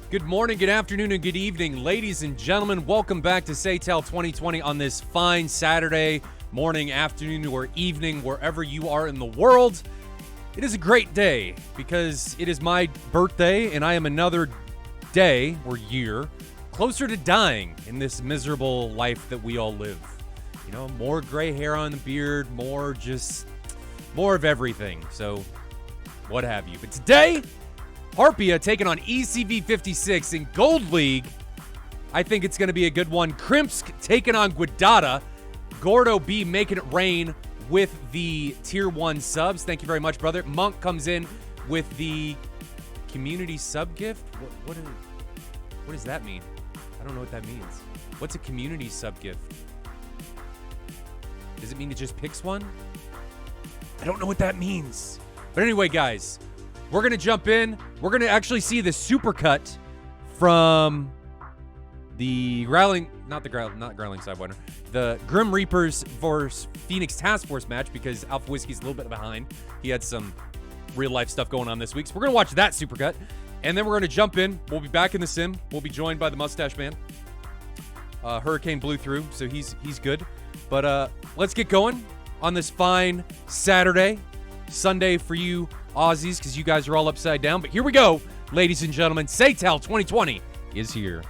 Good morning, good afternoon, and good evening, ladies and gentlemen. Welcome back to SATAL 2020 on this fine Saturday morning, afternoon, or evening, wherever you are in the world. It is a great day because it is my birthday, and I am another day or year closer to dying in this miserable life that we all live. You know, more gray hair on the beard, more of everything. So, what have you. But today, Harpia taking on ECV56 in Gold League. I think it's going to be a good one. Krimsk taking on Guadada. Gordo B making it rain with the Tier 1 subs. Thank you very much, brother. Monk comes in with the community sub gift. What does that mean? I don't know what that means. What's a community sub gift? Does it mean it just picks one? I don't know what that means. But anyway, guys, we're going to jump in. We're going to actually see the supercut from the Growling Sidewinder, the Grim Reapers vs. Phoenix Task Force match, because Alpha Whiskey's a little bit behind. He had some real life stuff going on this week. So we're going to watch that supercut. And then we're going to jump in. We'll be back in the sim. We'll be joined by the Mustache Man. Hurricane blew through, so he's good. But let's get going on this fine Saturday, Sunday for you Aussies, because you guys are all upside down. But here we go, ladies and gentlemen. SATAL 2020 is here.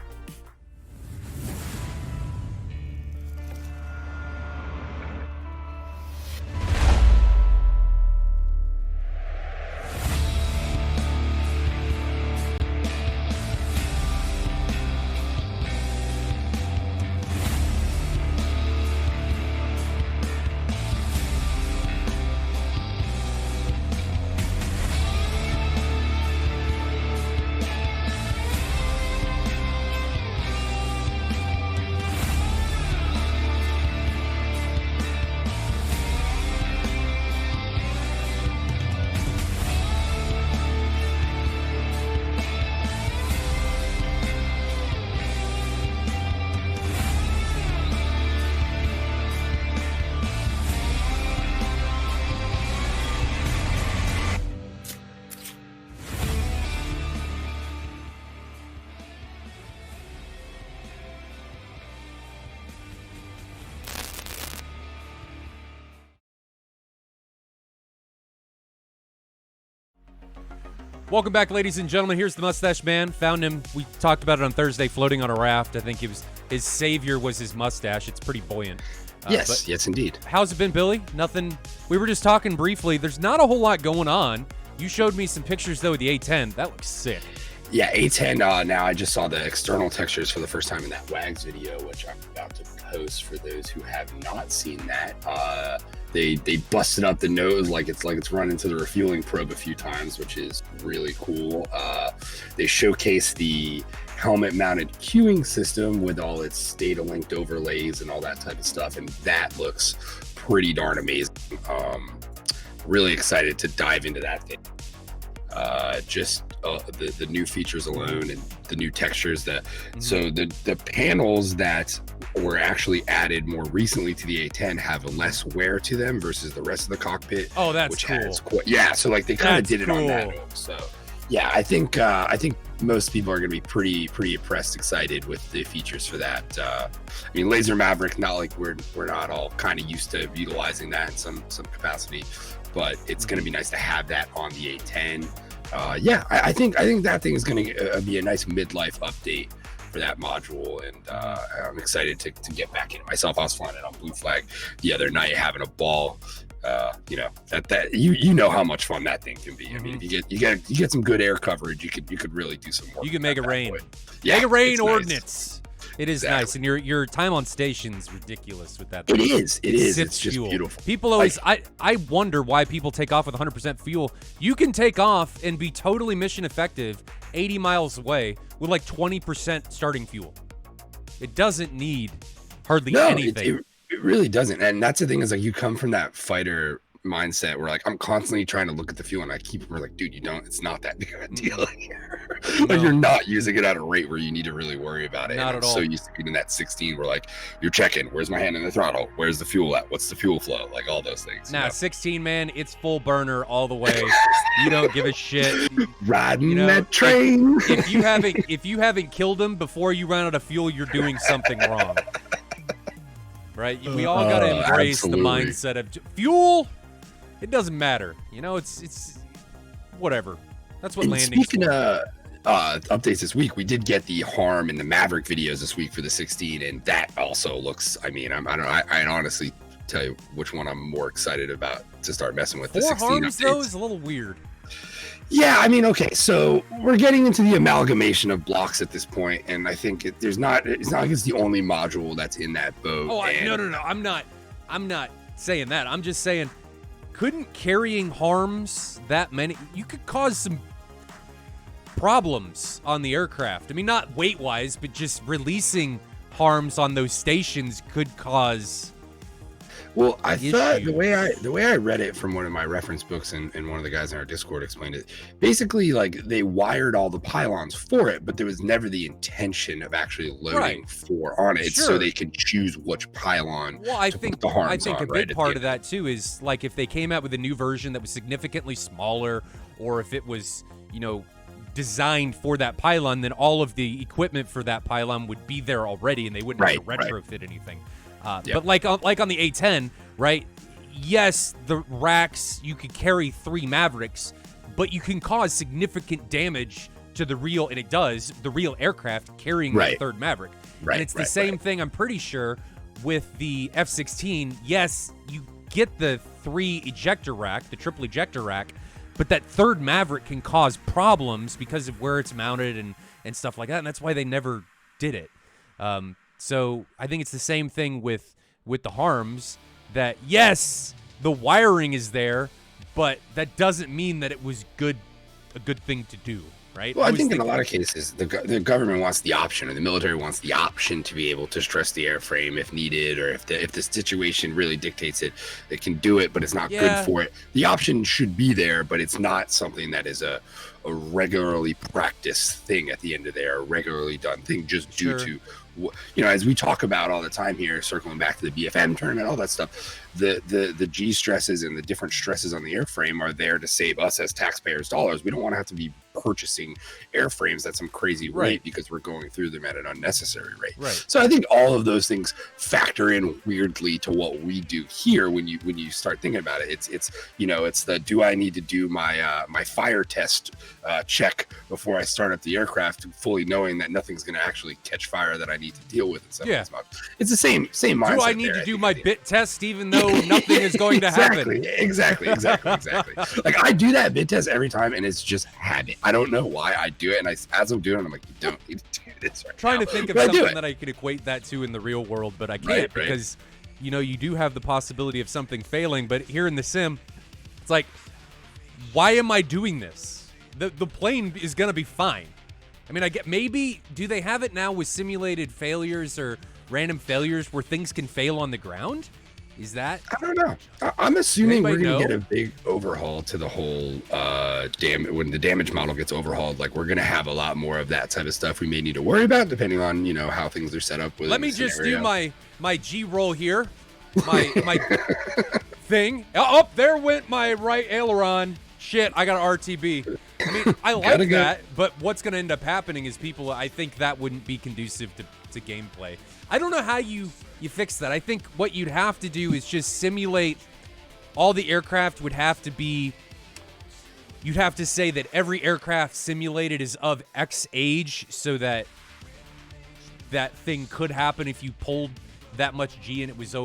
Welcome back, ladies and gentlemen. Here's the Mustache Man. Found him. We talked about it on Thursday, floating on a raft. I think it was his savior was his mustache. It's pretty buoyant. Yes, indeed. How's it been, Billy? Nothing. We were just talking briefly. There's not a whole lot going on. You showed me some pictures, though, of the A10. That looks sick. Yeah, A10. Now I just saw the external textures for the first time in that WAGs video, which I'm about to post for those who have not seen that. They busted up the nose like it's run into the refueling probe a few times, which is really cool. They showcase the helmet-mounted queuing system with all its data-linked overlays and all that type of stuff, and that looks pretty darn amazing. Really excited to dive into that thing. The new features alone and the new textures so the panels that were actually added more recently to the A10 have less wear to them versus the rest of the cockpit. Oh, that's cool. So like they kind of did it on that note. So yeah, I think most people are going to be pretty impressed, excited with the features for that. I mean, Laser Maverick, not like we're not all kind of used to utilizing that in some capacity, but it's going to be nice to have that on the A10. I think that thing is going to be a nice midlife update for that module, and I'm excited to get back in it myself. I was flying it on Blue Flag the other night, having a ball. You know how much fun that thing can be. I mean, if you get some good air coverage, you could really do some work. You can make it rain. Yeah, make it rain ordnance. Nice. It is nice, and your time on station's ridiculous with that. It is. It's just fuel. Beautiful. People always, I wonder why people take off with 100% fuel. You can take off and be totally mission effective 80 miles away with like 20% starting fuel. It doesn't need hardly anything. It really doesn't, and that's the thing is like you come from that fighter mindset where like I'm constantly trying to look at the fuel and we're like, dude, you don't, it's not that big of a deal here. Like you're not using it at a rate where you need to really worry about it. Not and at I'm all. so used to being in that 16 where like you're checking, where's my hand in the throttle? Where's the fuel at? What's the fuel flow? Like all those things. Nah, 16, man, it's full burner all the way. You don't give a shit. Riding that train. If you haven't killed them before you run out of fuel, you're doing something wrong. Right? We all got to embrace the mindset of fuel. It doesn't matter. You know, it's whatever. That's what landing. Speaking of updates this week, we did get the Harm and the Maverick videos this week for the 16, and that also looks. I mean, I honestly tell you which one I'm more excited about to start messing with. 4 the 16 Harms updates. though is a little weird. Yeah, I mean, okay, so we're getting into the amalgamation of blocks at this point, and I think it's not like it's the only module that's in that boat. Oh, no. I'm not saying that. I'm just saying, couldn't carrying Harms that many? You could cause some problems on the aircraft. I mean, not weight-wise, but just releasing Harms on those stations could cause. Well, I thought the way I read it from one of my reference books and one of the guys in our Discord explained it, basically like they wired all the pylons for it, but there was never the intention of actually loading 4 on it, so they can choose which pylon. Well, I think a big part of that too is like if they came out with a new version that was significantly smaller, or if it was, you know, designed for that pylon, then all of the equipment for that pylon would be there already, and they wouldn't have to retrofit anything. But like on the A10, right? Yes, the racks, you could carry 3 Mavericks, but you can cause significant damage to the real, and it does, the real aircraft carrying the 3rd Maverick. And it's the same thing, I'm pretty sure, with the F-16. Yes, you get the 3 ejector rack, the triple ejector rack, but that 3rd Maverick can cause problems because of where it's mounted and stuff like that, and that's why they never did it. So I think it's the same thing with the Harms, that yes, the wiring is there, but that doesn't mean that it was a good thing to do, right? Well, I think in a lot of cases, the government wants the option, or the military wants the option to be able to stress the airframe if needed, or if the situation really dictates it, they can do it, but it's not good for it. The option should be there, but it's not something that is a regularly practiced thing at the end of there, a regularly done thing, just due to, you know, as we talk about all the time here, circling back to the BFM tournament, all that stuff, the G stresses and the different stresses on the airframe are there to save us as taxpayers dollars. We don't want to have to be purchasing airframes at some crazy rate because we're going through them at an unnecessary rate. So I think all of those things factor in weirdly to what we do here when you start thinking about it. It's you know, it's the, do I need to do my my fire test check before I start up the aircraft, fully knowing that nothing's going to actually catch fire that I need to deal with and stuff. It's the same mindset. Do I need to do my bit test even though nothing is going to happen? Exactly. Like I do that bit test every time, and it's just habit. I don't know why I do it, and as I'm doing it, I'm like, you don't need to do this right trying now. To think of something that I could equate that to in the real world, but I can't because, you know, you do have the possibility of something failing, but here in the sim, it's like, why am I doing this? The plane is going to be fine. I mean, I get, maybe, do they have it now with simulated failures or random failures where things can fail on the ground? Is that? I don't know. I'm assuming we're going to get a big overhaul to the whole when the damage model gets overhauled. Like, we're going to have a lot more of that type of stuff we may need to worry about, depending on, you know, how things are set up. Let me just do my G roll here. My thing. Oh, there went my right aileron. Shit, I got an RTB. I mean, I like that, but what's going to end up happening is people, I think that wouldn't be conducive to gameplay. I don't know how you fix that. I think what you'd have to do is just simulate all the aircraft would have to be, you'd have to say that every aircraft simulated is of X age so that that thing could happen if you pulled that much G and it was,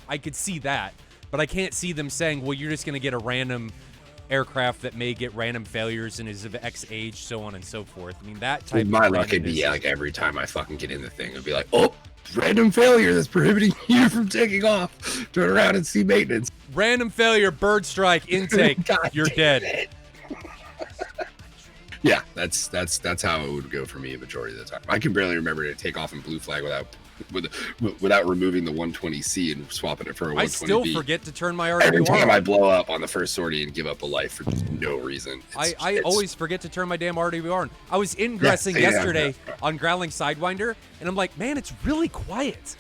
I could see that, but I can't see them saying, well, you're just going to get a random aircraft that may get random failures and is of X age, so on and so forth. I mean, that type of my luck, it'd be like every time I fucking get in the thing, it'd be like, oh, random failure that's prohibiting you from taking off. Turn around and see maintenance. Random failure, bird strike, intake. You're dead. Yeah, that's how it would go for me a majority of the time. I can barely remember to take off in blue flag without without removing the 120C and swapping it for a 120B. I still forget to turn my RWR Every time on. I blow up on the first sortie and give up a life for no reason. I always forget to turn my damn RWR on. I was ingressing yesterday on Growling Sidewinder, and I'm like, man, it's really quiet.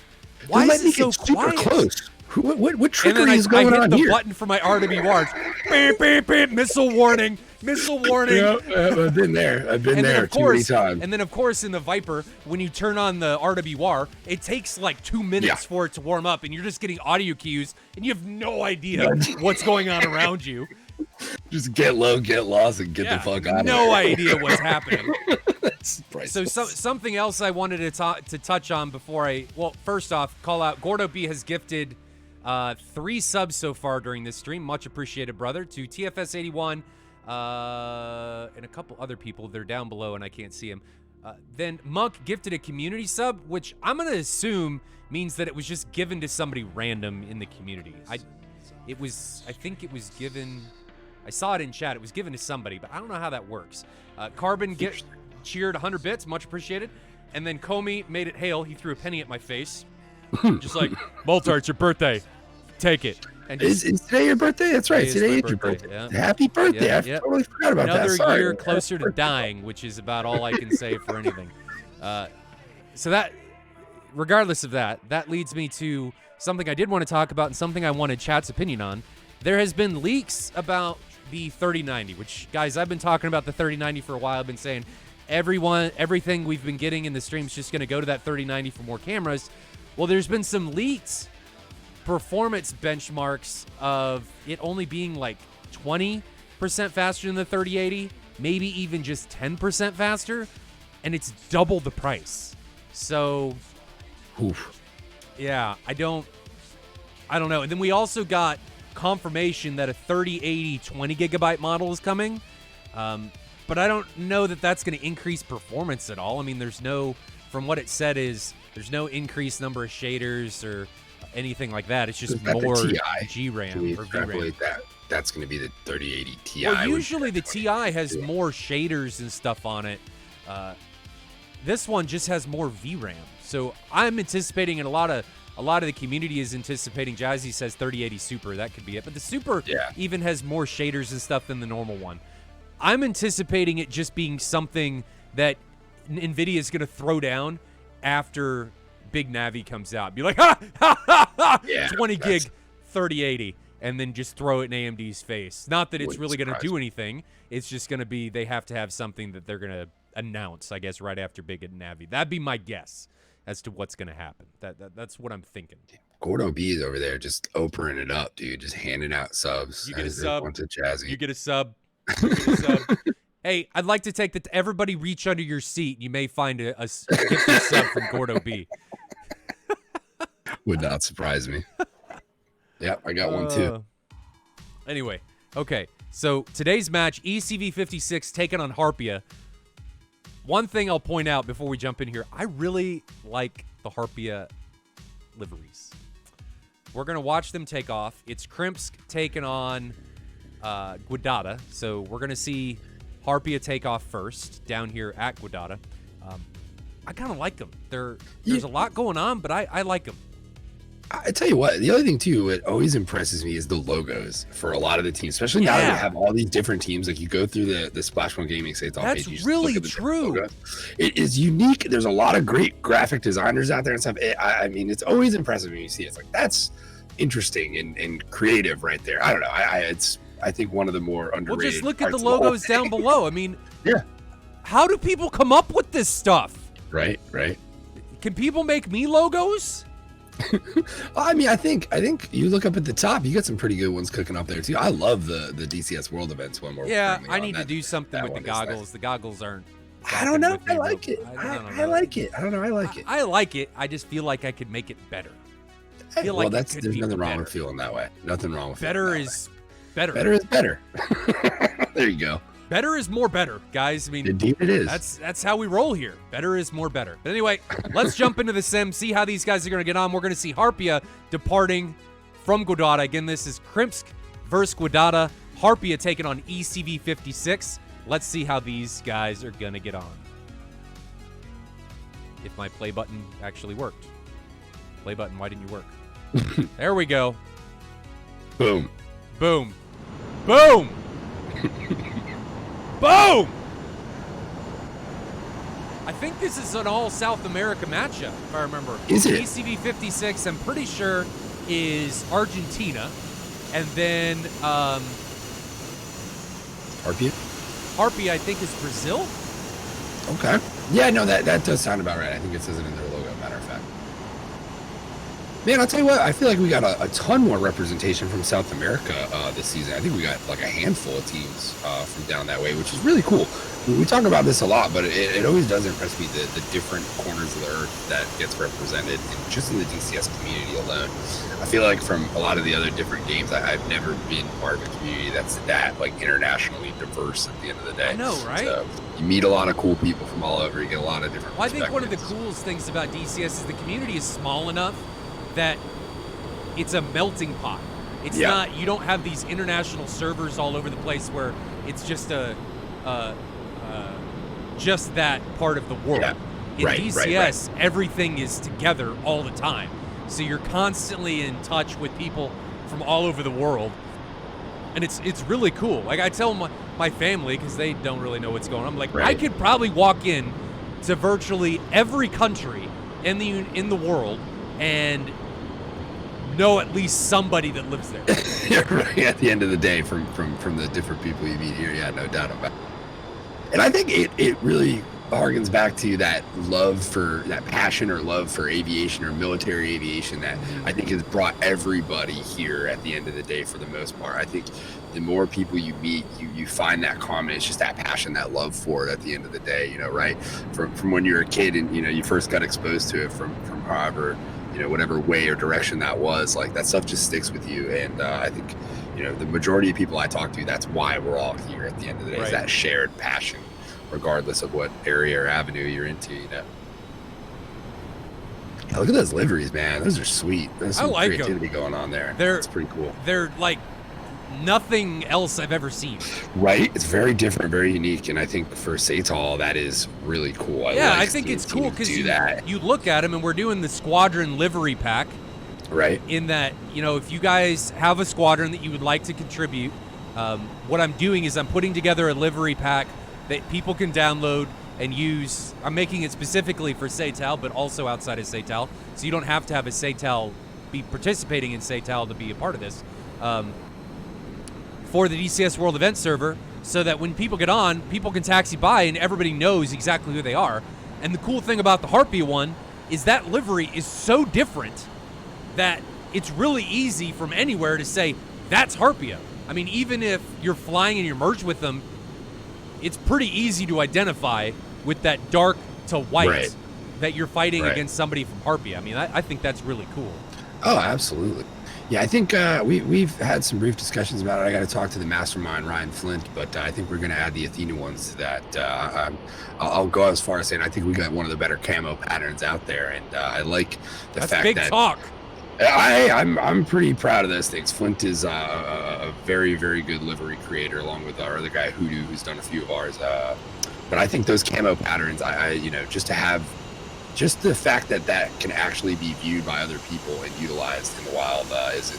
Why is it so quiet? Close. What trickery is on going here? I on hit here? the button for my RWR. Beep, beep, beep, missile warning. Missile warning. Yeah, I've been there. I've been there too many times. And then, of course, in the Viper, when you turn on the RWR, it takes like 2 minutes for it to warm up, and you're just getting audio cues, and you have no idea what's going on around you. Just get low, get lost, and get the fuck out of there. No idea what's happening. So something else I wanted to touch on before first off, call out Gordo B has gifted 3 subs so far during this stream. Much appreciated, brother. To TFS81 and a couple other people. They're down below and I can't see them. Then Monk gifted a community sub, which I'm going to assume means that it was just given to somebody random in the community. I think it was given... I saw it in chat. It was given to somebody, but I don't know how that works. Carbon cheered 100 bits. Much appreciated. And then Comey made it hail. He threw a penny at my face. Just like, Moltar, it's your birthday. Take it. And is today your birthday? That's right. Today is your birthday. Yeah. Happy birthday. I totally forgot about that. Another year closer to dying, which is about all I can say for anything. So that, regardless of that, that leads me to something I did want to talk about and something I wanted chat's opinion on. There has been leaks about the 3090, which, guys, I've been talking about the 3090 for a while. I've been saying everything we've been getting in the stream is just going to go to that 3090 for more cameras. Well, there's been some leaked performance benchmarks of it only being like 20% faster than the 3080, maybe even just 10% faster, and it's double the price. So, yeah, I don't know. And then we also got confirmation that a 3080 20 gigabyte model is coming, but I don't know that that's going to increase performance at all. I mean, from what it said is there's no increased number of shaders or anything like that. It's just more GRAM or VRAM. That's going to be the 3080 Ti. Well, usually the Ti has more shaders and stuff on it. This one just has more VRAM. So I'm anticipating, and a lot of the community is anticipating. Jazzy says 3080 Super. That could be it. But the Super even has more shaders and stuff than the normal one. I'm anticipating it just being something that NVIDIA is going to throw down after Big Navi comes out. Be like, 20 gig 3080, and then just throw it in AMD's face. Not that it's really going to do anything. It's just going to be they have to have something that they're going to announce, I guess, right after Big Navi. That'd be my guess as to what's going to happen. That's what I'm thinking. Gordo B is over there just opening it up, dude. Just handing out subs. You get a sub. Jazzy. You get a sub. You get a sub. Hey, I'd like to take that. Everybody reach under your seat. You may find a gifted sub from Gordo B. Would not surprise me. Yep, I got one too. Anyway, okay. So today's match, ECV56 taking on Harpia. One thing I'll point out before we jump in here, I really like the Harpia liveries. We're going to watch them take off. It's Krimsk taking on Guadada. So we're going to see Harpia take off first down here at Guadada. I kind of like them. There's a lot going on, but I like them. I tell you what, the other thing too, what always impresses me is the logos for a lot of the teams, especially now that we have all these different teams. Like you go through the Splash One Gaming SATAL page. That's really true. It is unique. There's a lot of great graphic designers out there and stuff. I mean, it's always impressive when you see it. It's like, that's interesting and creative right there. I don't know. I think one of the more underrated. Well, just look at the logos down below. I mean, how do people come up with this stuff? Right. Can people make me logos? I mean, I think you look up at the top, you got some pretty good ones cooking up there too. I love the DCS World Events one. I need to do something with the goggles. The goggles aren't. I don't know. I like it. I like it. I don't know. I like it. I like it. I just feel like I could make it better. There's nothing wrong with feeling that way. Nothing wrong with better is better. Better is better. There you go. Better is more better, guys. I mean, indeed it is. That's how we roll here. Better is more better. But anyway, let's jump into the sim, see how these guys are going to get on. We're going to see Harpia departing from Guadada. Again, this is Krimsk versus Guadada. Harpia taking on ECV56. Let's see how these guys are going to get on. If my play button actually worked. Play button, why didn't you work? There we go. Boom. Boom. Boom! Boom! I think this is an all South America matchup, if I remember. Is it? ECV56, I'm pretty sure, is Argentina. And then Harpia? Harpia, I think, is Brazil. Okay. Yeah, no, that does sound about right. I think it says it in their logo, matter of fact. Man, I'll tell you what, I feel like we got a ton more representation from South America this season. I think we got like a handful of teams from down that way, which is really cool. We talk about this a lot, but it always does impress me the different corners of the earth that gets represented just in the DCS community alone. I feel like from a lot of the other different games, I've never been part of a community that's that like internationally diverse at the end of the day. I know, right? So you meet a lot of cool people from all over. You get a lot of different Well, I think one of the perspectives. coolest things about DCS is the community is small enough that it's a melting pot. It's not, you don't have these international servers all over the place where it's just just that part of the world. Yeah. In Right, DCS, right. everything is together all the time. So you're constantly in touch with people from all over the world. And it's really cool. Like I tell my family, because they don't really know what's going on, I'm like, Right. I could probably walk in to virtually every country in the world and know at least somebody that lives there. Right, at the end of the day, from the different people you meet here, yeah, no doubt about it. And I think it really harkens back to that love for that passion or love for aviation or military aviation that I think has brought everybody here at the end of the day for the most part. I think the more people you meet, you find that common. It's just that passion, that love for it at the end of the day, right? From when you're a kid and, you first got exposed to it from however, whatever way or direction that was, like that stuff just sticks with you. And I think, the majority of people I talk to, that's why we're all here at the end of the day, is that shared passion, regardless of what area or avenue you're into, Yeah, look at those liveries, man. Those are sweet. There's some creativity going on there. It's pretty cool. They're like nothing else I've ever seen. Right? It's very different, very unique, and I think for SATAL, that is really cool. I think it's cool because you look at them, and we're doing the squadron livery pack. Right. In that, if you guys have a squadron that you would like to contribute, what I'm doing is I'm putting together a livery pack that people can download and use. I'm making it specifically for SATAL, but also outside of SATAL, so you don't have to have a SATAL be participating in SATAL to be a part of this. For the DCS World Event server, so that when people get on, people can taxi by and everybody knows exactly who they are. And the cool thing about the Harpia one is that livery is so different that it's really easy from anywhere to say, that's Harpia. I mean, even if you're flying and you're merged with them, it's pretty easy to identify with that dark to white that you're fighting against somebody from Harpia. I mean, I think that's really cool. Oh, absolutely. Yeah, I think we've had some brief discussions about it. I got to talk to the mastermind, Ryan Flint, but I think we're going to add the Athena ones to that. I'll go as far as saying I think we got one of the better camo patterns out there, and I like the fact big that talk. I'm pretty proud of those things. Flint is a very, very good livery creator, along with our other guy Hoodoo, who's done a few of ours. But I think those camo patterns, just to have. Just the fact that can actually be viewed by other people and utilized in the wild is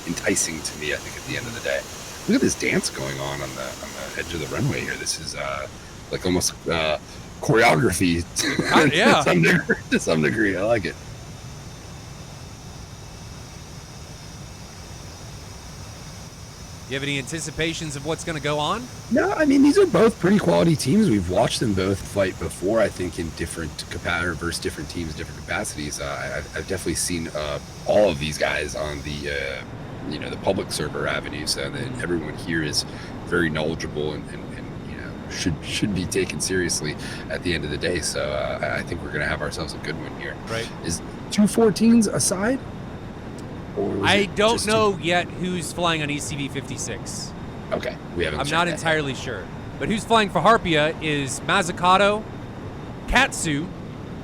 enticing to me, I think, at the end of the day. Look at this dance going on the edge of the runway here. This is like almost choreography to some degree. I like it. You have any anticipations of what's going to go on? No, I mean, these are both pretty quality teams. We've watched them both fight before, I think, in different versus different teams, different capacities. I've definitely seen all of these guys on the public server avenue, so that everyone here is very knowledgeable and should be taken seriously at the end of the day. So I think we're going to have ourselves a good one here. Right. Is 214s aside? I don't know yet who's flying on ECV56. Okay, we haven't. I'm not entirely sure. But who's flying for Harpia is Mazzucato, Katsu,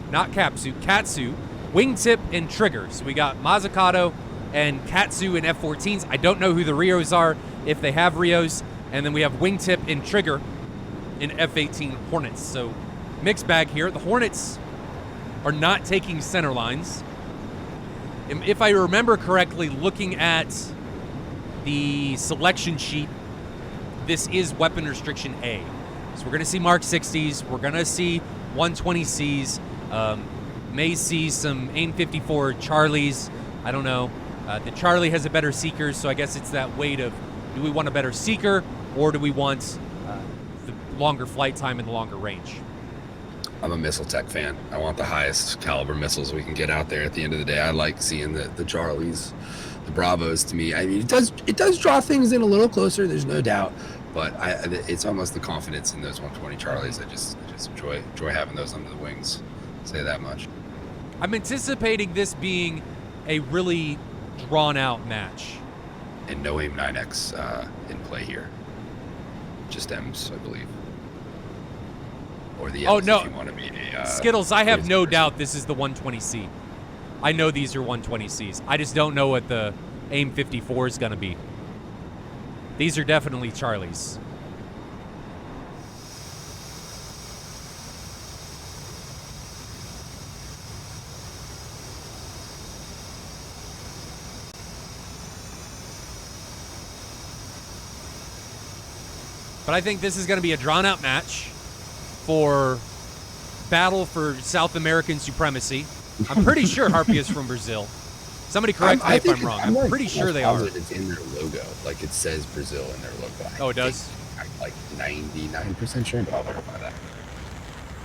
not Capsu, Katsu, Wingtip, and Trigger. So we got Mazzucato and Katsu in F-14s. I don't know who the Rios are, if they have Rios. And then we have Wingtip and Trigger in F-18 Hornets. So mixed bag here. The Hornets are not taking center lines. if I remember correctly, looking at the selection sheet, this is weapon restriction A. So we're going to see Mark 60s. We're going to see 120Cs. May see some AIM 54 Charlies. I don't know. The Charlie has a better seeker, so I guess it's that weight of, do we want a better seeker, or do we want the longer flight time and the longer range? I'm a missile tech fan. I want the highest caliber missiles we can get out there at the end of the day. I like seeing the Charlies, the Bravos. To me, I mean, it does draw things in a little closer, there's no doubt, but it's almost the confidence in those 120 Charlies. I just enjoy having those under the wings. I'll say that much. I'm anticipating this being a really drawn out match. And no AIM 9X in play here. Just M's, I believe. Or the L's, no. if you want to be a, Skittles, I have no doubt this is the 120C. I know these are 120Cs. I just don't know what the AIM 54 is going to be. These are definitely Charlies. But I think this is going to be a drawn-out match for battle for South American supremacy. I'm pretty sure Harpia is from Brazil. Somebody correct me if I'm wrong. I'm pretty sure they are. It's in their logo. Like, it says Brazil in their logo. Oh, it does? I'm like 99% sure, but I'll verify that.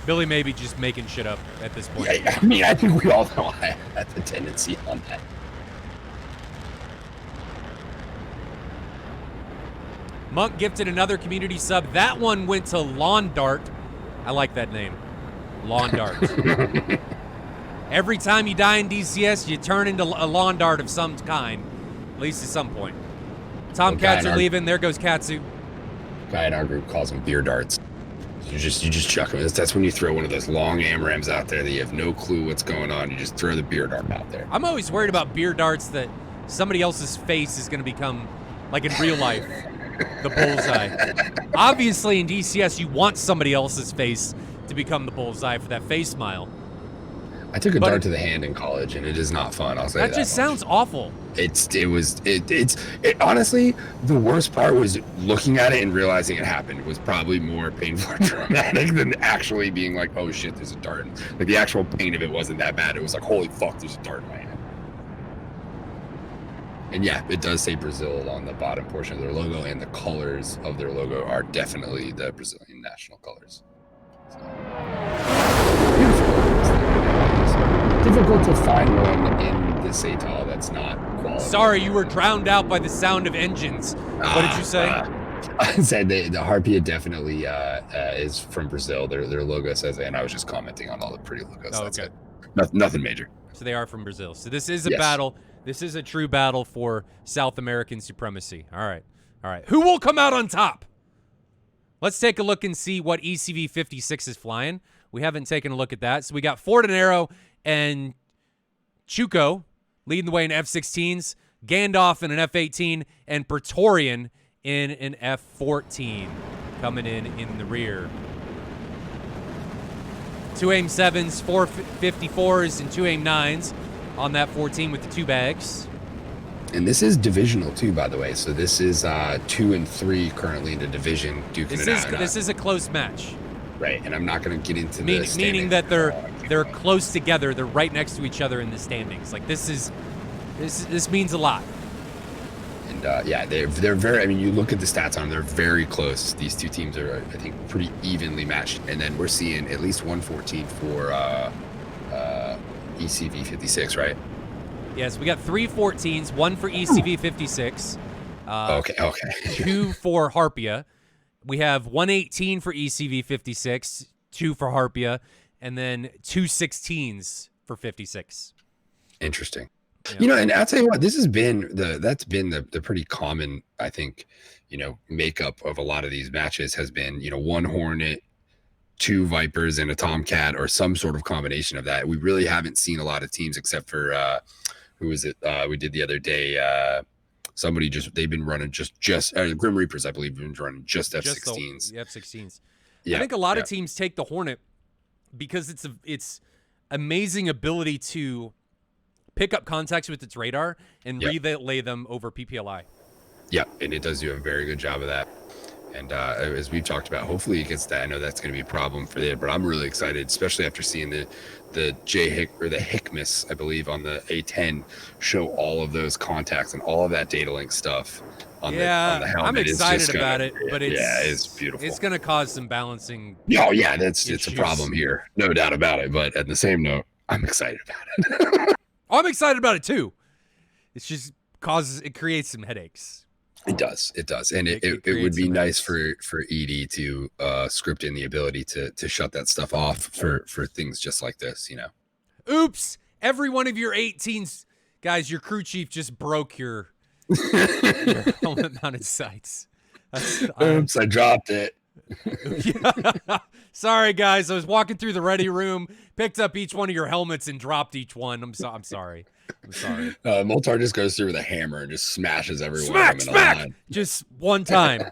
Billy may be just making shit up at this point. Yeah, I mean, I think we all know I have a tendency on that. Monk gifted another community sub. That one went to Lawn Dart. I like that name. Lawn Dart. Every time you die in DCS, you turn into a lawn dart of some kind, at least at some point. Tomcats are leaving. There goes Katsu. Guy in our group calls them beer darts. You just chuck them. That's when you throw one of those long AMRAMs out there that you have no clue what's going on. You just throw the beer dart out there. I'm always worried about beer darts that somebody else's face is going to become, like in real life, the bullseye. Obviously, in DCS, you want somebody else's face to become the bullseye for that face smile. I took a dart to the hand in college, and it is not fun. I'll say that. That just sounds awful. It's honestly, the worst part was looking at it and realizing it happened was probably more painful and traumatic than actually being like, oh shit, there's a dart. Like, the actual pain of it wasn't that bad. It was like, holy fuck, there's a dart in my hand. And yeah, it does say Brazil on the bottom portion of their logo, and the colors of their logo are definitely the Brazilian national colors. So, beautiful. Difficult to find one in the SATAL that's not quality. Sorry, you were drowned out by the sound of engines. What did you say? I said the Harpia definitely is from Brazil. Their logo says it, and I was just commenting on all the pretty logos. Oh, that's okay. It. Nothing major. So they are from Brazil. So this is a battle. This is a true battle for South American supremacy. All right. All right. Who will come out on top? Let's take a look and see what ECV56 is flying. We haven't taken a look at that. So we got Fortinero and Chuko leading the way in F-16s, Gandalf in an F-18, and Praetorian in an F-14 coming in the rear. 2 AIM-7s, 4 54s, and 2 AIM-9s on that 14 with the 2 bags. And this is divisional too, by the way. So this is 2 and 3 currently in the division. This is a close match. Right, and I'm not going to get into meaning that they're close together. They're right next to each other in the standings. Like, this means a lot. And yeah, they're very. I mean, you look at the stats on them; they're very close. These two teams are, I think, pretty evenly matched. And then we're seeing at least 114 for ECV56, right? Yes, we got 3 14s, 1 for ECV56. Okay. 2 for Harpia. We have 118 for ECV56, 2 for Harpia, and then 2 16s for 56. Interesting. Yeah. You know, and I'll tell you what, that's been the pretty common, I think, makeup of a lot of these matches has been, 1 Hornet, 2 Vipers, and a Tomcat, or some sort of combination of that. We really haven't seen a lot of teams except for who was it? We did the other day. They've been running just Grim Reapers, I believe, have been running just F-16s. The F-16s. Yeah, I think a lot of teams take the Hornet because it's amazing ability to pick up contacts with its radar and relay them over PPLI. Yeah, and it does do a very good job of that. And as we've talked about, hopefully it gets that. I know that's going to be a problem for it, but I'm really excited, especially after seeing the HICMIS, I believe, on the A10 show all of those contacts and all of that data link stuff on the helmet. I'm excited about it, but it's beautiful. It's going to cause some balancing. Oh yeah, it's a problem here, no doubt about it. But at the same note, I'm excited about it. I'm excited about it too. It's just it creates some headaches. It does, and it would be nice for ED to script in the ability to shut that stuff off for things just like this, Oops! Every one of your 18s, guys, your crew chief just broke your helmet-mounted sights. Oops! I dropped it. Sorry, guys. I was walking through the ready room, picked up each one of your helmets, and dropped each one. I'm sorry. Moltar just goes through with a hammer and just smashes everyone. Smack! Just one time.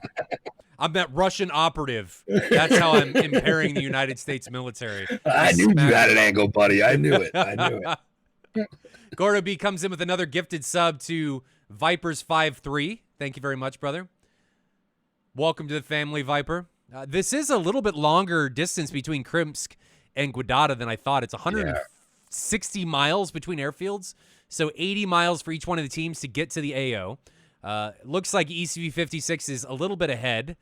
I'm that Russian operative. That's how I'm impairing the United States military. I knew you had an angle, buddy. I knew it. Gordo B comes in with another gifted sub to Vipers 5-3. Thank you very much, brother. Welcome to the family, Viper. This is a little bit longer distance between Krimsk and Gwadada than I thought. It's 160 miles between airfields, so 80 miles for each one of the teams to get to the AO. Looks like ECV56 is a little bit ahead.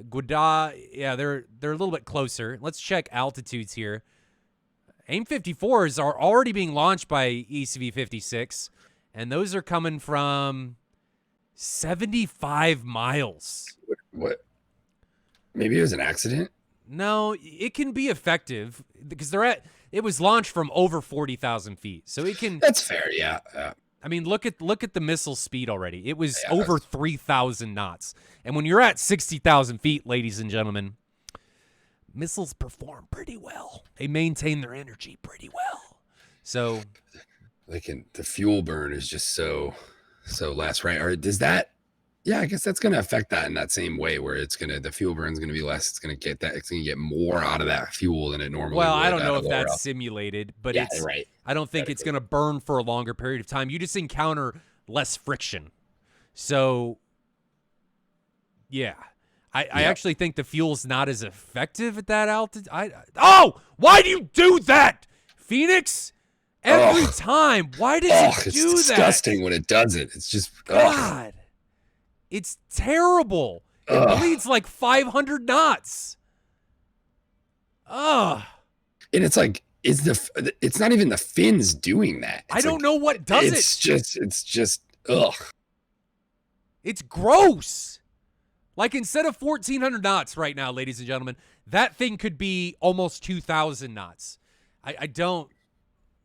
Gwadada, yeah, they're a little bit closer. Let's check altitudes here. AIM-54s are already being launched by ECV56, and those are coming from 75 miles. What? Maybe it was an accident? No, it can be effective because it was launched from over 40,000 feet. So it can. That's fair, yeah. I mean, look at the missile speed already. It was over 3,000 knots. And when you're at 60,000 feet, ladies and gentlemen, missiles perform pretty well. They maintain their energy pretty well. So the fuel burn is just so less, right? Or does that? Yeah, I guess that's going to affect that in that same way, where the fuel burn is going to be less. It's going to get more out of that fuel than it normally would. Well, I don't know if that's simulated, but it's right. I don't think it's going to burn for a longer period of time. You just encounter less friction. So, yeah. I actually think the fuel's not as effective at that altitude. Why do you do that, Phoenix? Every time. Why does it do that? It's disgusting when it does it. It's just God. It's terrible. It bleeds like 500 knots. And it's like, it's not even the fins doing that. I don't know what does it. It's just It's gross. Like, instead of 1,400 knots right now, ladies and gentlemen, that thing could be almost 2,000 knots. I don't.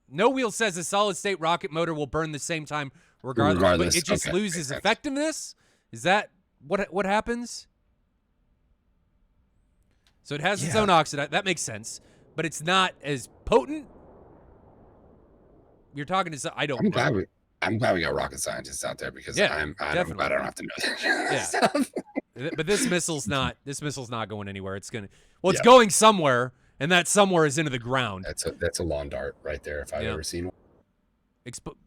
No Wheel says a solid-state rocket motor will burn the same time regardless. But it just loses effectiveness? Is that what happens? So it has its own oxidant. That makes sense. But it's not as potent? You're talking to I don't know. I'm glad we got rocket scientists out there, because I'm glad I don't have to know that. Yeah. But this missile's not going anywhere. It's it's going somewhere, and that somewhere is into the ground. That's a lawn dart right there, if I've ever seen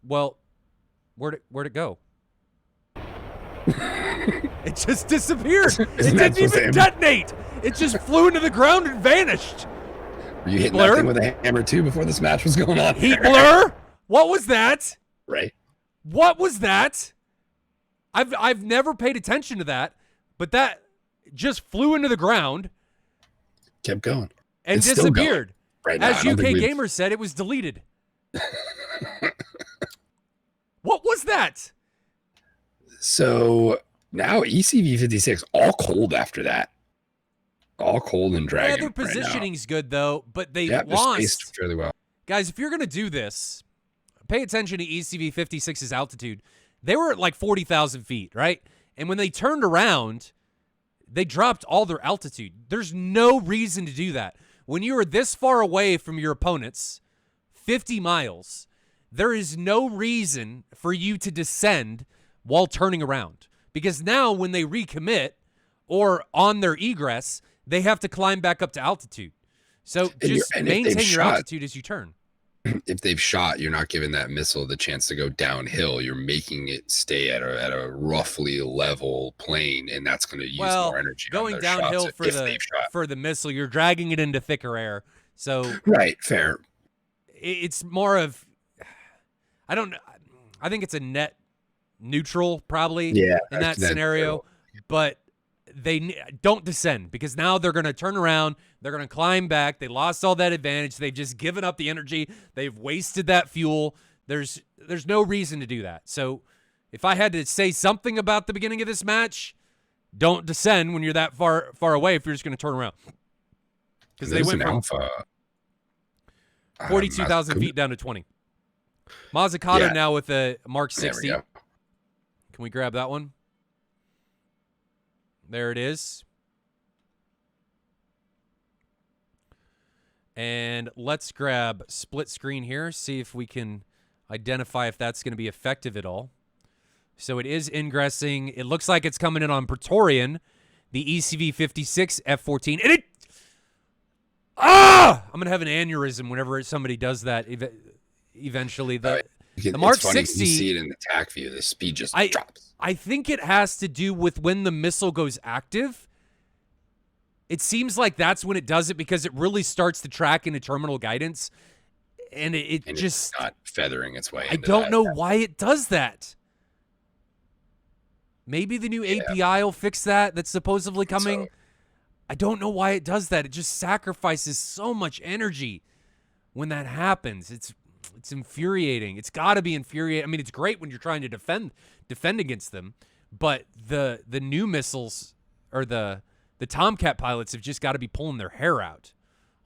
one. Where'd it go? It just disappeared. It didn't even detonate. It just flew into the ground and vanished. Were you hitting that thing with a hammer too before this match was going on? Heat blur? What was that? Right. What was that? I've never paid attention to that, but that just flew into the ground. Kept going. And it's disappeared. Right now, as UK Gamer said, it was deleted. What was that? So now ECV56 all cold after that. All cold and dragging. Yeah, their positioning's good though, but they they're lost spaced fairly well. Guys, if you're gonna do this, pay attention to ECV56's altitude. They were at like 40,000 feet, right? And when they turned around, they dropped all their altitude. There's no reason to do that. When you are this far away from your opponents, 50 miles, there is no reason for you to descend while turning around. Because now when they recommit or on their egress, they have to climb back up to altitude. So just maintain your altitude as you turn. if they've shot, you're not giving that missile the chance to go downhill. You're making it stay at a roughly level plane, and that's going to use more Well, energy on going those shots downhill if they've shot. for the missile, you're dragging it into thicker air. So Right, fair. it's more of, I don't know. I think it's a net neutral probably in that scenario, true. but they don't descend, because now they're going to turn around. They're going to climb back. They lost all that advantage. They've just given up the energy. They've wasted that fuel. There's no reason to do that. So if I had to say something about the beginning of this match, don't descend when you're that far away if you're just going to turn around. Because they went from Alpha 42,000 feet down to 20. Mazzucato now with a Mark 60. There we go. Can we grab that one? There it is. And let's grab split screen here, see if we can identify if that's going to be effective at all. So it is ingressing. It looks like it's coming in on Praetorian, the ECV56 F-14. And it... I'm going to have an aneurysm whenever somebody does that eventually. The Mark 60... You see it in the TAC view. The speed just drops. I think it has to do with when the missile goes active. It seems like that's when it does it, because it really starts to track into terminal guidance. And it just... It's not feathering its way I don't know why it does that. Maybe the new API will fix that. That's supposedly coming. So, I don't know why it does that. It just sacrifices so much energy when that happens. It's infuriating. It's got to be infuriating. I mean, it's great when you're trying to defend against them, but the new missiles, or the Tomcat pilots, have just got to be pulling their hair out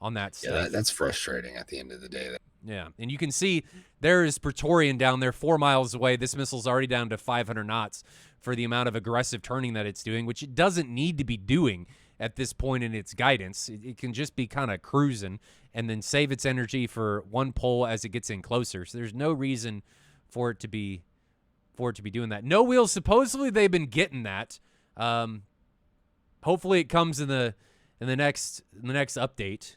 on that stuff. Yeah, that's frustrating at the end of the day. Yeah, and you can see there is Praetorian down there 4 miles away. This missile's already down to 500 knots for the amount of aggressive turning that it's doing, which it doesn't need to be doing at this point in its guidance. It can just be kind of cruising and then save its energy for one pull as it gets in closer. So there's no reason for it to be doing that. No wheels, supposedly they've been getting that. Hopefully it comes in the next update.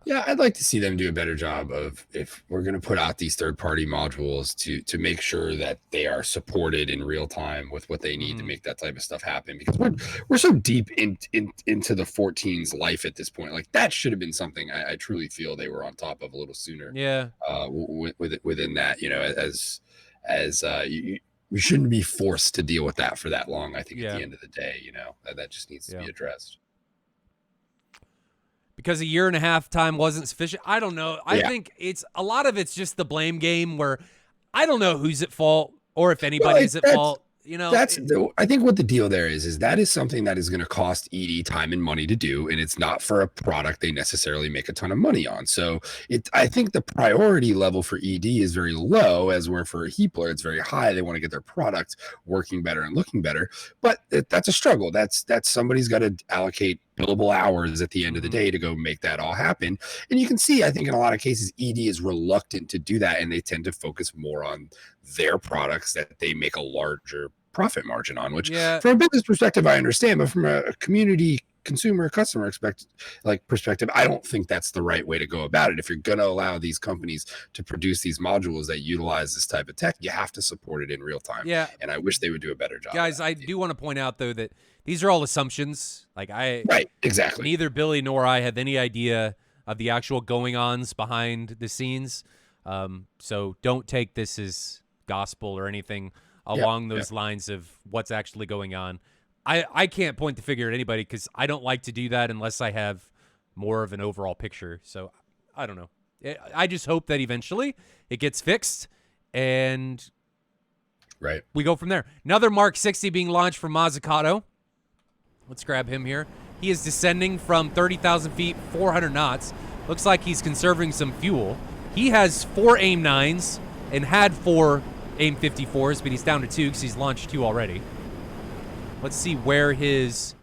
Yeah, I'd like to see them do a better job of, if we're going to put out these third-party modules, to make sure that they are supported in real time with what they need to make that type of stuff happen. Because we're so deep into the 14's life at this point. Like, that should have been something I truly feel they were on top of a little sooner. Yeah. Within that, we shouldn't be forced to deal with that for that long. I think at the end of the day, that just needs to be addressed. Because a year and a half time wasn't sufficient. I don't know. I think a lot of it's just the blame game, where I don't know who's at fault or if anybody is at fault. I think what the deal there is that is something that is going to cost ED time and money to do, and it's not for a product they necessarily make a ton of money on. So I think the priority level for ED is very low, as where for a Heapler it's very high. They want to get their product working better and looking better, but that's a struggle. That's somebody's got to allocate billable hours at the end of the day to go make that all happen. And you can see, I think in a lot of cases, ED is reluctant to do that, and they tend to focus more on their products that they make a larger profit margin on, which from a business perspective, I understand, but from a community, consumer, customer perspective, I don't think that's the right way to go about it. If you're going to allow these companies to produce these modules that utilize this type of tech, you have to support it in real time. Yeah. And I wish they would do a better job. Guys, I do want to point out, though, that these are all assumptions. Right, exactly. Neither Billy nor I have any idea of the actual going-ons behind the scenes. So don't take this as gospel or anything along those lines of what's actually going on. I can't point the finger at anybody, because I don't like to do that unless I have more of an overall picture. So I don't know. I just hope that eventually it gets fixed and we go from there. Another Mark 60 being launched from Mazzucato. Let's grab him here. He is descending from 30,000 feet, 400 knots. Looks like he's conserving some fuel. He has 4 AIM-9s and had 4 AIM-54s, but he's down to 2 because he's launched 2 already. Let's see where his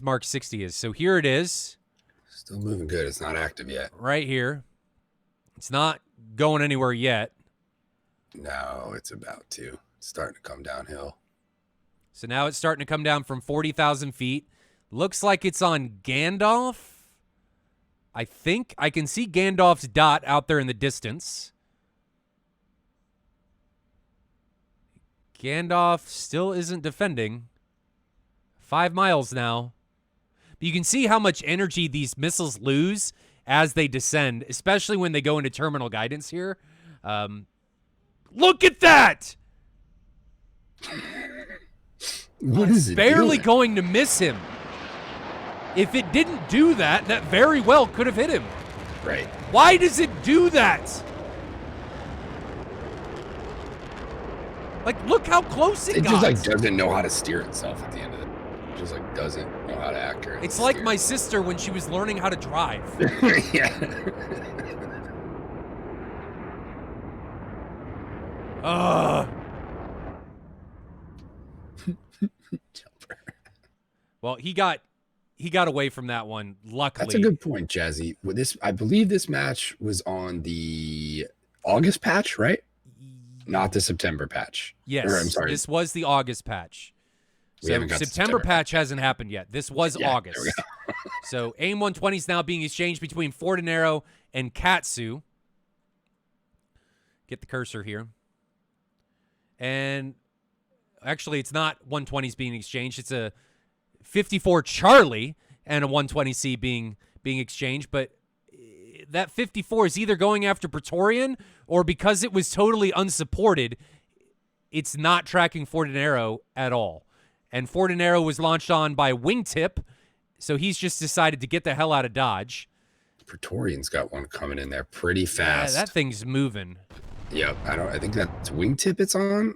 Mark 60 is. So here it is. Still moving good. It's not active yet. Right here. It's not going anywhere yet. No, it's about to. It's starting to come downhill. So now it's starting to come down from 40,000 feet. Looks like it's on Gandalf. I think I can see Gandalf's dot out there in the distance. Gandalf still isn't defending. 5 miles now. But you can see how much energy these missiles lose as they descend, especially when they go into terminal guidance here. Look at that! What is it barely doing? going to miss him. If it didn't do that, that very well could have hit him. Right. Why does it do that? Like, look how close it got. It just like doesn't know how to steer itself at the end of it. It just like doesn't know how to accurately It's like steer. my sister when she was learning how to drive. Yeah. Well, he got away from that one, luckily. That's a good point, Jazzy. With this, I believe this match was on the August patch, right? Not the September patch. Yes, Or, I'm sorry. this was the August patch. We So haven't got September patch hasn't happened yet. This was August. There we go. So AIM 120 is now being exchanged between Fortinero and Katsu. Get the cursor here. And actually, it's not 120s being exchanged. It's a 54 Charlie and a 120C being exchanged. But that 54 is either going after Praetorian or because it was totally unsupported, it's not tracking Fortinero at all. And Fortinero was launched on by Wingtip, so he's just decided to get the hell out of Dodge. Praetorian's got one coming in there pretty fast. Yeah, that thing's moving. Yep. I think that's Wingtip it's on.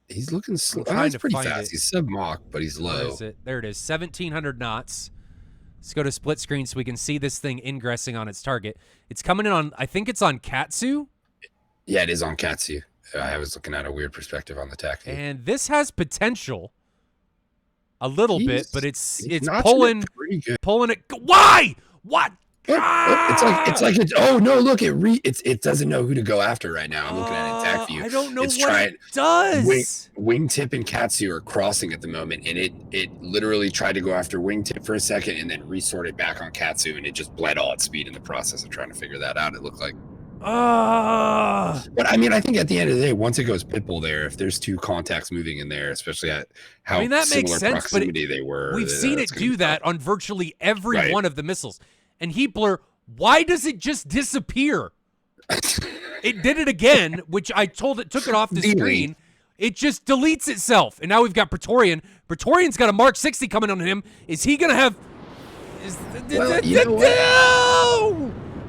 He's looking slow. trying He's to pretty find fast. it. He's sub-Mach, but he's Where low. is it? There it is, 1,700 knots. Let's go to split screen so we can see this thing ingressing on its target. It's coming in on, I think it's on Katsu. Yeah, it is on Katsu. I was looking at a weird perspective on the TAC feed. And this has potential a little bit, but it's notching it pretty good. pulling it. Why? What? It's like oh no, look, it doesn't know who to go after right now. I'm looking at an attack view. I don't know it's what it does. Wingtip and Katsu are crossing at the moment, and it literally tried to go after Wingtip for a second and then resorted back on Katsu, and it just bled all its speed in the process of trying to figure that out. It looked like. But I mean, I think at the end of the day, once it goes pitbull there, if there's two contacts moving in there, especially at how that similar makes sense, proximity they were, we've seen it do that on virtually every one of the missiles. And Heapler, why does it just disappear? It did it again, which I told it took it off the screen. It just deletes itself. And now we've got Praetorian. Praetorian's got a Mark 60 coming on him. Is he going to have... Well, you know what?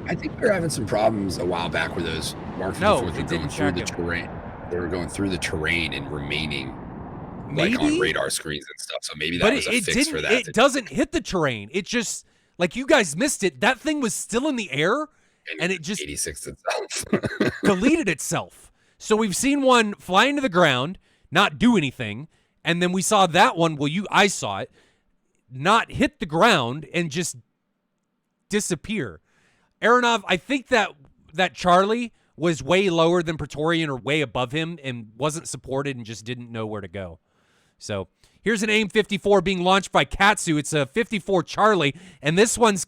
I think we were having some problems a while back where those Mark 54s were going through the terrain. They were going through the terrain and remaining like on radar screens and stuff. So maybe that was a fix for that. It doesn't hit the terrain. It just... Like, you guys missed it. That thing was still in the air, and it just 86 itself. deleted itself. So we've seen one fly into the ground, not do anything, and then we saw that one, I saw it, not hit the ground and just disappear. Aronov, I think that Charlie was way lower than Praetorian or way above him and wasn't supported and just didn't know where to go. So... here's an AIM 54 being launched by Katsu. It's a 54 Charlie, and this one's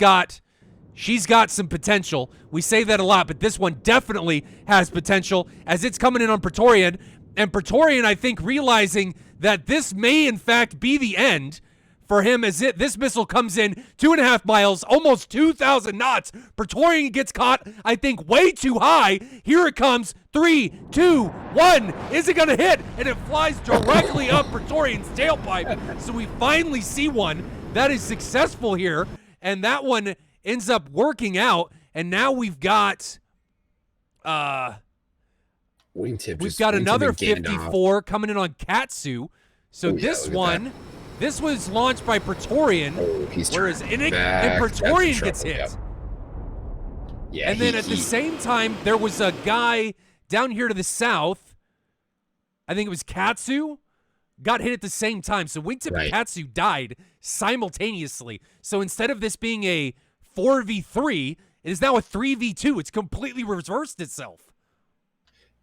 she's got some potential. We say that a lot, but this one definitely has potential as it's coming in on Praetorian. And Praetorian, I think, realizing that this may, in fact, be the end for him as this missile comes in 2.5 miles, almost 2,000 knots. Praetorian gets caught, I think, way too high. Here it comes. 3, 2, 1. Is it going to hit? And it flies directly up Praetorian's tailpipe. So we finally see one that is successful here. And that one ends up working out. And now we've got... we've got another 54 coming in on Katsu. So this one... This was launched by Praetorian, whereas and Praetorian gets hit. Yep. Yeah, and then at the same time, there was a guy down here to the south. I think it was Katsu, got hit at the same time. So Wingtip and Katsu died simultaneously. So instead of this being a 4v3, it is now a 3v2. It's completely reversed itself.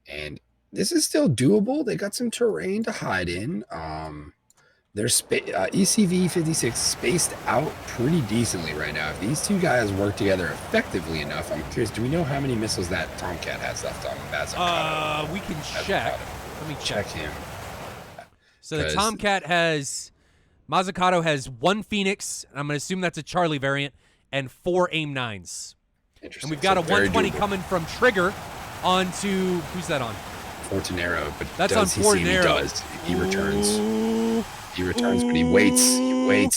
And this is still doable. They got some terrain to hide in. They're ECV56 spaced out pretty decently right now. If these two guys work together effectively enough, I'm curious, do we know how many missiles that Tomcat has left on Mazzucato? We can check. Let me check him. So the Tomcat has, Mazzucato has 1 Phoenix, I'm going to assume that's a Charlie variant, and 4 AIM-9s. Interesting. And we've got a 120 coming from Trigger onto, who's that on? Fortinero, but that's on Fortinero. He returns. He returns, but he waits.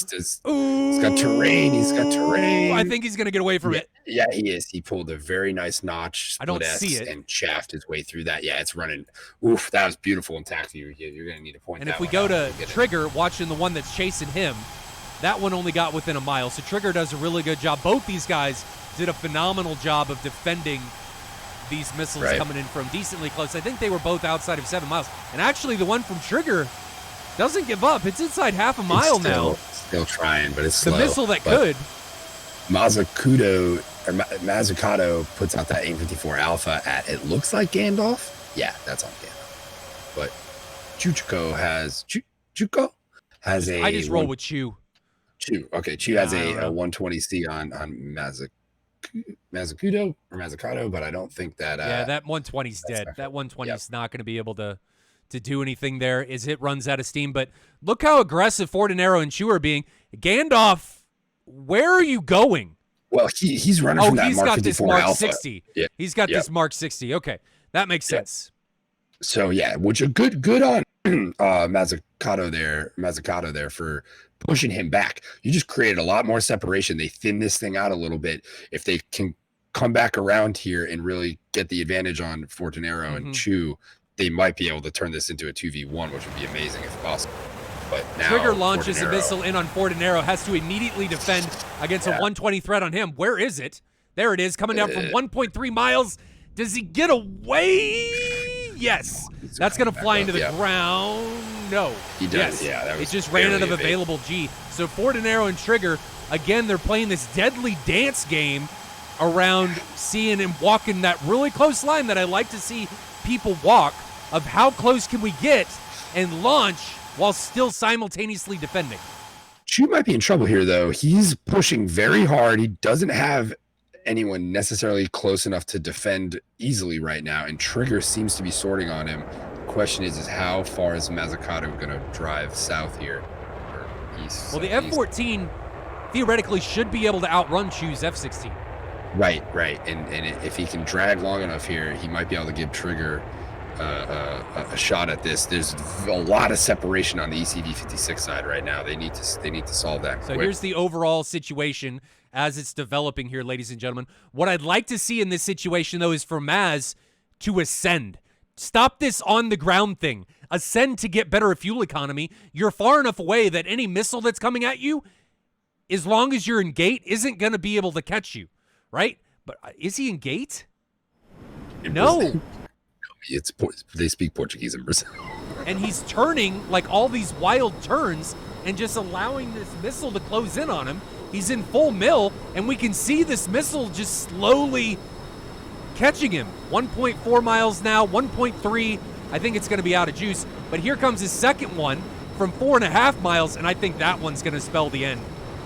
He's got terrain. I think he's going to get away from it. Yeah, he is. He pulled a very nice notch. I don't see it. And chaffed his way through that. Yeah, it's running. Oof, that was beautiful in tact view. You're going to need to point and that if we go to Trigger, watching the one that's chasing him, that one only got within a mile. So Trigger does a really good job. Both these guys did a phenomenal job of defending these missiles coming in from decently close. I think they were both outside of 7 miles. And actually, the one from Trigger doesn't give up. It's inside half a mile now. Still trying, but it's slow. The missile that could. Mazzucato puts out that AIM-54 Alpha at, it looks like Gandalf. Yeah, that's on Gandalf. But Chuko has a... I just roll with Chew. Okay, Chew has a 120C on Mazzucato, but I don't think that... that 120's dead. That 120's not going to be able to do anything there as it runs out of steam. But look how aggressive Fortinero and Chew are being. Gandalf, where are you going? Well, he's running from that he's Mark got 54 this Mark Alpha. 60. Yeah. He's got this Mark 60. Okay, that makes sense. So, yeah, which are good on Mazzucato there for pushing him back. You just created a lot more separation. They thin this thing out a little bit. If they can come back around here and really get the advantage on Fortinero and Chew, they might be able to turn this into a 2v1, which would be amazing if possible. But now Trigger launches a missile in on Fortinero, has to immediately defend against a 120 threat on him. Where is it? There it is, coming down from 1.3 miles. Does he get away? Yes. That's going to fly into the ground. No. He does, that was it just ran out of available G. So Fortinero and Trigger, again, they're playing this deadly dance game around seeing him walking that really close line that I like to see people walk, of how close can we get and launch while still simultaneously defending. Chew might be in trouble here, though. He's pushing very hard. He doesn't have anyone necessarily close enough to defend easily right now, and Trigger seems to be sorting on him. The question is how far is Mazzucato going to drive south here, or east? Well, the F-14 theoretically should be able to outrun Chew's F-16. Right. And if he can drag long enough here, he might be able to give Trigger a shot at this. There's a lot of separation on the ECV56 side right now. They need to solve that. So here's the overall situation as it's developing here, ladies and gentlemen. What I'd like to see in this situation, though, is for Maz to ascend. Stop this on the ground thing. Ascend to get better fuel economy. You're far enough away that any missile that's coming at you, as long as you're in gate, isn't going to be able to catch you, right? But is he in gate? No. They speak Portuguese in Brazil. And he's turning like all these wild turns and just allowing this missile to close in on him. He's in full mill, and we can see this missile just slowly catching him. 1.4 miles now, 1.3. I think it's going to be out of juice. But here comes his second one from 4.5 miles, and I think that one's going to spell the end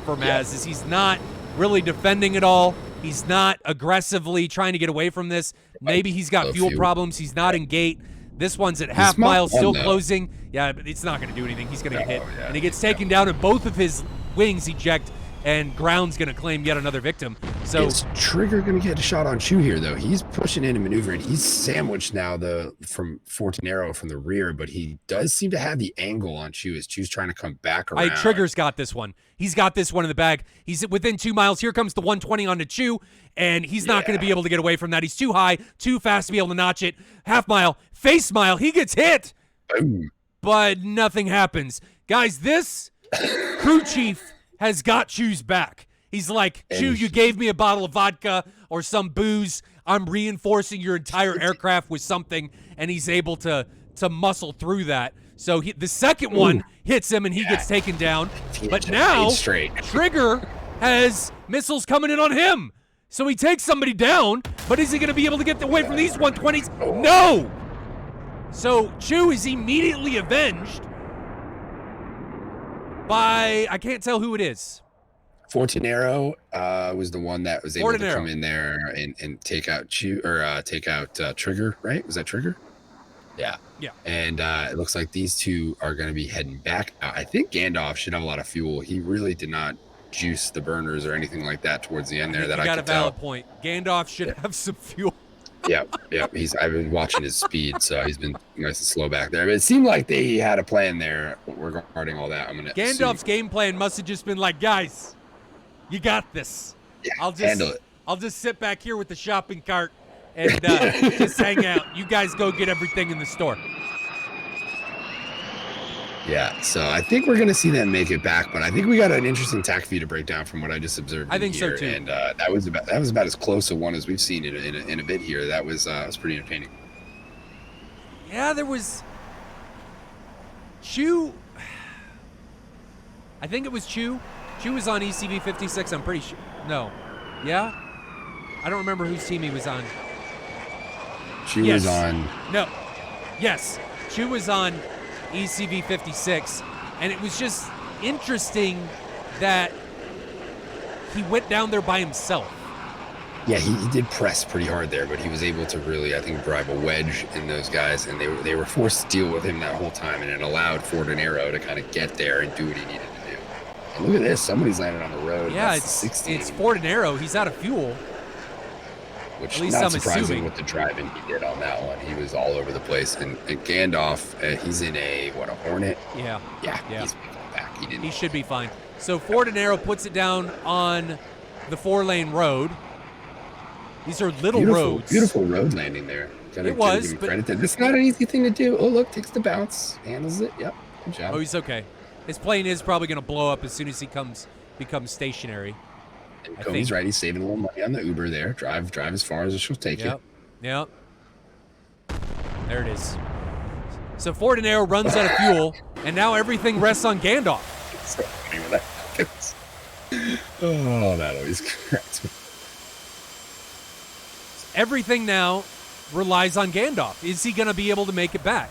for Maz, as he's not really defending at all. He's not aggressively trying to get away from this. Maybe he's got fuel problems. He's not in gate. This one's at half mile, still closing. Yeah, but it's not going to do anything. He's going to get hit. And he gets taken down, and both of his wings eject, and ground's going to claim yet another victim. So is Trigger going to get a shot on Chew here, though? He's pushing in and maneuvering. He's sandwiched now from Fortinero from the rear, but he does seem to have the angle on Chew as Chew's trying to come back around. Trigger's got this one. He's got this one in the bag. He's within 2 miles. Here comes the 120 onto Chew, and he's not going to be able to get away from that. He's too high, too fast to be able to notch it. Half mile, face mile. He gets hit, but nothing happens. Guys, this crew chief has got Chew's back. He's like, Chew, you gave me a bottle of vodka or some booze. I'm reinforcing your entire aircraft with something, and he's able to muscle through that. So the second one hits him, and he gets taken down. But now Trigger has missiles coming in on him. So he takes somebody down, but is he going to be able to get away from these 120s? No! So Chew is immediately avenged. by, I can't tell who it is. Fortinero was the one that was able to come in there and take out Trigger, right? Was that Trigger? Yeah. Yeah. And it looks like these two are going to be heading back out. I think Gandalf should have a lot of fuel. He really did not juice the burners or anything like that towards the end there. That I got a valid point. Gandalf should have some fuel. Yeah. I've been watching his speed, so he's been nice and slow back there. But it seemed like they had a plan there regarding all that. Gandalf's game plan must have just been like, guys, you got this. Yeah, handle it. I'll just sit back here with the shopping cart and just hang out. You guys go get everything in the store. Yeah, so I think we're going to see them make it back, but I think we got an interesting tack view to break down from what I just observed. I think here. So too. And that was about as close a one as we've seen in a bit here. That was pretty entertaining. Yeah, there was Chew. I think it was Chew. Chew was on ECV56. I'm pretty sure. No, yeah, I don't remember whose team he was on. Chew was on. No, yes, Chew was on ECV56, and it was just interesting that he went down there by himself. Yeah, he did press pretty hard there, but he was able to really, I think, drive a wedge in those guys, and they were forced to deal with him that whole time, and it allowed Fortinero to kind of get there and do what he needed to do. And look at this, somebody's landed on the road. Yeah, it's Fortinero. He's out of fuel. Which at least not surprising with the driving he did on that one. He was all over the place. And Gandalf, he's in a Hornet? Yeah. He's making it back. He should be fine. So Fortinero puts it down on the 4-lane road. These are little roads. Beautiful road landing there. It was, but it's not an easy thing to do. Oh, look, takes the bounce, handles it. Yep, good job. Oh, he's okay. His plane is probably going to blow up as soon as he becomes stationary. He's right. He's saving a little money on the Uber there. Drive as far as she'll take you. Yep. There it is. So Fortinero runs out of fuel, and now everything rests on Gandalf. It's so funny when that happens. Oh, that always cracks me. Everything now relies on Gandalf. Is he going to be able to make it back?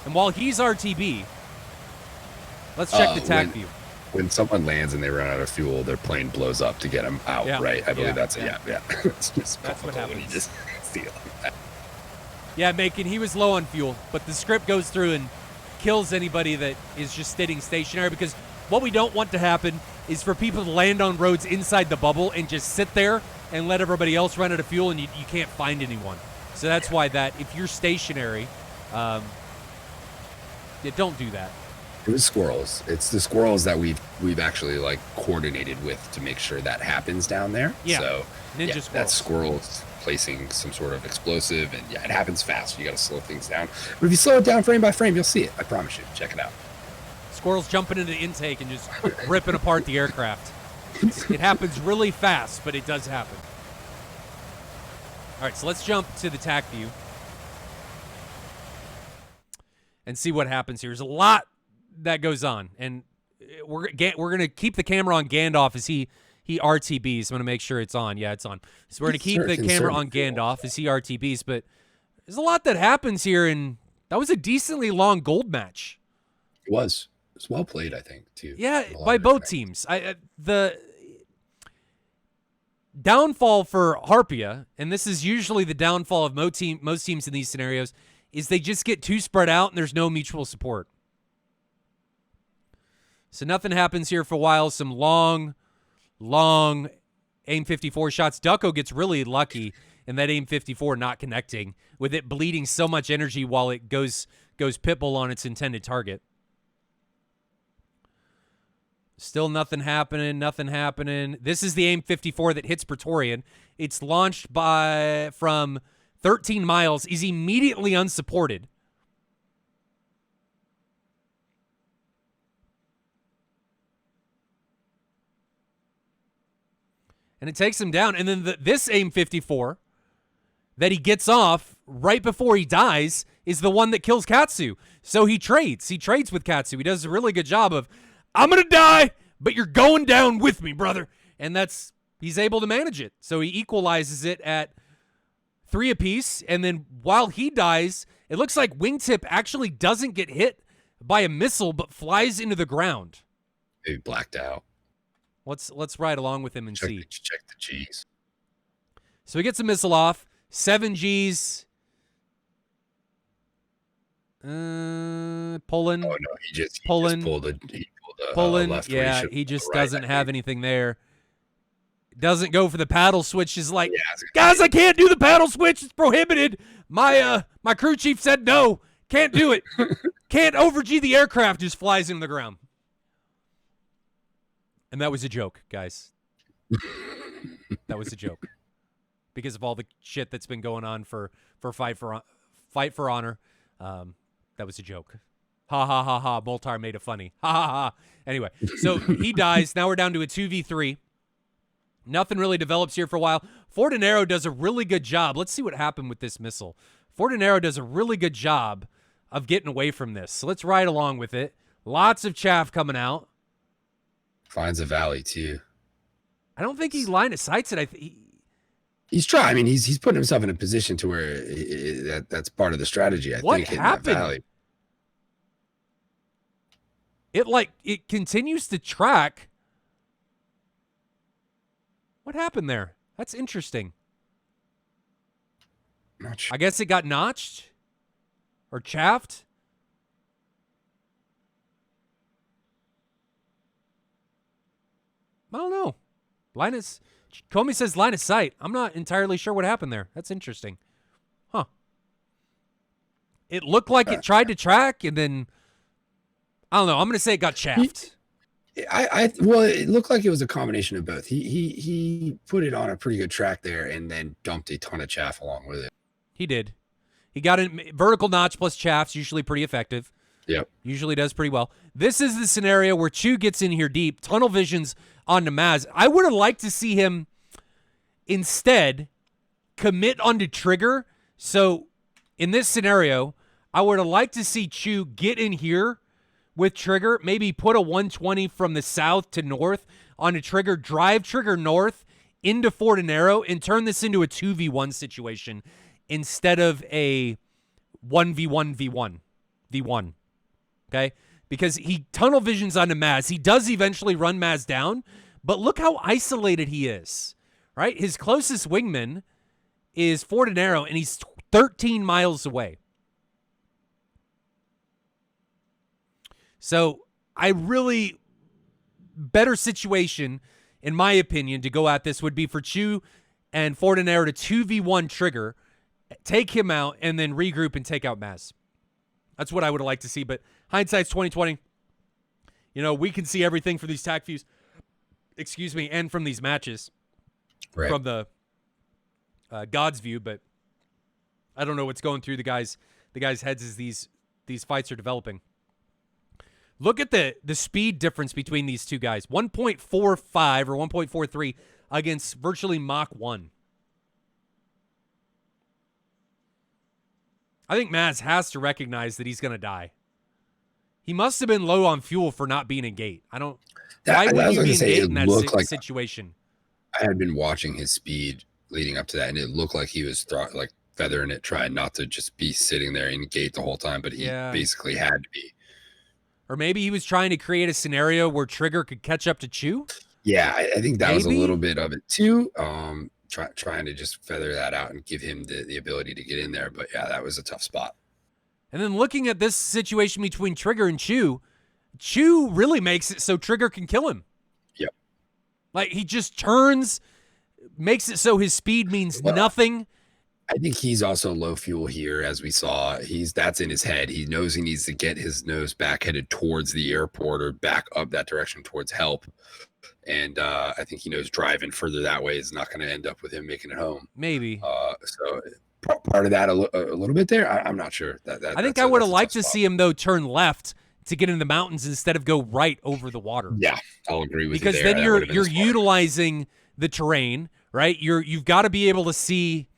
And while he's RTB, let's check the tack view. When someone lands and they run out of fuel, their plane blows up to get them out, right? I believe that's it. Yeah. That's what happens. When you just see it like that. Yeah, Macon, he was low on fuel, but the script goes through and kills anybody that is just sitting stationary, because what we don't want to happen is for people to land on roads inside the bubble and just sit there and let everybody else run out of fuel, and you can't find anyone. So that's why if you're stationary, don't do that. It was squirrels. It's the squirrels that we've actually like coordinated with to make sure that happens down there. Yeah. So Ninja squirrels. That's squirrels placing some sort of explosive, and it happens fast. You got to slow things down. But if you slow it down frame by frame, you'll see it. I promise you. Check it out. Squirrels jumping into the intake and just ripping apart the aircraft. It happens really fast, but it does happen. All right, so let's jump to the tack view and see what happens here. There's a lot that goes on, and we're gonna keep the camera on Gandalf as he RTBs. I'm gonna make sure it's on. Yeah, it's on. So we're gonna keep the camera on Gandalf as he RTBs. But there's a lot that happens here, and that was a decently long gold match. It was. It was well played, I think, too. Yeah, by both teams. The downfall for Harpia, and this is usually the downfall of most teams in these scenarios, is they just get too spread out and there's no mutual support. So nothing happens here for a while. Some long AIM-54 shots. Ducko gets really lucky in that AIM-54 not connecting, with it bleeding so much energy while it goes pitbull on its intended target. Still nothing happening. This is the AIM-54 that hits Praetorian. It's launched from 13 miles, is immediately unsupported. And it takes him down. And then this AIM-54 that he gets off right before he dies is the one that kills Katsu. So he trades. He trades with Katsu. He does a really good job of, I'm going to die, but you're going down with me, brother. And he's able to manage it. So he equalizes it at 3 apiece. And then while he dies, it looks like Wingtip actually doesn't get hit by a missile, but flies into the ground. Maybe blacked out. Let's ride along with him and see. Check the G's. So he gets a missile off. 7 Gs. Pulling. Oh no, he just pulled a left. Yeah, he just doesn't have anything there. Doesn't go for the paddle switch. Is like, guys, I can't do the paddle switch. It's prohibited. My crew chief said no. Can't do it. Can't over-G the aircraft. Just flies into the ground. And that was a joke, guys. That was a joke. Because of all the shit that's been going on for Fight for Honor. That was a joke. Ha ha ha ha. Moltar made it funny. Ha ha ha. Anyway, so he dies. Now we're down to a 2v3. Nothing really develops here for a while. Fortinero does a really good job. Let's see what happened with this missile. Fortinero does a really good job of getting away from this. So let's ride along with it. Lots of chaff coming out. Finds a valley too. I don't think he line of sights it. He's trying. I mean, he's putting himself in a position to where that's part of the strategy. I think happened? It continues to track. What happened there? That's interesting. Not sure. I guess it got notched or chaffed. I don't know. Comey says line of sight. I'm not entirely sure what happened there. That's interesting. Huh. It looked like it tried to track, and then, I don't know. I'm going to say it got chaffed. Well, it looked like it was a combination of both. He put it on a pretty good track there and then dumped a ton of chaff along with it. He did. He got a vertical notch plus chaff's usually pretty effective. Yep. Usually does pretty well. This is the scenario where Chew gets in here deep. Tunnel vision's onto Maz. I would have liked to see him instead commit onto Trigger. So in this scenario, I would have liked to see Chew get in here with Trigger, maybe put a 120 from the south to north onto Trigger, drive Trigger north into Fortinero, and turn this into a 2v1 situation instead of a 1v1 v1. Okay? Because he tunnel visions onto Maz. He does eventually run Maz down, but look how isolated he is. Right? His closest wingman is Fortinero, and he's 13 miles away. So better situation, in my opinion, to go at this would be for Chew and Fortinero to 2v1 Trigger, take him out, and then regroup and take out Maz. That's what I would have liked to see, but hindsight's 2020. You know, we can see everything from these TAC views, and from these matches, right, from the God's view, but I don't know what's going through the guys' heads as these fights are developing. Look at the speed difference between these two guys. 1.45 or 1.43 against virtually Mach 1. I think Maz has to recognize that he's going to die. He must have been low on fuel for not being in gate. Why would you be in gate in that situation? I had been watching his speed leading up to that, and it looked like he was feathering it, trying not to just be sitting there in gate the whole time, but he basically had to be. Or maybe he was trying to create a scenario where Trigger could catch up to Chew? Yeah, I think that was a little bit of it too. Trying to just feather that out and give him the ability to get in there. But yeah, that was a tough spot. And then looking at this situation between Trigger and Chew, Chew really makes it so Trigger can kill him. Yep. Like, he just turns, makes it so his speed means nothing. I think he's also low fuel here, as we saw. That's in his head. He knows he needs to get his nose back headed towards the airport or back up that direction towards help. And I think he knows driving further that way is not going to end up with him making it home. Maybe. So part of that a little bit there. I'm not sure. I think I would have liked to see him, though, turn left to get in the mountains instead of go right over the water. Yeah, I'll agree with you there. Because then you're utilizing the terrain, right? You've got to be able to see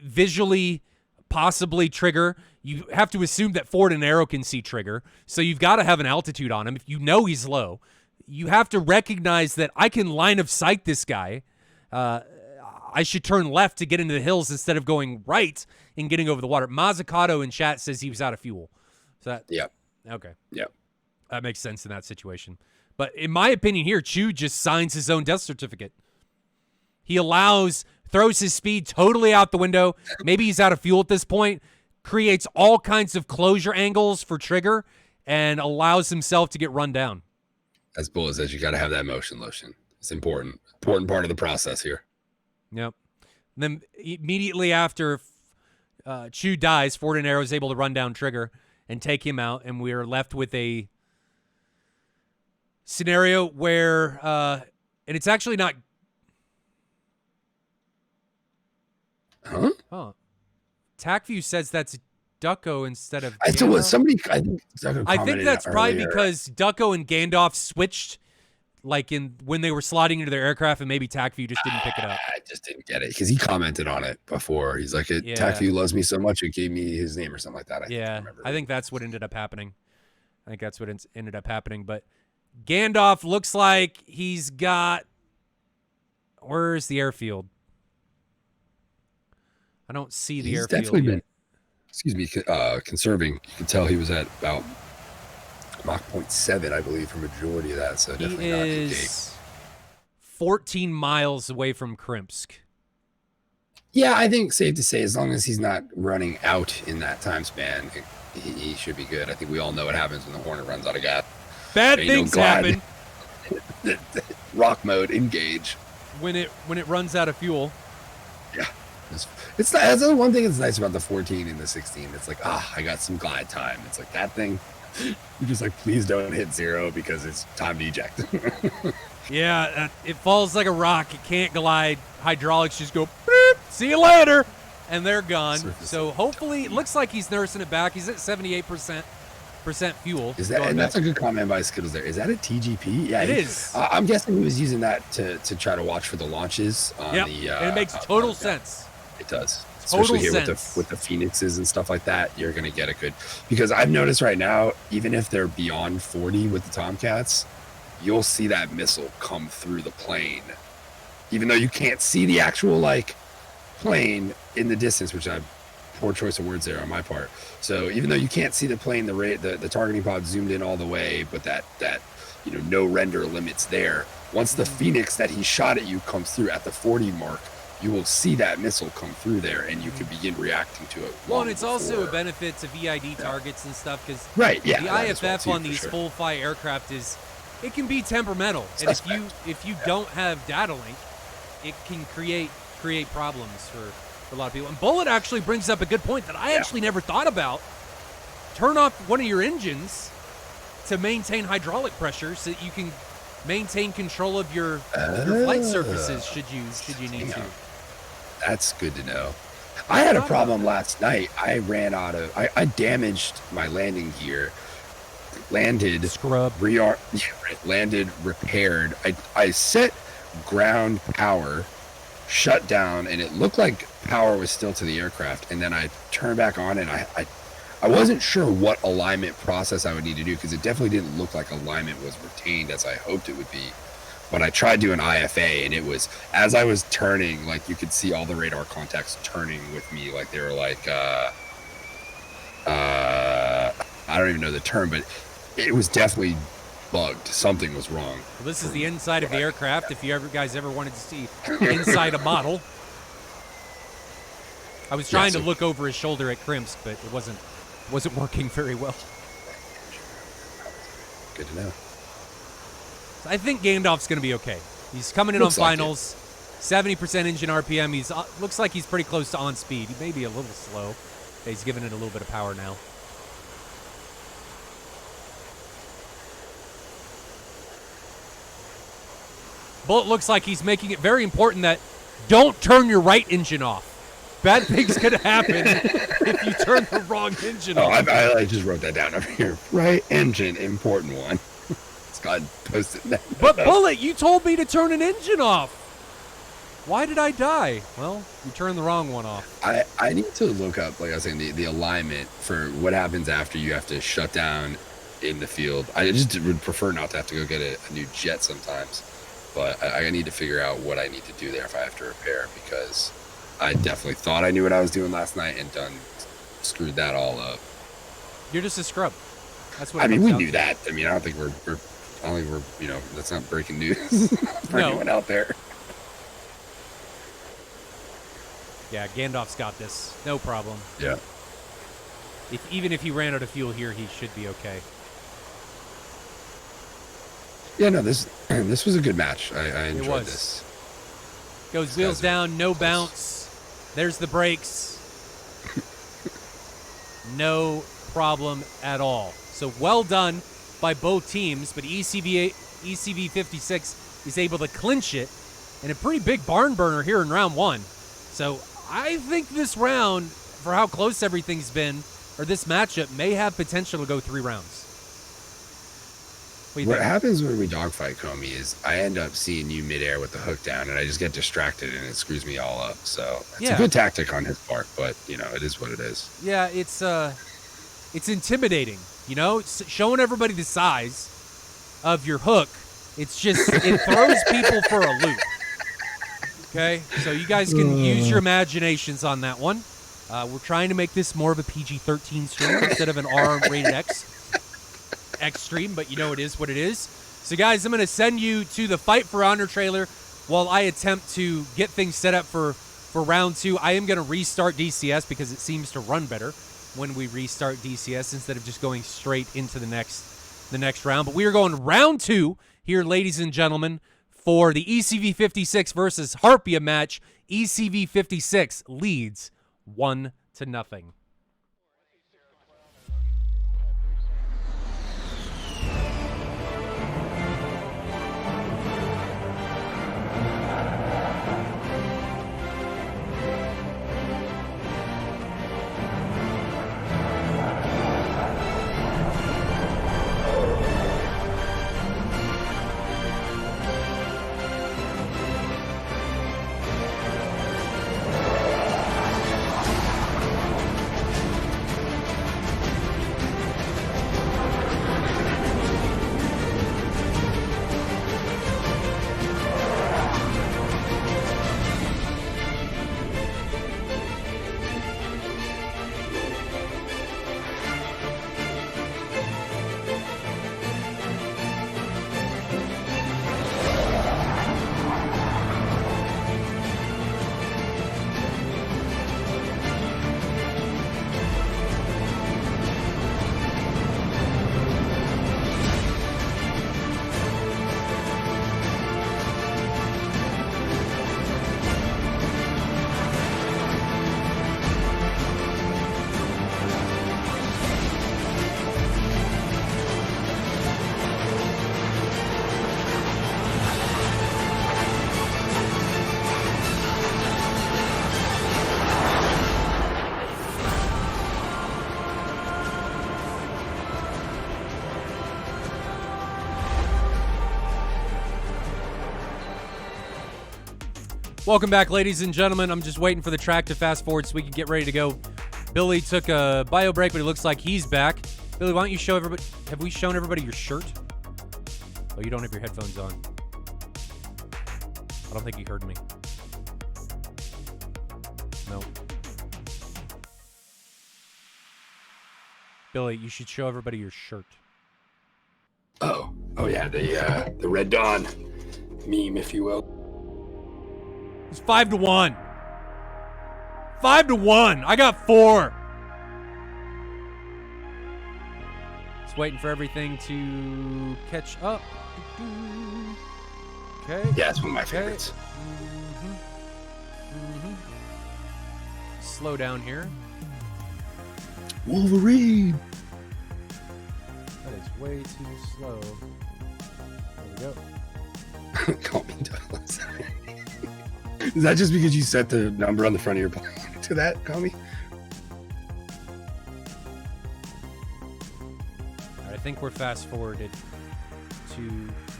visually, possibly Trigger. You have to assume that Fortinero can see Trigger, so you've got to have an altitude on him. If you know he's low, you have to recognize that I can line of sight this guy. I should turn left to get into the hills instead of going right and getting over the water. Mazzucato in chat says he was out of fuel. So that, yep. Okay. Yep. That makes sense in that situation. But in my opinion here, Chu just signs his own death certificate. He throws his speed totally out the window. Maybe he's out of fuel at this point, creates all kinds of closure angles for trigger, and allows himself to get run down. As Bullet says, you got to have that motion lotion. It's important part of the process here. Yep. And then immediately after Chu dies, Ford and Arrow is able to run down Trigger and take him out, and we're left with a scenario where, and it's actually not. Huh? TacView says that's Ducko instead of. I still was somebody. I think that's probably because Ducko and Gandalf switched, like when they were sliding into their aircraft, and maybe TacView just didn't pick it up. I just didn't get it because he commented on it before. He's like, TacView loves me so much, it gave me his name or something like that. I think that's what ended up happening. But Gandalf looks like he's got. Where's the airfield? I don't see the airfield. Definitely been, conserving. You can tell he was at about Mach 0.7, I believe, for majority of that. So definitely not is 14 miles away from Krimsk. Yeah, I think safe to say, as long as he's not running out in that time span, he should be good. I think we all know what happens when the Hornet runs out of gas. Bad things happen. Rock mode, engage. When it runs out of fuel. Yeah. That's the one thing that's nice about the 14 and the 16. It's like, I got some glide time. It's like that thing. You're just like, please don't hit 0 because it's time to eject. Yeah, it falls like a rock. It can't glide. Hydraulics just go, beep, see you later, and they're gone. So hopefully, it looks like he's nursing it back. He's at 78% fuel. Is that? And that's a good comment by Skittles there. Is that a TGP? Yeah, it is. I'm guessing he was using that to try to watch for the launches. On and it makes total sense. It does. Especially here with the Phoenixes and stuff like that, you're going to get a good, because I've noticed right now, even if they're beyond 40 with the Tomcats, you'll see that missile come through the plane, even though you can't see the actual plane in the distance, which poor choice of words there on my part. So even though you can't see the plane, the targeting pod zoomed in all the way, but that no render limits there. Once the Phoenix that he shot at you comes through at the 40 mark, you will see that missile come through there, and you can begin reacting to it. Well, and it's also a benefit to VID targets and stuff, because the IFF on these full-fly aircraft it can be temperamental, and if you don't have data link, it can create problems for a lot of people. And Bullet actually brings up a good point that I actually never thought about. Turn off one of your engines to maintain hydraulic pressure, so that you can maintain control of your flight surfaces should you need to. That's good to know. I had a problem last night. I ran out of. I damaged my landing gear. Landed, repaired. I set ground power, shut down, and it looked like power was still to the aircraft. And then I turned back on, and I wasn't sure what alignment process I would need to do, because it definitely didn't look like alignment was retained as I hoped it would be. But I tried doing IFA, and it was, as I was turning, like you could see all the radar contacts turning with me, like they were like, I don't even know the term, but it was definitely bugged. Something was wrong. Well, this is the inside of the aircraft. If you guys ever wanted to see inside a model, I was trying to look over his shoulder at Krimsk, but it wasn't working very well. Good to know. I think Gandalf's going to be okay. He's coming in on finals, 70% engine RPM. He's looks like he's pretty close to on speed. He may be a little slow. He's giving it a little bit of power now. Bullet looks like he's making it very important that don't turn your right engine off. Bad things could happen if you turn the wrong engine off. I just wrote that down over here. Right engine, important one. God, post it. But Bullet, you told me to turn an engine off. Why did I die? Well, you turned the wrong one off. I need to look up, like I was saying, the alignment for what happens after you have to shut down in the field. I just would prefer not to have to go get a new jet sometimes. But I need to figure out what I need to do there if I have to repair, because I definitely thought I knew what I was doing last night and screwed that all up. You're just a scrub. That's what I mean, we knew that. I mean, I don't think we're don't think we're, that's not breaking news for anyone out there. Yeah, Gandalf's got this. No problem. Yeah. Even if he ran out of fuel here, he should be okay. Yeah, no, this was a good match. I enjoyed this. Goes wheels down, no bounce. There's the brakes. No problem at all. So well done by both teams, but ECV56 is able to clinch it in a pretty big barn burner here in round 1. So I think this round, for how close everything's been, or this matchup, may have potential to go 3 rounds. What happens when we dogfight, Comey, is I end up seeing you midair with the hook down, and I just get distracted, and it screws me all up. So it's a good tactic on his part, but it is what it is. Yeah, it's intimidating. It's showing everybody the size of your hook. It's just it throws people for a loop. Okay, so you guys can use your imaginations on that one. We're trying to make this more of a PG-13 stream instead of an R-rated X stream, but it is what it is. So guys, I'm going to send you to the Fight for Honor trailer while I attempt to get things set up for round 2. I am going to restart DCS because it seems to run better when we restart DCS instead of just going straight into the next round. But we are going round 2 here, ladies and gentlemen, for the ECV56 versus Harpia match. ECV56 leads 1-0. Welcome back, ladies and gentlemen. I'm just waiting for the track to fast forward so we can get ready to go. Billy took a bio break, but it looks like he's back. Billy, why don't you show everybody? Have we shown everybody your shirt? Oh, you don't have your headphones on. I don't think you heard me. No. Billy, you should show everybody your shirt. Oh yeah, the Red Dawn meme, if you will. It's 5-1. 5-1. I got 4. Just waiting for everything to catch up. Okay. Yeah, it's one of my favorites. Slow down here. Wolverine. That is way too slow. There we go. Call me Douglas. Is that just because you set the number on the front of your plane to that, Comey? I think we're fast forwarded to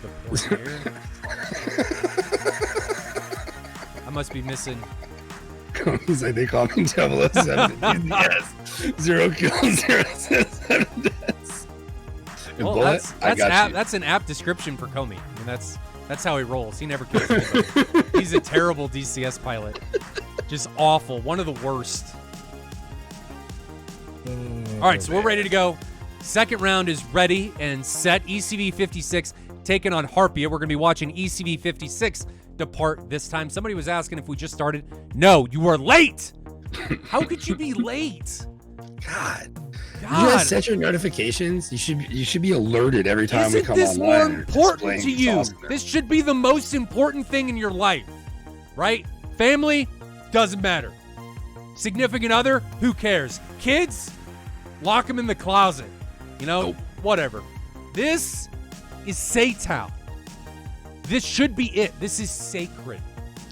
the point here. I must be missing. Comey's like, they call me 007. Yes. 0 kills, 0 7 deaths. Well, that's an apt description for Comey. I mean, that's how he rolls. He never kills anybody. He's a terrible DCS pilot. Just awful. One of the worst. All right, so we're ready to go. Second round is ready and set. ECV56 taking on Harpia. We're going to be watching ECV56 depart this time. Somebody was asking if we just started. No, you were late. How could you be late? God. You guys set your notifications. You should be alerted every time we come online. Isn't this more important to you? This should be the most important thing in your life, right? Family, doesn't matter. Significant other, who cares? Kids, lock them in the closet. You know, Nope. Whatever. This is SATAL. This should be it. This is sacred.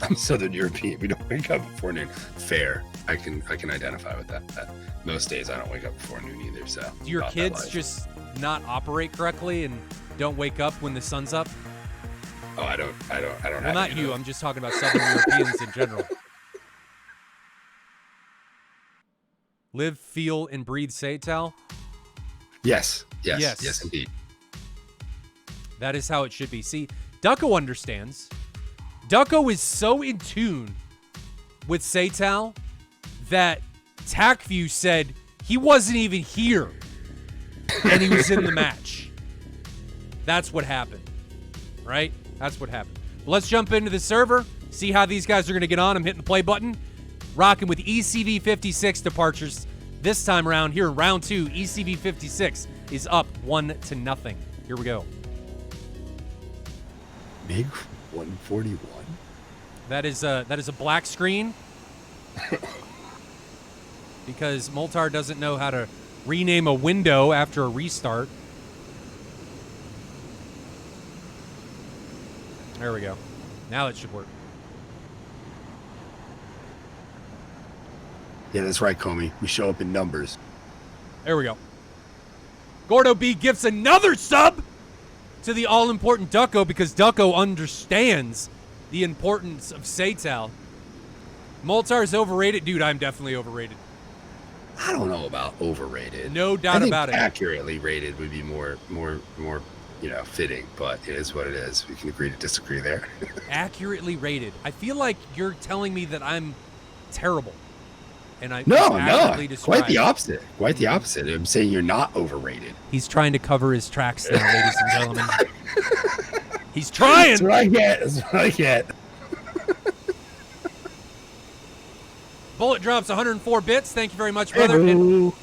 I'm Southern European. We don't wake up before noon. Fair. I can identify with that. Most days I don't wake up before noon either. So do your kids just not operate correctly and don't wake up when the sun's up? Oh, I don't. Well, not you. I'm just talking about Southern Europeans in general. Live, feel, and breathe SATAL. Yes, indeed. That is how it should be. See, Ducko understands. Ducko is so in tune with SATAL that TacView said he wasn't even here and he was in the match. That's what happened, right? That's what happened. Well, let's jump into the server, see how these guys are going to get on. I'm hitting the play button, rocking with ECV56 departures. This time around here in round 2, ECV56 is up 1-0. Here we go. MiG 141. That is a black screen because Moltar doesn't know how to rename a window after a restart. There we go. Now it should work. Yeah, that's right, Comey. We show up in numbers. There we go. Gordo B gives another sub to the all-important Ducko because Ducko understands the importance of SATAL. Moltar is overrated. Dude, I'm definitely overrated. I don't know about overrated. No doubt about it. Accurately rated would be more fitting, but it is what it is. We can agree to disagree there. Accurately rated. I feel like you're telling me that I'm terrible. And I No, described. quite the opposite. Quite the opposite. I'm saying you're not overrated. He's trying to cover his tracks now, ladies and gentlemen. He's trying. That's what I get. That's what I get. Bullet drops 104 bits. Thank you very much, brother. And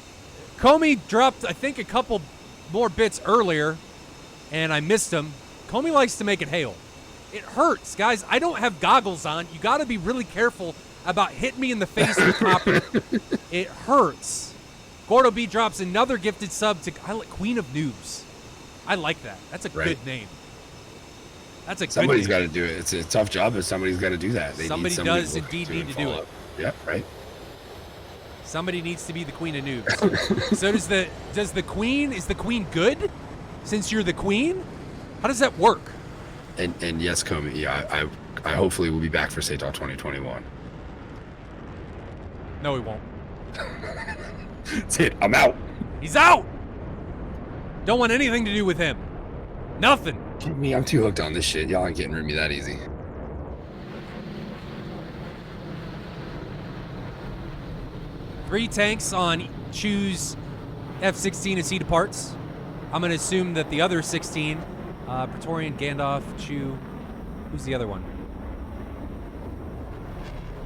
Comey dropped, I think, a couple more bits earlier, and I missed him. Comey likes to make it hail. It hurts, guys. I don't have goggles on. You got to be really careful about hitting me in the face with copper. It hurts. Gordo B drops another gifted sub to Queen of Noobs. I like that. That's a good name. That's a Somebody's good name. got to do it. It's a tough job, but somebody's got to do that. Somebody does indeed need to do it. Yeah, right. Somebody needs to be the Queen of Noobs. So does the Queen, is the Queen good since you're the Queen? How does that work? And yes, Comey, yeah, I hopefully will be back for SATAL 2021. No, he won't. That's it. I'm out. He's out. Don't want anything to do with him. Nothing. Me, I'm too hooked on this shit. Y'all ain't getting rid of me that easy. Three tanks on choose F-16 as he departs. I'm going to assume that the other 16, Praetorian, Gandalf, Chew, who's the other one?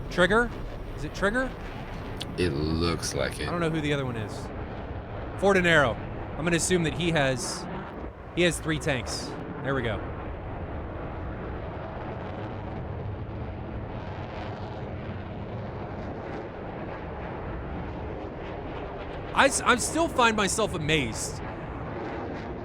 Trigger? Is it Trigger? It looks like it. I don't know who the other one is. Ford and Arrow. I'm going to assume that he has three tanks. There we go. I still find myself amazed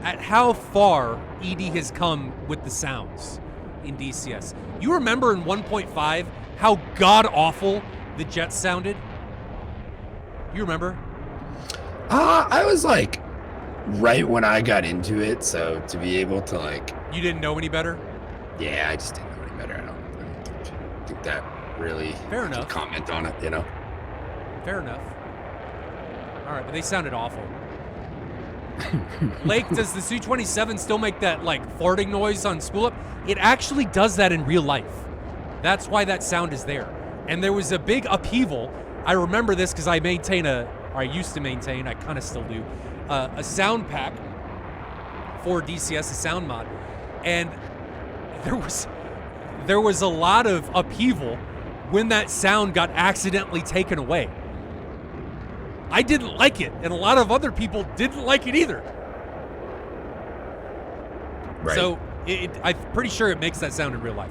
at how far ED has come with the sounds in DCS. You remember in 1.5 how god-awful the jets sounded? You remember? I was like right when I got into it, so to be able to like... You didn't know any better? Yeah, I just didn't know any better. I don't think that really... Fair enough. Comment on it, you know? Fair enough. All right, but they sounded awful. Lake, does the Su-27 still make that like farting noise on spool up? It actually does that in real life. That's why that sound is there. And there was a big upheaval. I remember this because I used to maintain, I kind of still do, a sound pack for DCS, a sound mod. And there was a lot of upheaval when that sound got accidentally taken away. I didn't like it, and a lot of other people didn't like it either. Right. So I'm pretty sure it makes that sound in real life.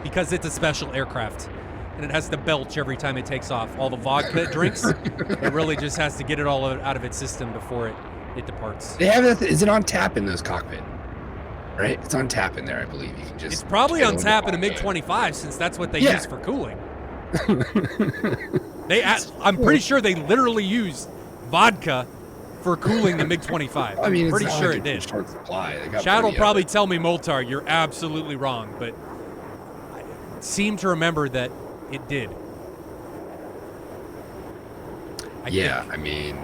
Because it's a special aircraft, and it has to belch every time it takes off. All the vodka it drinks, it really just has to get it all out of its system before it departs. They have that. Is it on tap in those cockpit? Right, it's on tap in there. I believe you can just. It's probably on tap in a MiG-25 since that's what they use for cooling. I'm pretty sure they literally used vodka for cooling the MiG-25. I mean, I'm pretty sure it did. Short supply. Chad will probably tell me, Moltar, you're absolutely wrong, but I seem to remember that it did. I mean,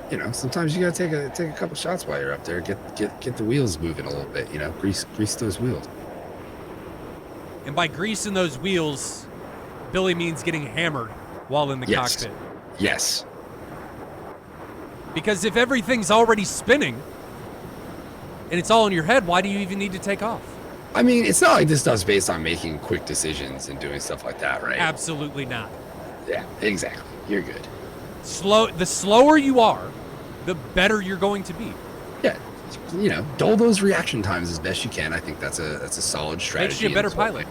you know, sometimes you gotta take a couple shots while you're up there. Get the wheels moving a little bit. You know, grease those wheels. And by greasing those wheels, Billy means getting hammered while in the cockpit. Yes. Because if everything's already spinning and it's all in your head, why do you even need to take off? I mean, it's not like this stuff's based on making quick decisions and doing stuff like that, right? Absolutely not. Yeah, exactly. You're good. The slower you are, the better you're going to be. Yeah, you know, dull those reaction times as best you can. I think that's a solid strategy. Makes you a better pilot.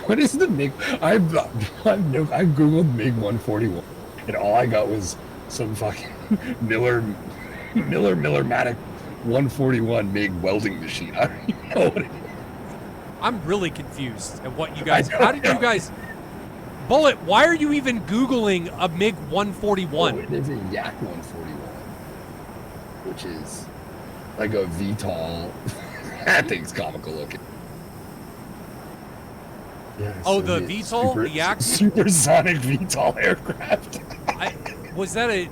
What is the MiG? I googled MiG 141, and all I got was some fucking Miller-Matic 141 MiG welding machine. I don't even know what it is. I'm really confused at what you guys. How did you guys? Bullet, why are you even Googling a MiG 141? Oh, it is a Yak 141, which is like a VTOL. That thing's comical looking. Yeah, oh, the VTOL? The Yak? Supersonic VTOL aircraft. Was that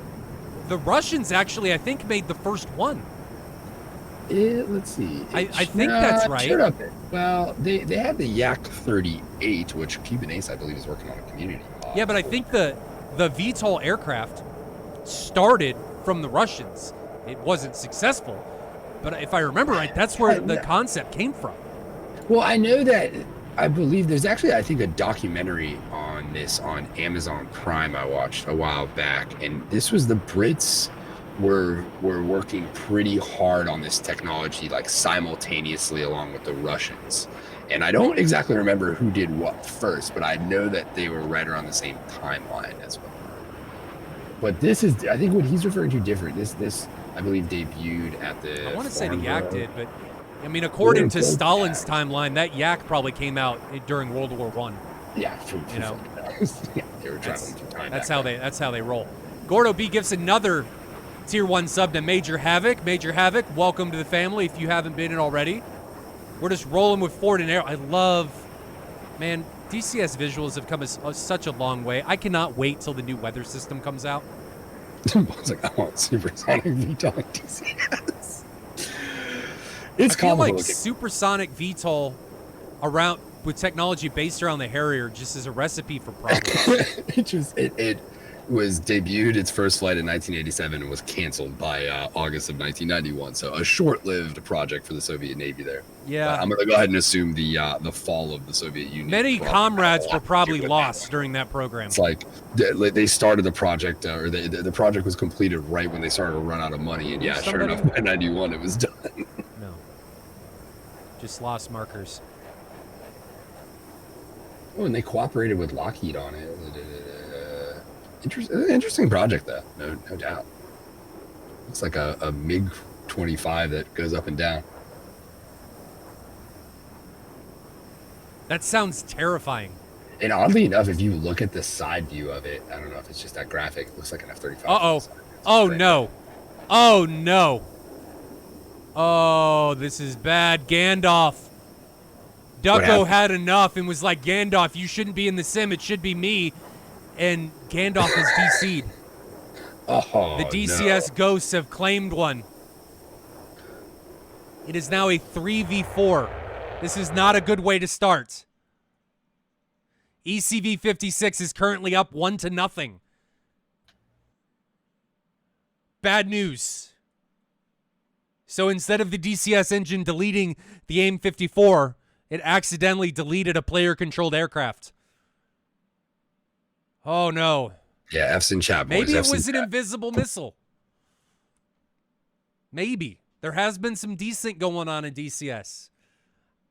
the Russians actually, I think, made the first one. Let's see. I think that's right. Well, they had the Yak 38, which Cuban Ace, I believe, is working on a community. Yeah, but I think the VTOL aircraft started from the Russians. It wasn't successful, but if I remember right, that's where the concept came from. Well, I know that. I believe there's actually, I think, a documentary on this on Amazon Prime I watched a while back, and this was the Brits were working pretty hard on this technology, like simultaneously along with the Russians. And I don't exactly remember who did what first, but I know that they were right around the same timeline as well. But this is, I think, what he's referring to different. This I believe debuted at the. I want to say the Yak did, but I mean, according to Stalin's timeline, that Yak probably came out during World War I. Yeah, you know, yeah, they were traveling through time. That's how they roll. Gordo B gives another Tier 1 sub to Major Havoc. Major Havoc, welcome to the family if you haven't been in already. We're just rolling with Ford and Aero. I love, man, DCS visuals have come such a long way. I cannot wait till the new weather system comes out. I was like, I want supersonic VTOL DCS. It's I feel like supersonic VTOL around with technology based around the Harrier just is a recipe for problems. it was debuted its first flight in 1987 and was canceled by August of 1991. So a short-lived project for the Soviet Navy there. Yeah, I'm gonna go ahead and assume the fall of the Soviet Union. Many comrades were probably lost during that program. It's like they started the project, or the project was completed right when they started to run out of money, and sure enough, by 91 it was done. No, just lost markers. Oh, and they cooperated with Lockheed on it. Interesting project, though, no doubt. Looks like a MiG-25 that goes up and down. That sounds terrifying. And oddly enough, if you look at the side view of it, I don't know if it's just that graphic. It looks like an F-35. Uh-oh. Oh, no. Oh, no. Oh, this is bad. Gandalf. Ducko had enough and was like, Gandalf, you shouldn't be in the sim. It should be me. And Gandalf is DC'd. Oh, the DCS ghosts have claimed one. It is now a 3v4. This is not a good way to start. ECV56 is currently up 1-0. Bad news. So instead of the DCS engine deleting the AIM-54, it accidentally deleted a player-controlled aircraft. Oh, no. Yeah, F's in chat, boys. Maybe it F's in was an chat. invisible missile. Maybe. There has been some decent going on in DCS.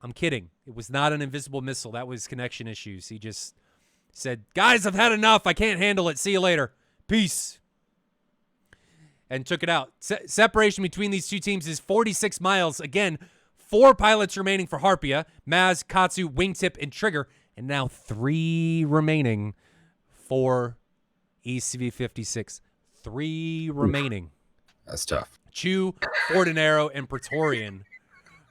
I'm kidding. It was not an invisible missile. That was connection issues. He just said, guys, I've had enough. I can't handle it. See you later. Peace. And took it out. Separation between these two teams is 46 miles. Again, 4 pilots remaining for Harpia. Maz, Katsu, Wingtip, and Trigger. And now 3 remaining for ECV56. 3 remaining. That's tough. Chu, Fortinero, and Praetorian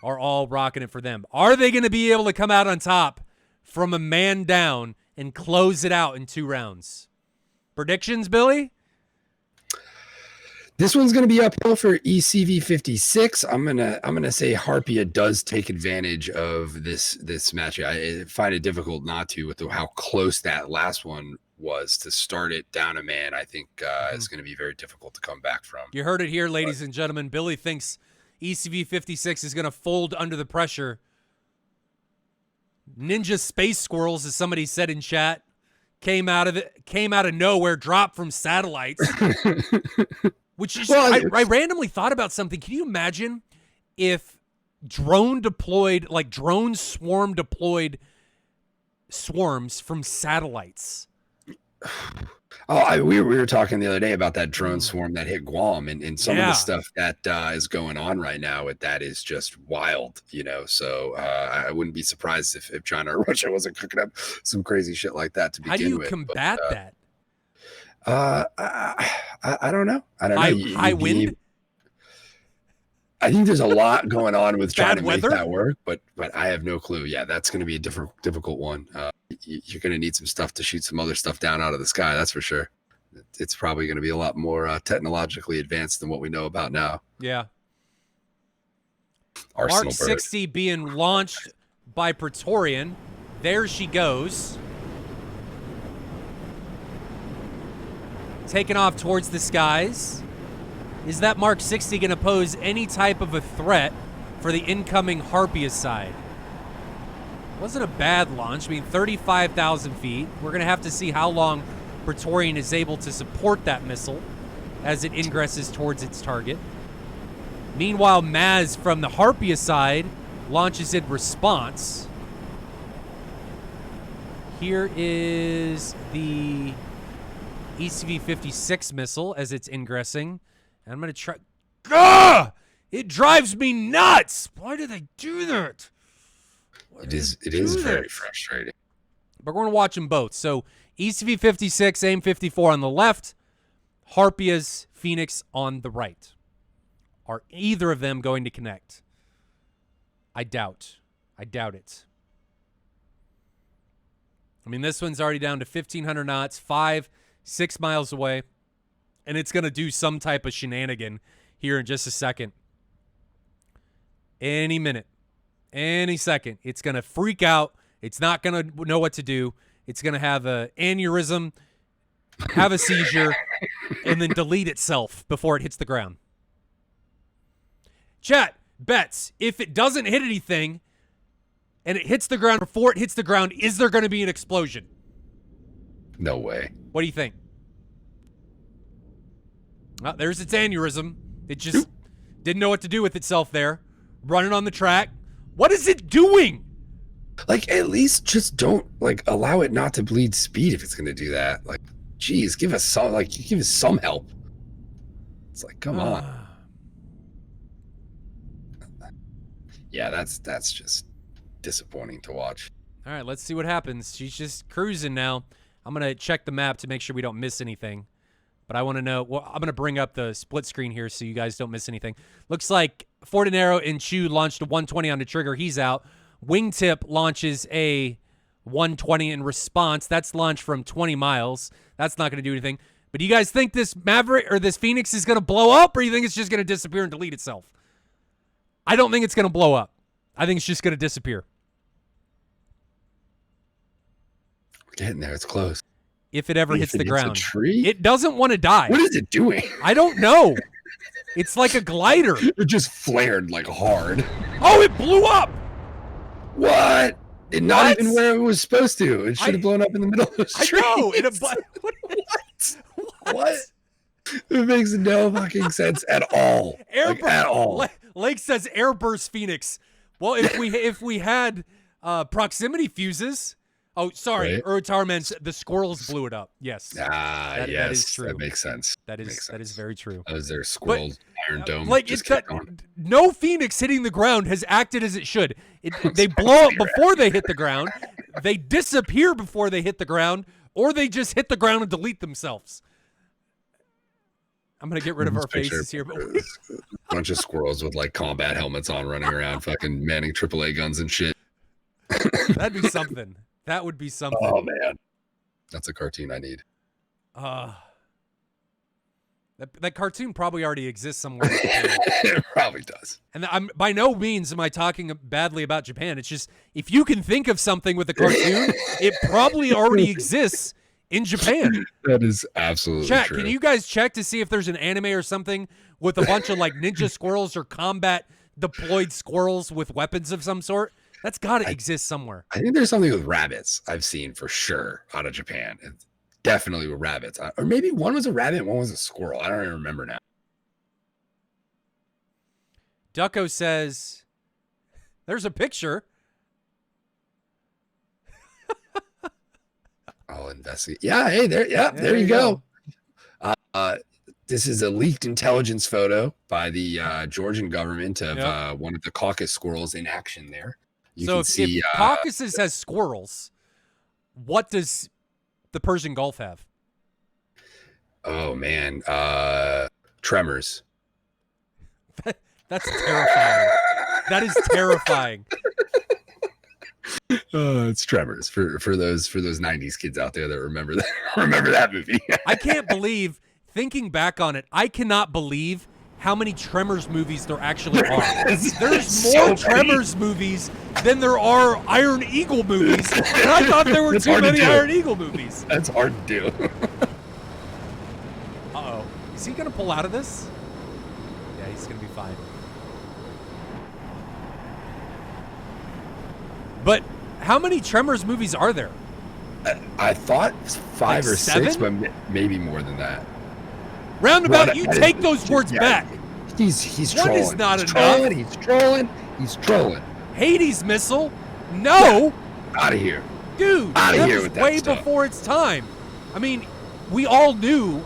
are all rocking it for them. Are they going to be able to come out on top from a man down and close it out in 2 rounds? Predictions, Billy? This one's going to be uphill for ECV56. I'm gonna say Harpia does take advantage of this match. I find it difficult not to with how close that last one was to start it down a man. I think it's going to be very difficult to come back from. You heard it here, ladies and gentlemen. Billy thinks ECV56 is going to fold under the pressure. Ninja space squirrels, as somebody said in chat, came out of nowhere, dropped from satellites. Which is, I randomly thought about something. Can you imagine if drone swarm deployed swarms from satellites? Oh, we were talking the other day about that drone swarm that hit Guam, and some of the stuff that is going on right now with that is just wild, you know. So I wouldn't be surprised if China or Russia wasn't cooking up some crazy shit like that to begin with. How do you combat that? I don't know. I don't know. High wind? I think there's a lot going on with trying to make weather? that work, but I have no clue. Yeah, that's going to be a difficult one. You're going to need some stuff to shoot some other stuff down out of the sky. That's for sure. It's probably going to be a lot more technologically advanced than what we know about now. Yeah. Arsenal Mark bird. 60 being launched by Praetorian. There she goes. Taking off towards the skies. Is that Mark 60 going to pose any type of a threat for the incoming Harpia side? Wasn't a bad launch. I mean, 35,000 feet. We're going to have to see how long Praetorian is able to support that missile as it ingresses towards its target. Meanwhile, Maz from the Harpia side launches in response. Here is the ECV56 missile as it's ingressing. And I'm going to try... Gah! It drives me nuts! Why do they do that? It is very frustrating. But we're going to watch them both. So ECV56, AIM-54 on the left, Harpia's Phoenix on the right. Are either of them going to connect? I doubt. I doubt it. I mean, this one's already down to 1,500 knots, 6 miles away, and it's going to do some type of shenanigan here in just a second. Any minute, any second, it's going to freak out. It's not going to know what to do. It's going to have an aneurysm, have a seizure, and then delete itself before it hits the ground. Chat, bets, if it doesn't hit anything and it hits the ground before it hits the ground, is there going to be an explosion? No way. What do you think? Oh, there's its aneurysm. It just didn't know what to do with itself there. Running on the track. What is it doing? Like, at least just don't, like, allow it not to bleed speed if it's going to do that. Like, geez, give us some help. It's like, come on. Yeah, that's just disappointing to watch. All right, let's see what happens. She's just cruising now. I'm going to check the map to make sure we don't miss anything. But I want to know, well, I'm going to bring up the split screen here so you guys don't miss anything. Looks like Fortinero and Chu launched a 120 on the trigger. He's out. Wingtip launches a 120 in response. That's launched from 20 miles. That's not going to do anything. But do you guys think this Maverick or this Phoenix is going to blow up, or you think it's just going to disappear and delete itself? I don't think it's going to blow up. I think it's just going to disappear. We're getting there. It's close. If it ever hits the ground. A tree? It doesn't want to die. What is it doing? I don't know. It's like a glider. It just flared like hard. Oh, it blew up. What? Not even where it was supposed to. It should have blown up in the middle of the street. I know. What? It makes no fucking sense at all. At all. Lake says airburst Phoenix. Well, if we had proximity fuses. Oh, sorry. Right. Urutarman, the squirrels blew it up. Yes. Yes. That is true. That makes sense. That is very true. That was their squirrels Iron Dome. Like it's that no Phoenix hitting the ground has acted as it should. They blow up before they hit the ground. They disappear before they hit the ground, or they just hit the ground and delete themselves. I'm gonna get rid of our faces here, but a bunch of squirrels with like combat helmets on, running around, fucking manning AAA guns and shit. That'd be something. That would be something. Oh man, that's a cartoon I need. That cartoon probably already exists somewhere. It probably does. And I'm by no means am I talking badly about Japan. It's just if you can think of something with a cartoon, it probably already exists in Japan. That is absolutely true. Can you guys check to see if there's an anime or something with a bunch of like ninja squirrels or combat deployed squirrels with weapons of some sort? That's got to exist somewhere. I think there's something with rabbits I've seen for sure out of Japan. It's definitely with rabbits. Or maybe one was a rabbit and one was a squirrel. I don't even remember now. Ducko says, there's a picture. I'll investigate. Yeah, hey, there you go. This is a leaked intelligence photo by the Georgian government of one of the Caucasus squirrels in action there. You so can if see Caucasus has squirrels, what does the Persian Gulf have? Oh man, tremors. That's terrifying. That is terrifying. It's Tremors for those 90s kids out there that remember that movie. I can't believe, thinking back on it, I cannot believe how many Tremors movies there actually are. There's more Tremors movies than there are Iron Eagle movies. And I thought there were too many Iron Eagle movies. That's hard to do. Uh-oh. Is he going to pull out of this? Yeah, he's going to be fine. But how many Tremors movies are there? I thought 5 like or 7? 6, but maybe more than that. Roundabout, you take those words back. He's trolling. What is not enough? He's trolling. Hades missile? No. Out of here. Dude, that was way before its time. I mean, we all knew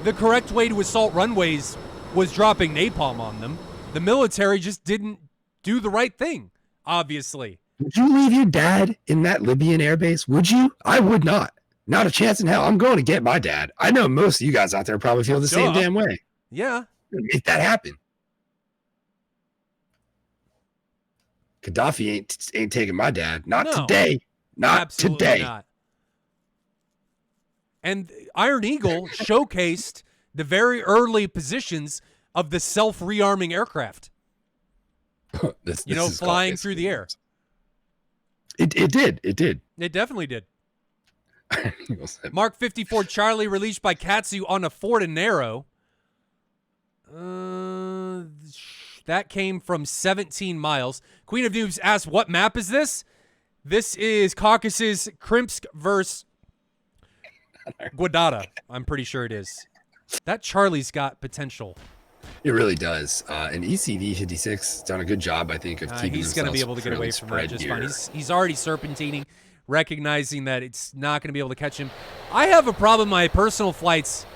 the correct way to assault runways was dropping napalm on them. The military just didn't do the right thing, obviously. Would you leave your dad in that Libyan airbase? Would you? I would not. Not a chance in hell. I'm going to get my dad. I know most of you guys out there probably feel the same damn way. Yeah. Make that happen. Gaddafi ain't taking my dad. Not today. Not absolutely today. Not. And Iron Eagle showcased the very early positions of the self-rearming aircraft. this flying through the air. It did. It did. It definitely did. Mark 54 Charlie released by Katsu on a Ford and Narrow. That came from 17 miles. Queen of Noobs asked, what map is this? This is Caucasus Krimsk versus Gwadada. I'm pretty sure it is. That Charlie's got potential. It really does. And ECV56 has done a good job, I think, of keeping he's going to be able to get away from that just fine. He's already serpentining, recognizing that it's not going to be able to catch him. I have a problem in my personal flights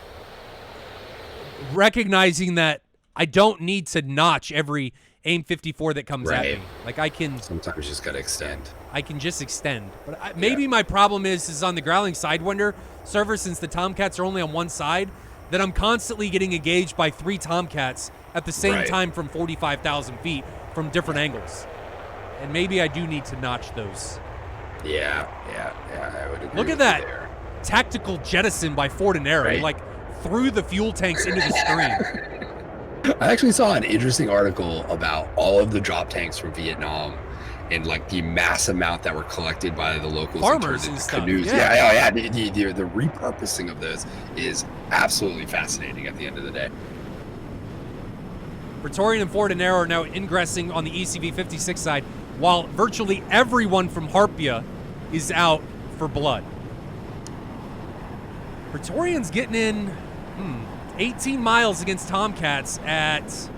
recognizing that I don't need to notch every AIM 54 that comes at me. Like I can sometimes you just got to extend. I can just extend. But maybe my problem is on the Growling Sidewinder server, since the Tomcats are only on one side, that I'm constantly getting engaged by 3 Tomcats at the same time from 45,000 feet from different angles. And maybe I do need to notch those. Yeah, I would agree. Look at that tactical jettison by Ford and Arrow, like threw the fuel tanks into the stream. I actually saw an interesting article about all of the drop tanks from Vietnam and like the mass amount that were collected by the locals, farmers and stuff. Canoes. Yeah. The repurposing of those is absolutely fascinating at the end of the day. Praetorian and Ford and Arrow are now ingressing on the ECV56 side, while virtually everyone from Harpia is out for blood. Praetorian's getting in 18 miles against Tomcats at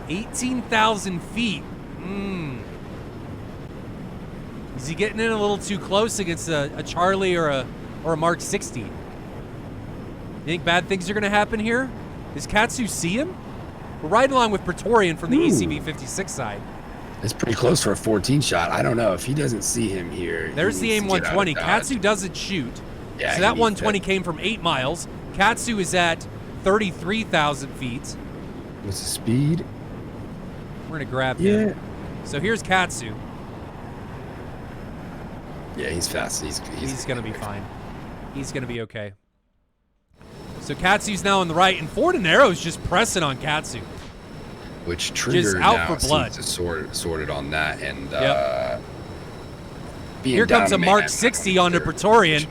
18,000 feet. Is he getting in a little too close against a Charlie or a Mark 60? You think bad things are going to happen here? Does Katsu see him? We're riding along with Praetorian from the ECV56 side. It's pretty close for a 14 shot. I don't know if he doesn't see him here. There's the aim 120. Katsu doesn't shoot. Yeah, so that 120 came from 8 miles. Katsu is at 33,000 feet. What's the speed? We're going to grab him. So here's Katsu. Yeah, he's fast. He's going to be fine. He's going to be okay. So Katsu's now on the right, and Ford and Arrow is just pressing on Katsu. Which Trigger just out now for blood. seems to sorted on that. And here comes a Mark 60 onto Praetorian,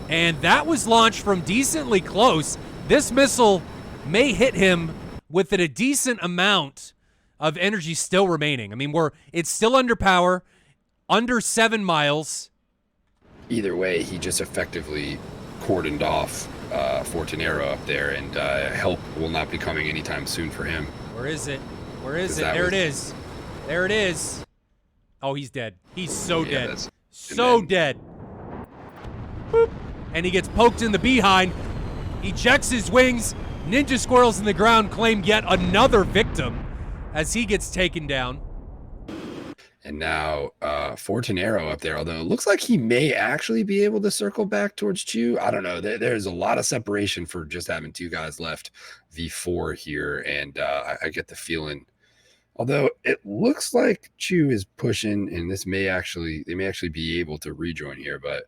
and that was launched from decently close. This missile may hit him with a decent amount of energy still remaining. I mean, it's still under power, under 7 miles. Either way, he just effectively cordoned off Fortinero up there, and help will not be coming anytime soon for him. Where is it? Where is it? There it is. There it is. Oh, he's dead. He's so dead. So dead. Boop. And he gets poked in the behind. He checks his wings. Ninja squirrels in the ground claim yet another victim as he gets taken down. And now Fortinero up there, although it looks like he may actually be able to circle back towards Chu. I don't know. There's a lot of separation for just having 2 guys left V4 here. And I get the feeling, although it looks like Chu is pushing, and they may actually be able to rejoin here, but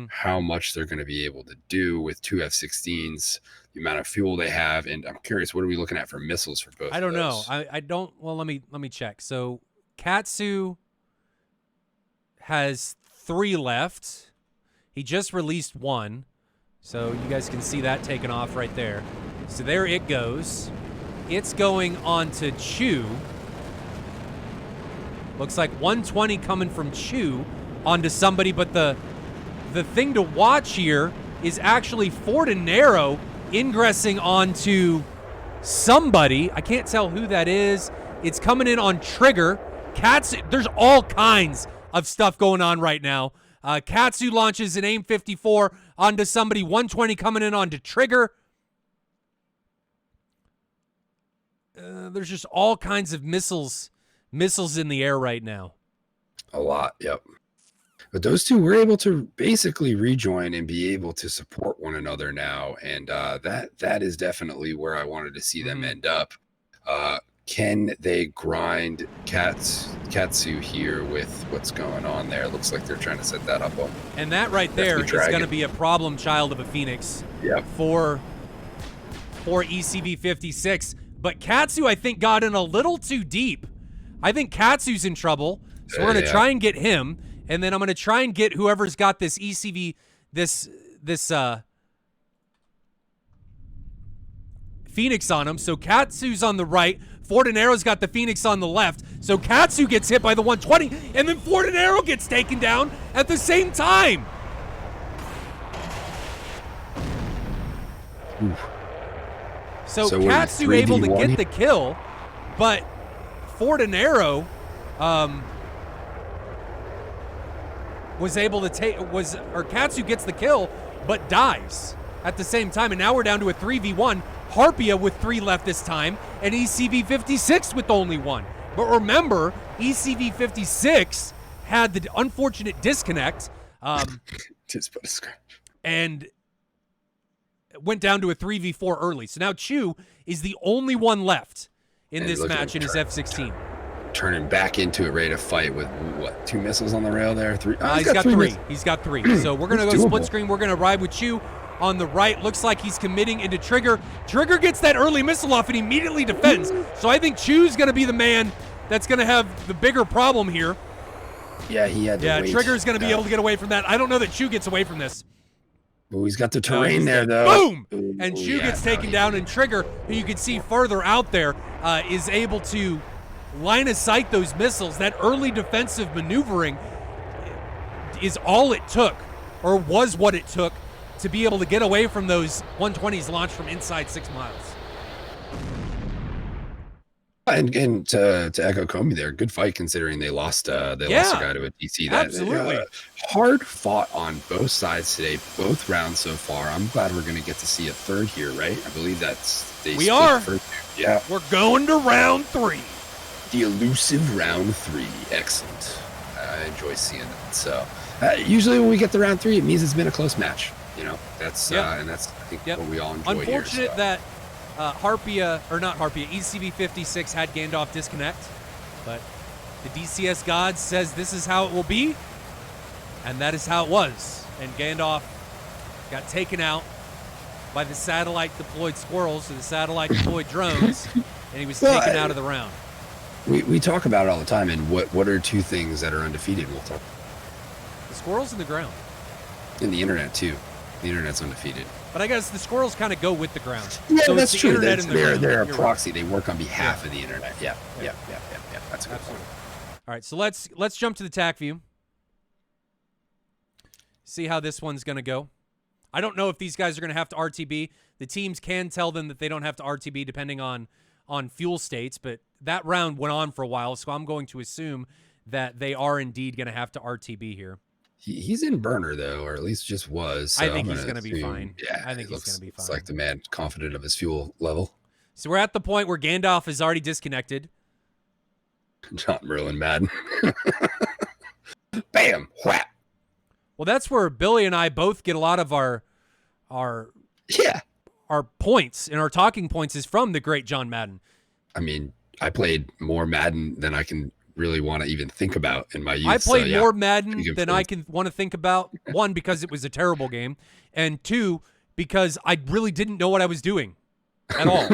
how much they're going to be able to do with 2 F-16s, the amount of fuel they have. And I'm curious, what are we looking at for missiles for both? I don't know. I don't. Well, let me check. So Katsu has 3 left. He just released 1. So you guys can see that taken off right there. So there it goes. It's going on to Chu. Looks like 120 coming from Chu onto somebody, but the thing to watch here is actually Ford and Narrow ingressing onto somebody. I can't tell who that is. It's coming in on Trigger. Katsu, there's all kinds of stuff going on right now. Katsu launches an AIM 54 onto somebody. 120 coming in onto Trigger. There's just all kinds of missiles in the air right now. A lot, yep. But those 2 were able to basically rejoin and be able to support one another now, and that is definitely where I wanted to see them end up. Can they grind Katsu here with what's going on there? It looks like they're trying to set that up. And that right there is going to be a problem child of a Phoenix for ECV56. But Katsu, I think, got in a little too deep. I think Katsu's in trouble, so we're going to try and get him, and then I'm going to try and get whoever's got this ECV, this Phoenix on him. So Katsu's on the right. Ford and Arrow's got the Phoenix on the left. So Katsu gets hit by the 120, and then Ford and Arrow gets taken down at the same time. So Katsu able to get the kill, but Ford and Arrow was able to Katsu gets the kill, but dies at the same time. And now we're down to a 3v1. Harpia with 3 left this time, and ECV56 with only 1. But remember, ECV56 had the unfortunate disconnect. Just put a scratch. And went down to a 3v4 early. So now Chu is the only one left in this match in his F-16. Turning back into it, ready to fight with, what, 2 missiles on the rail there? 3? He's got 3. He's got 3. So we're going to go split screen. We're going to ride with Chu on the right. Looks like he's committing into Trigger. Trigger gets that early missile off and immediately defends. So I think Chu's going to be the man that's going to have the bigger problem here. Yeah, he had to wait. Trigger's going to be able to get away from that. I don't know that Chu gets away from this. Oh, he's got the terrain there, though. Boom! Ooh, And Shu gets taken down, and Trigger, who you can see further out there, is able to line of sight those missiles. That early defensive maneuvering is all it took, or was what it took, to be able to get away from those 120s launched from inside 6 miles. And to echo Comey there, good fight considering they lost a guy to a DC. Absolutely. Hard fought on both sides today, both rounds so far. I'm glad we're going to get to see a third here, right? I believe we are. Yeah. We're going to round 3. The elusive round 3. Excellent. I enjoy seeing that. So usually when we get to round 3, it means it's been a close match. That's and that's I think what we all enjoy. Unfortunate here, that Harpia, or not Harpia, ECV56 had Gandalf disconnect, but the DCS God says this is how it will be, and that is how it was. And Gandalf got taken out by the satellite-deployed squirrels or the satellite-deployed drones, and he was taken out of the round. We talk about it all the time, and what are 2 things that are undefeated? We'll talk. The squirrels and the ground. And the internet, too. The internet's undefeated. But I guess the squirrels kind of go with the ground. Yeah, so that's true. They're a You're proxy. Right. They work on behalf of the internet. Yeah. That's a good point. All right, so let's jump to the TAC view. See how this one's going to go. I don't know if these guys are going to have to RTB. The teams can tell them that they don't have to RTB depending on fuel states, but that round went on for a while, so I'm going to assume that they are indeed going to have to RTB here. He's in burner, though, or at least just was. So I think he's going to be fine. Yeah, I think he's going to be fine. It's like the man confident of his fuel level. So we're at the point where Gandalf is already disconnected. John Merlin Madden. Bam! Whap! Well, that's where Billy and I both get a lot of our points and our talking points is from the great John Madden. I mean, I played more Madden than I can really want to even think about in my youth. I played more Madden than I can want to think about. 1, because it was a terrible game, and 2, because I really didn't know what I was doing at all.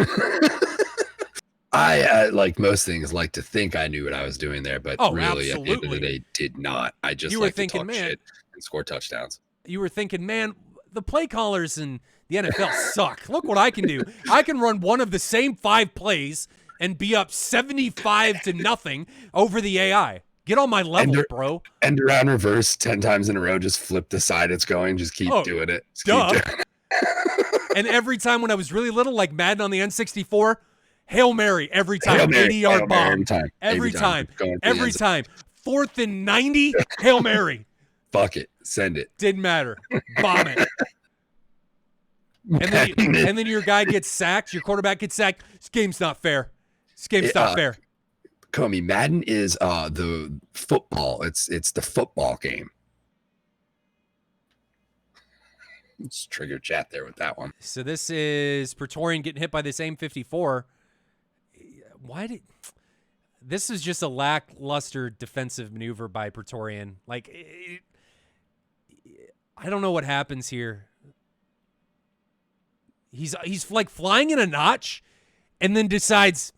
I like most things, like to think I knew what I was doing there, but really, absolutely. at the end of the day, did not. I just you were thinking, man, shit and score touchdowns. You were thinking, man, the play callers in the NFL suck. Look what I can do. I can run one of the same 5 plays and be up 75-0 over the AI. Get on my level, bro. End around reverse 10 times in a row. Just flip the side it's going. Just keep doing it. Keep doing it. And every time when I was really little, like Madden on the N64, Hail Mary every time. 80-yard bomb. Every time. 4th and 90, Hail Mary. Fuck it. Send it. Didn't matter. Bomb it. And then your guy gets sacked. Your quarterback gets sacked. This game's not fair. This game's not fair. Comey, Madden is the football. It's the football game. Let's trigger chat there with that one. So this is Praetorian getting hit by this AIM-54. This is just a lackluster defensive maneuver by Praetorian. Like, I don't know what happens here. He's like flying in a notch and then decides,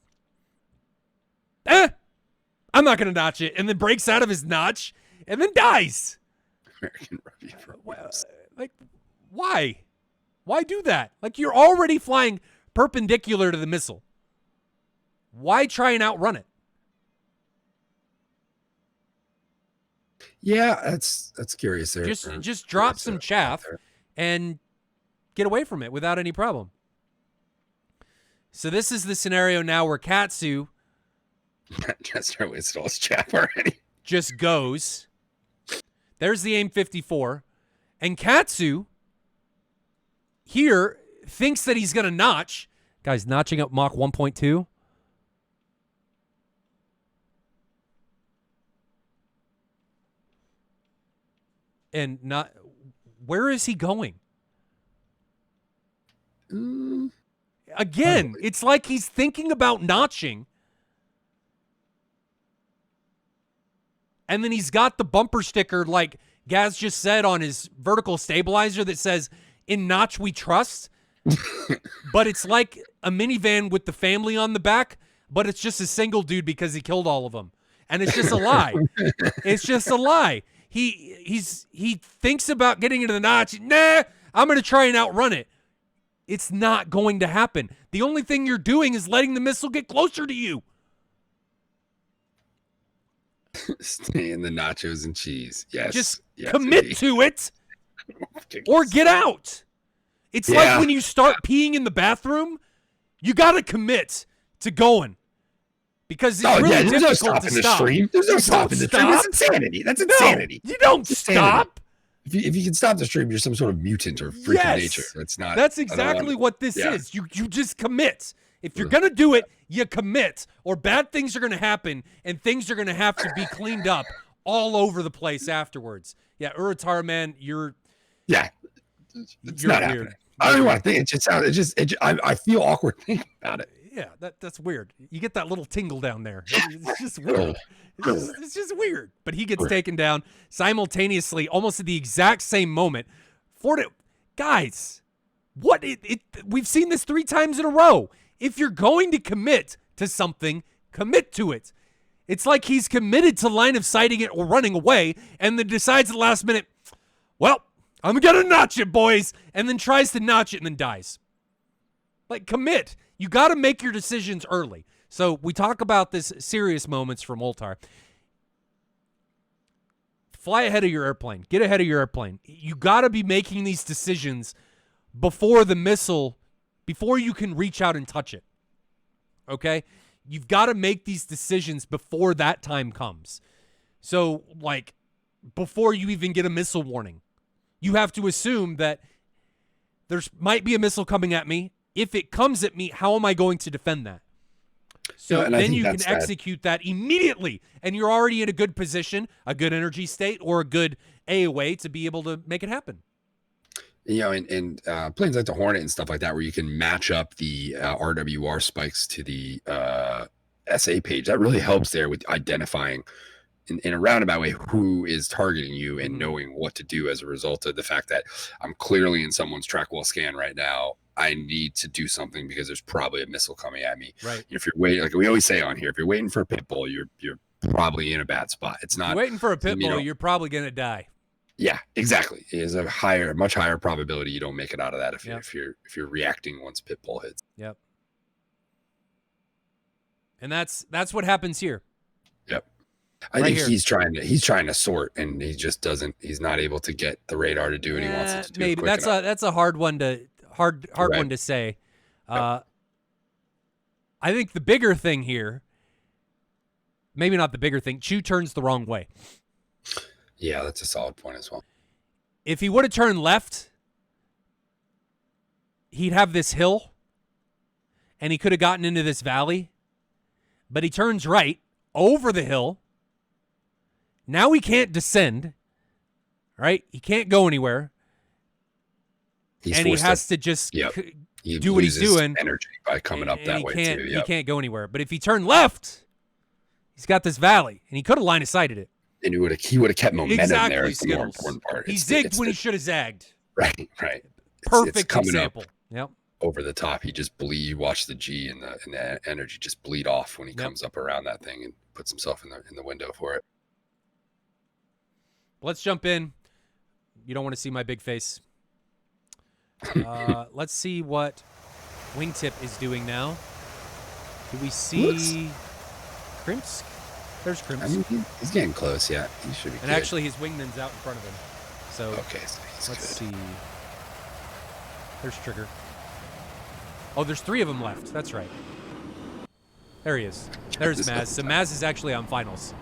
I'm not going to notch it, and then breaks out of his notch and then dies. American Rugby programs. Like, why? Why do that? Like, you're already flying perpendicular to the missile. Why try and outrun it? Yeah, that's curious there. Just drop some chaff and get away from it without any problem. So this is the scenario now where Katsu just wasted all his chaff already. Just goes. There's the AIM-54. And Katsu here thinks that he's going to notch. Guys, notching up Mach 1.2. And not, where is he going? Again, it's like he's thinking about notching. And then he's got the bumper sticker, like Gaz just said, on his vertical stabilizer that says, "In Notch we trust." But it's like a minivan with the family on the back, but it's just a single dude because he killed all of them. And it's just a lie. It's just a lie. He thinks about getting into the Notch. Nah, I'm going to try and outrun it. It's not going to happen. The only thing you're doing is letting the missile get closer to you. Stay in the nachos and cheese. Yes. Just yes, commit indeed. to it or get out. It's like when you start peeing in the bathroom, you got to commit to going. Because it's really difficult to stop. There's no stop in the stream. That's insanity. That's insanity. You don't stop. If you can stop the stream, you're some sort of mutant or freak of nature. That's not. That's exactly what this is. You just commit. If you're going to do it, you commit. Or bad things are going to happen, and things are going to have to be cleaned up all over the place afterwards. Yeah, Uratar, man, you're not weird. Happening. I don't even want to think. I feel awkward thinking about it. Yeah, that's weird. You get that little tingle down there. It's just weird. It's just weird. But he gets taken down simultaneously, almost at the exact same moment. Guys, we've seen this 3 times in a row. If you're going to commit to something, commit to it. It's like he's committed to line of sighting it or running away, and then decides at the last minute, well, I'm going to notch it, boys, and then tries to notch it and then dies. Like, commit. You got to make your decisions early. So we talk about this serious moments from Oltar. Fly ahead of your airplane. Get ahead of your airplane. You got to be making these decisions before the missile, before you can reach out and touch it. Okay? You've got to make these decisions before that time comes. So, like, before you even get a missile warning, you have to assume that there might be a missile coming at me. If it comes at me, how am I going to defend that? So then you can execute that immediately, and you're already in a good position, a good energy state, or a good AOA to be able to make it happen. You know, and planes like the Hornet and stuff like that, where you can match up the RWR spikes to the SA page, that really helps there with identifying in a roundabout way who is targeting you and knowing what to do as a result of the fact that I'm clearly in someone's track wall scan right now. I need to do something because there's probably a missile coming at me. Right. If you're waiting, like we always say on here, if you're waiting for a pit bull, you're probably in a bad spot. It's not waiting for a pit bull. You're probably going to die. Yeah, exactly. It is a much higher probability you don't make it out of that if you're reacting once pit bull hits. Yep. And that's what happens here. Yep. I think he's trying to sort, and he just doesn't. He's not able to get the radar to do what he wants it to do. Maybe that's a hard one to one to say. I think the bigger thing here, maybe not the bigger thing. Chu turns the wrong way. Yeah, that's a solid point as well. If he would have turned left, he'd have this hill, and he could have gotten into this valley. But he turns right over the hill. Now he can't descend, right? He can't go anywhere. He has to just do what he's doing. Energy by coming up that way too. He can't go anywhere. But if he turned left, he's got this valley, and he could have line of sighted it. And he would have kept momentum there. Is the more important part. He zigged when he should have zagged. Right. Perfect example. Yep. Over the top, he just bleed. You watch the G and the energy just bleed off when he comes up around that thing and puts himself in the window for it. Let's jump in. You don't want to see my big face. Let's see what Wingtip is doing now. Do we see Krimsk? There's Krimsk. I mean, he's getting close. Yeah, he should be. And actually, his wingman's out in front of him. So okay, so let's see. There's Trigger. Oh, there's 3 of them left. That's right. There he is. There's Maz. So Maz is actually on finals.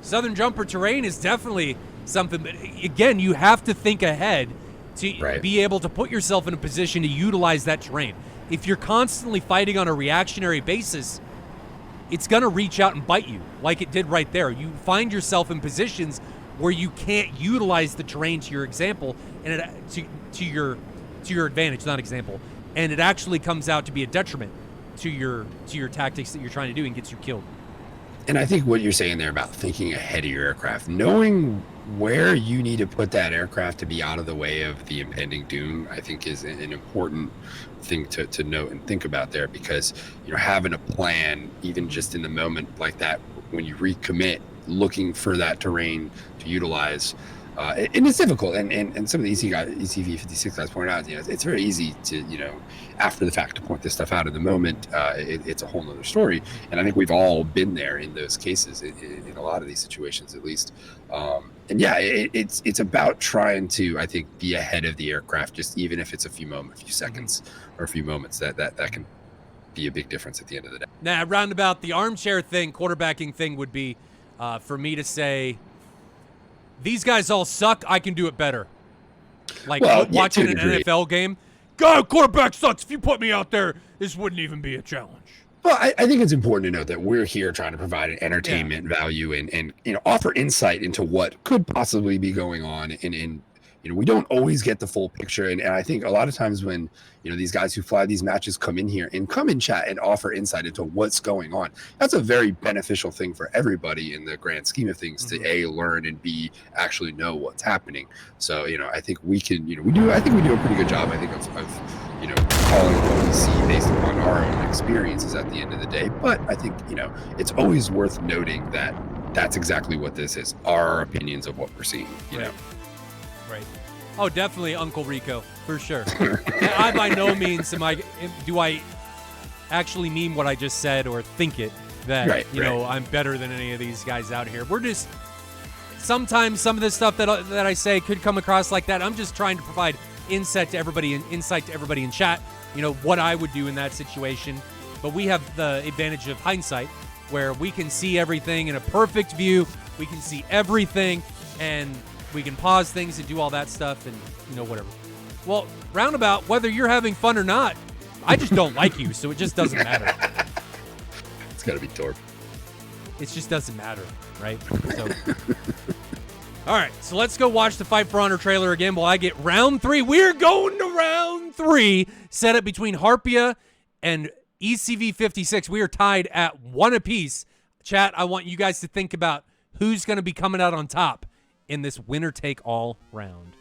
Southern jumper terrain is definitely something, but again, you have to think ahead to be able to put yourself in a position to utilize that terrain. If you're constantly fighting on a reactionary basis, it's going to reach out and bite you like it did right there. You find yourself in positions where you can't utilize the terrain to your example and to your advantage, not example. And it actually comes out to be a detriment to your tactics that you're trying to do and gets you killed. And I think what you're saying there about thinking ahead of your aircraft, knowing where you need to put that aircraft to be out of the way of the impending doom, I think is an important thing to note and think about there, because having a plan, even just in the moment like that, when you recommit, looking for that terrain to utilize. And it's difficult, and some of the ECV56 guys pointed out, it's very easy to, after the fact, to point this stuff out. In the moment, it's a whole nother story, and I think we've all been there in those cases, in a lot of these situations, at least. And yeah, it's about trying to, I think, be ahead of the aircraft, just even if it's a few seconds or a few moments. That can be a big difference at the end of the day. Now, roundabout, the armchair thing, quarterbacking thing would be for me to say, these guys all suck, I can do it better. Like, watching an NFL game, God, quarterback sucks. If you put me out there, this wouldn't even be a challenge. Well, I think it's important to note that we're here trying to provide an entertainment value and offer insight into what could possibly be going on. And we don't always get the full picture. And I think a lot of times when, these guys who fly these matches come in here and come in chat and offer insight into what's going on, that's a very beneficial thing for everybody in the grand scheme of things, to A, learn, and B, actually know what's happening. So, I think we can, we do a pretty good job, I think, of calling what we see based upon our own experiences at the end of the day. But I think, it's always worth noting that that's exactly what this is, our opinions of what we're seeing, know. Right. Oh, definitely Uncle Rico, for sure. I by no means do I actually mean what I just said or think it, that, I'm better than any of these guys out here. We're just, sometimes some of the stuff that I say could come across like that. I'm just trying to provide insight to everybody in chat, what I would do in that situation. But we have the advantage of hindsight, where we can see everything in a perfect view. We can see everything, and we can pause things and do all that stuff, and whatever. Well, roundabout, whether you're having fun or not, I just don't like you, so it just doesn't matter. It's got to be Torp. It just doesn't matter, right? So, all right, so let's go watch the Fight for Honor trailer again while I get round 3. We're going to round 3, set up between Harpia and ECV56. We are tied at 1 apiece. Chat, I want you guys to think about who's going to be coming out on top in this winner-take-all round.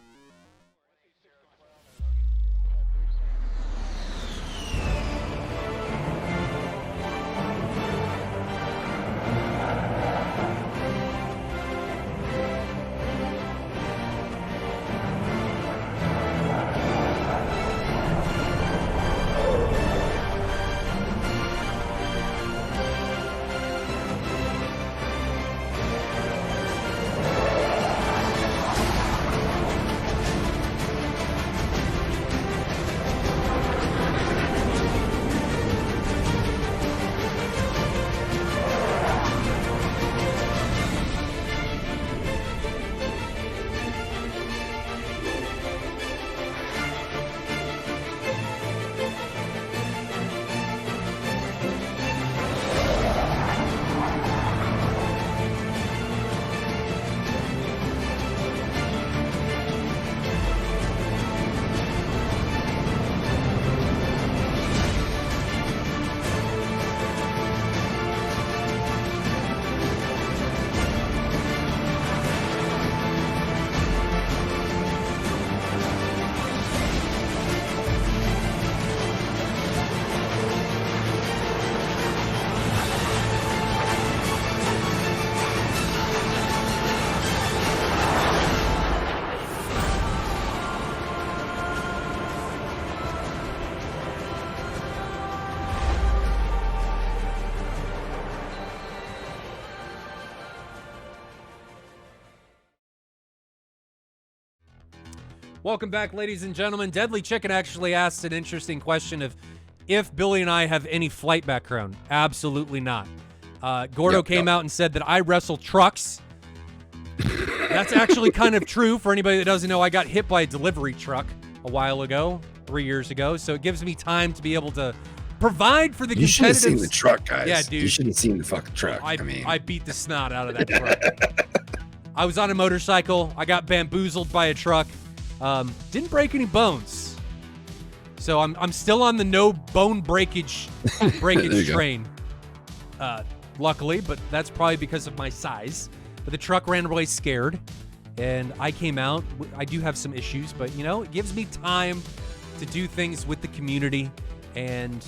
Welcome back, ladies and gentlemen. Deadly Chicken actually asked an interesting question of if Billy and I have any flight background. Absolutely not. Gordo came out and said that I wrestle trucks. That's actually kind of true. For anybody that doesn't know, I got hit by a delivery truck a while ago, 3 years ago. So it gives me time to be able to provide for the competitive. You should have seen the truck, guys. Yeah, dude. You should have seen the fucking truck. I beat the snot out of that truck. I was on a motorcycle. I got bamboozled by a truck. Didn't break any bones. So I'm still on the no bone breakage train. Luckily, but that's probably because of my size. But the truck ran away scared, and I came out. I do have some issues, but it gives me time to do things with the community, and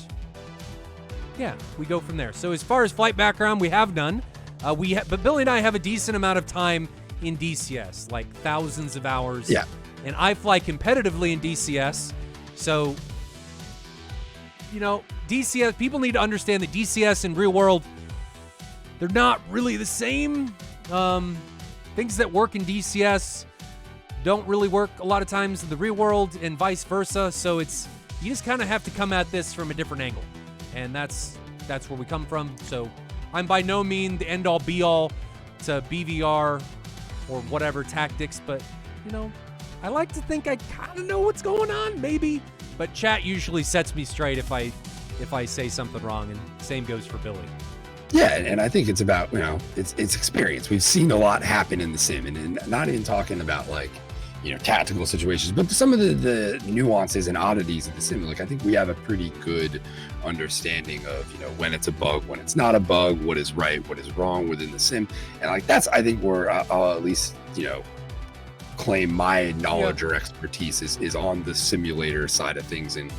yeah, we go from there. So as far as flight background, we have none. But Billy and I have a decent amount of time in DCS, like thousands of hours. Yeah. And I fly competitively in DCS. So, DCS, people need to understand that DCS and real world, they're not really the same. Things that work in DCS don't really work a lot of times in the real world and vice versa. So you just kind of have to come at this from a different angle. And that's where we come from. So I'm by no means the end all be all to BVR or whatever tactics, but I like to think I kind of know what's going on, maybe. But chat usually sets me straight if I say something wrong, and same goes for Billy. Yeah, and I think it's about, it's experience. We've seen a lot happen in the sim, and not even talking about tactical situations, but some of the nuances and oddities of the sim. Like, I think we have a pretty good understanding of, when it's a bug, when it's not a bug, what is right, what is wrong within the sim. And I think where I'll at least, claim my knowledge or expertise is on the simulator side of things and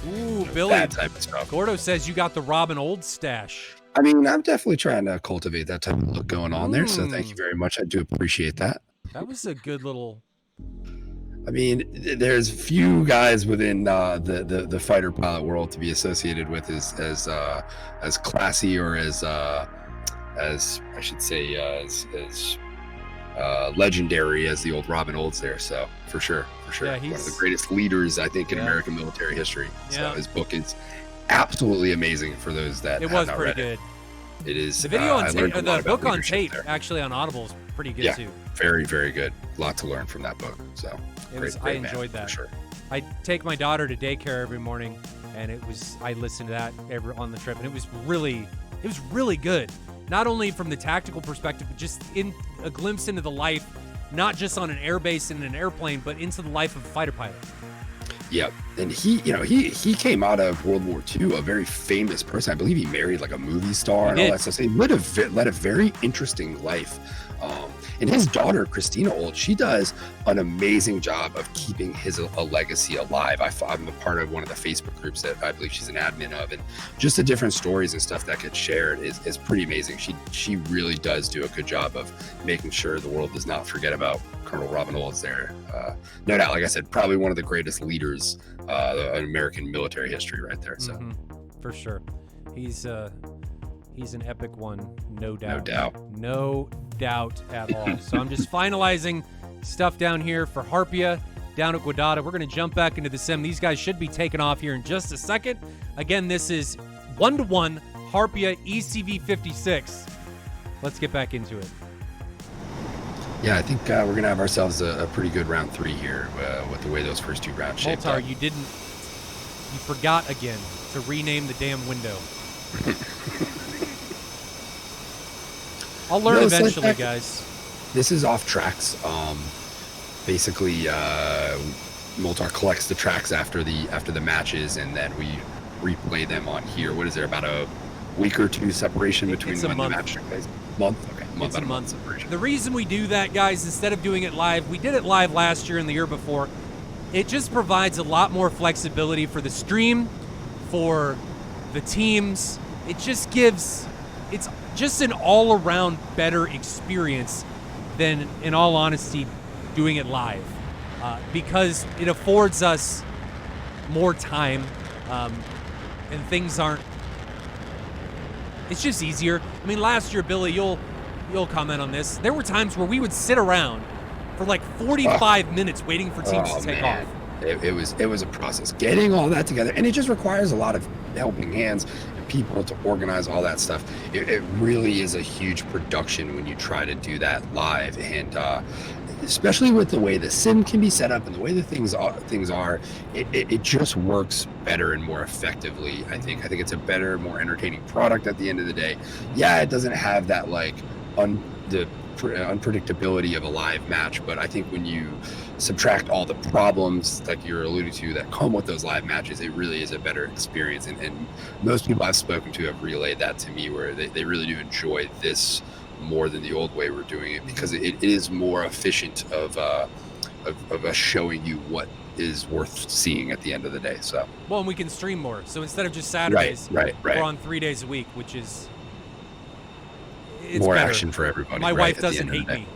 Billy, that type of stuff. Gordo says you got the Robin Old stash. I mean, I'm definitely trying to cultivate that type of look going on there. So thank you very much. I do appreciate that. That was a good little. I mean, there's few guys within the fighter pilot world to be associated with as classy or as I should say as legendary as the old Robin Olds there. So for sure. Yeah, one of the greatest leaders, I think, in American military history. So his book is absolutely amazing for those that it was pretty good. It is. The video on tape, the book on tape, actually on Audible, is pretty good too. Very, very good. A lot to learn from that book. So I enjoyed that. For sure. I take my daughter to daycare every morning, and I listened to that on the trip, and it was really good. Not only from the tactical perspective, but just in a glimpse into the life, not just on an airbase and an airplane, but into the life of a fighter pilot. Yep. And he came out of World War II, a very famous person. I believe he married like a movie star and all that stuff. So he led a very interesting life. And his daughter, Christina Old, she does an amazing job of keeping a legacy alive. I'm a part of one of the Facebook groups that I believe she's an admin of, and just the different stories and stuff that gets shared is pretty amazing. She really does do a good job of making sure the world does not forget about Colonel Robin Olds there. No doubt, like I said, probably one of the greatest leaders in American military history right there. So for sure. He's an epic one, no doubt. No doubt at all. So I'm just finalizing stuff down here for Harpia down at Guadada. We're going to jump back into the sim. These guys should be taking off here in just a second. Again, this is 1-to-1 Harpia ECV56. Let's get back into it. Yeah, I think we're going to have ourselves a pretty good round 3 here with the way those first 2 rounds shaped up. You forgot again to rename the damn window. I'll learn eventually, guys. This is off tracks. Basically, Moltar collects the tracks after the matches, and then we replay them on here. What is there, about a week or 2 separation between when the match took place? Month? Okay, it's a month separation. The reason we do that, guys, instead of doing it live, we did it live last year and the year before. It just provides a lot more flexibility for the stream, for the teams. It's just an all-around better experience than, in all honesty, doing it live, because it affords us more time, and things aren't. It's just easier. I mean, last year, Billy, you'll comment on this. There were times where we would sit around for like 45 minutes waiting for teams to take off. It was a process getting all that together, and it just requires a lot of helping hands and people to organize all that stuff. It really is a huge production when you try to do that live, and especially with the way the sim can be set up and the way the things are, it just works better and more effectively. I think it's a better, more entertaining product at the end of the day. Yeah, it doesn't have that like the unpredictability of a live match, but I think when you subtract all the problems like you're alluding to that come with those live matches, it really is a better experience, and most people I've spoken to have relayed that to me, where they really do enjoy this more than the old way we're doing it, because it is more efficient of us showing you what is worth seeing at the end of the day. So and we can stream more, so instead of just Saturdays, right. we're on 3 days a week, which is more better. action for everybody. My right, wife doesn't hate me.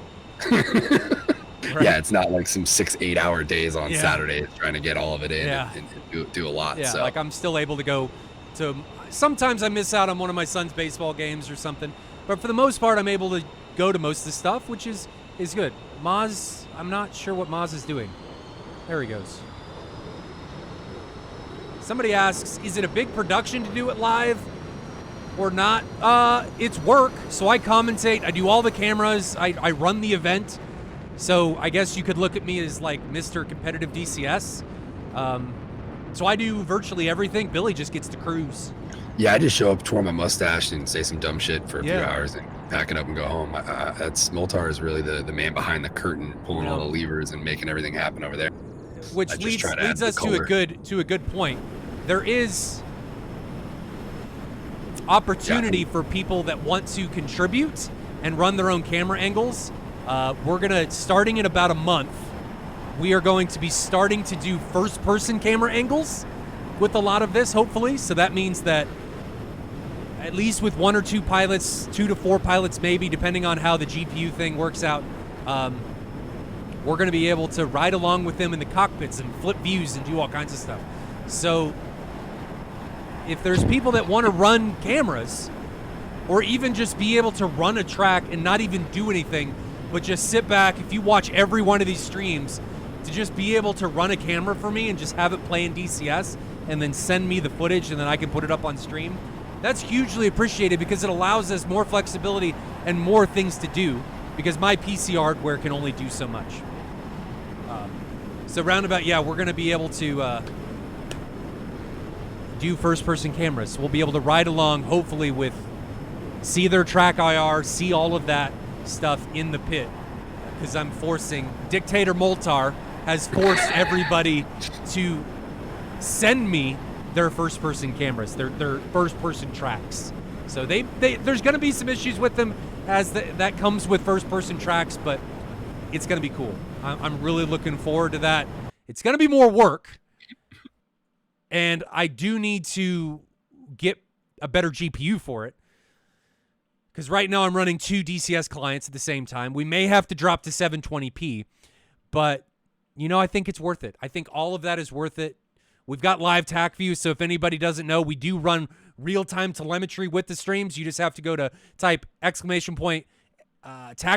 Right. Yeah, it's not like some 6-8 hour days on Saturdays trying to get all of it in and do a lot. Yeah, so. like I'm still able to go to. Sometimes I miss out on one of my son's baseball games or something, but for the most part, I'm able to go to most of the stuff, which is good. Maz, I'm not sure what Maz is doing. There he goes. Somebody asks, is it a big production to do it live or not? It's work, so I commentate. I do all the cameras. I run the event. So I guess you could look at me as like Mr. Competitive DCS. So I do virtually everything. Billy just gets to cruise. Yeah, I just show up, twirl my mustache, and say some dumb shit for a few hours and pack it up and go home. That's Moltar is really the man behind the curtain, pulling all the levers and making everything happen over there. Which leads us to a good point. There is opportunity for people that want to contribute and run their own camera angles. We're gonna, starting in about a month, we are going to be starting to do first-person camera angles with a lot of this, hopefully. So that means that at least with 1 or 2 pilots, 2 to 4 pilots maybe, depending on how the GPU thing works out, we're going to be able to ride along with them in the cockpits and flip views and do all kinds of stuff. So if there's people that want to run cameras or even just be able to run a track and not even do anything, but just sit back, if you watch every one of these streams, to just be able to run a camera for me and just have it play in DCS and then send me the footage and then I can put it up on stream, that's hugely appreciated because it allows us more flexibility and more things to do because my PC hardware can only do so much. So roundabout, yeah, we're going to be able to do first-person cameras. We'll be able to ride along, hopefully, with see their track IR, see all of that stuff in the pit because I'm forcing Dictator Moltar has forced everybody to send me their first-person cameras, their first-person tracks. So there's going to be some issues with them as that comes with first-person tracks, but it's going to be cool. I'm really looking forward to that. It's going to be more work, and I do need to get a better GPU for it because right now I'm running 2 DCS clients at the same time. We may have to drop to 720p, but I think it's worth it. I think all of that is worth it. We've got live TAC view, so if anybody doesn't know, we do run real-time telemetry with the streams. You just have to go to type !TAC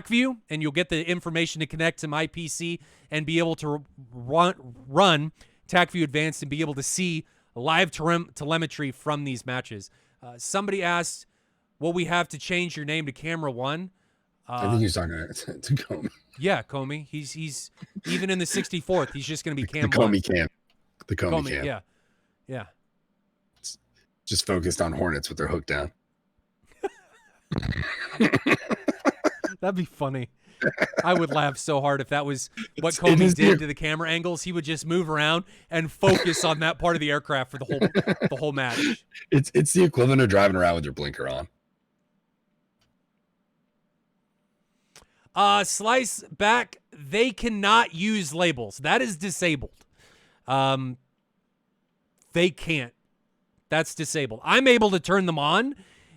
view, and you'll get the information to connect to my PC and be able to run TAC view advanced and be able to see live telemetry from these matches. Somebody asked, will we have to change your name to Camera One? I think he's talking to Comey. Yeah, Comey. He's even in the 64th. He's just going to be Cam. The Comey Cam. The Comey Cam. Yeah, yeah. Just focused on Hornets with their hook down. That'd be funny. I would laugh so hard if that was what Comey did to the camera angles. He would just move around and focus on that part of the aircraft for the whole match. It's the equivalent of driving around with your blinker on. Slice back. They cannot use labels. That is disabled. They can't. That's disabled. I'm able to turn them on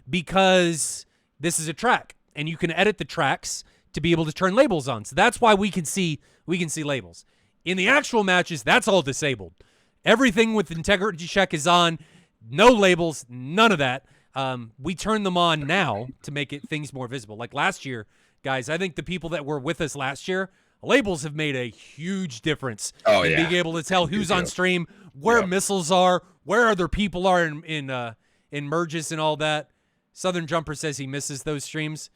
because this is a track, and you can edit the tracks to be able to turn labels on. So that's why we can see labels. In the actual matches, that's all disabled. Everything with integrity check is on. No labels, none of that. We turn them on now to make things more visible. Like last year, guys, I think the people that were with us last year, labels have made a huge difference in being able to tell who's on stream, where missiles are, where other people are in merges and all that. Southern Jumper says he misses those streams.